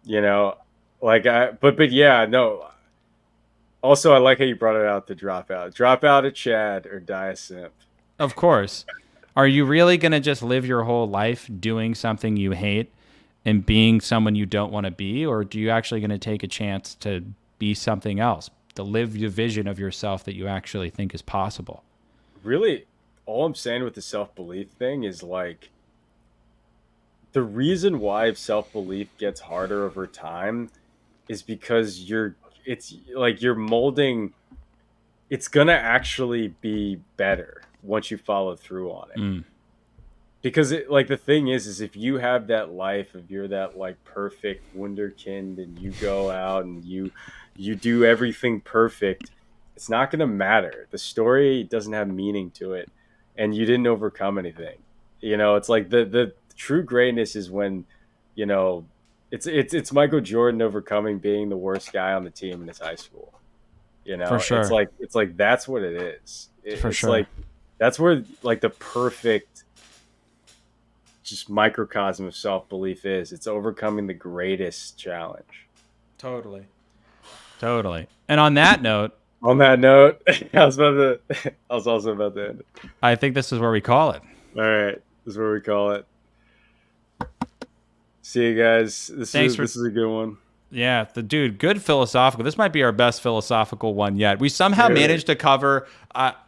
[SPEAKER 1] You know, like but yeah, no. Also, I like how you brought it out, to drop out. Drop out a Chad or die a simp.
[SPEAKER 2] of course. Are you really gonna just live your whole life doing something you hate and being someone you don't want to be, or do you actually going to take a chance to be something else, to live the vision of yourself that you actually think is possible?
[SPEAKER 1] Really, all I'm saying with the self belief thing is like the reason why self belief gets harder over time is because it's like you're molding. It's gonna actually be better once you follow through on it.
[SPEAKER 2] Mm,
[SPEAKER 1] Because like the thing is if you have that life, if you're that like perfect wunderkind and you go out and you do everything perfect, it's not going to matter. The story doesn't have meaning to it, and you didn't overcome anything. You know, it's like the true greatness is when, you know, it's Michael Jordan overcoming being the worst guy on the team in his high school. You
[SPEAKER 2] for
[SPEAKER 1] know,
[SPEAKER 2] sure.
[SPEAKER 1] it's like that's what it is.
[SPEAKER 2] For
[SPEAKER 1] It's
[SPEAKER 2] sure.
[SPEAKER 1] like that's where like the perfect just microcosm of self belief is. It's overcoming the greatest challenge.
[SPEAKER 2] Totally. Totally. And on that note,
[SPEAKER 1] On that note, I was also about to end it.
[SPEAKER 2] I think this is where we call it.
[SPEAKER 1] All right, this is where we call it. See you guys.
[SPEAKER 2] Thanks for,
[SPEAKER 1] This is a good one.
[SPEAKER 2] yeah, the dude, good philosophical. This might be our best philosophical one yet. We somehow
[SPEAKER 1] Really?
[SPEAKER 2] managed to cover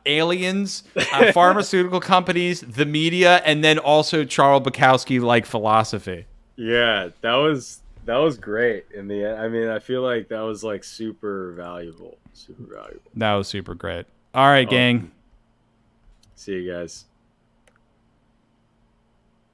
[SPEAKER 2] aliens, pharmaceutical companies, the media, and then also Charles Bukowski like philosophy.
[SPEAKER 1] Yeah, that was great in the end. I mean, I feel like that was like super valuable. Super valuable.
[SPEAKER 2] That was super great. All right, gang.
[SPEAKER 1] Awesome. See you guys.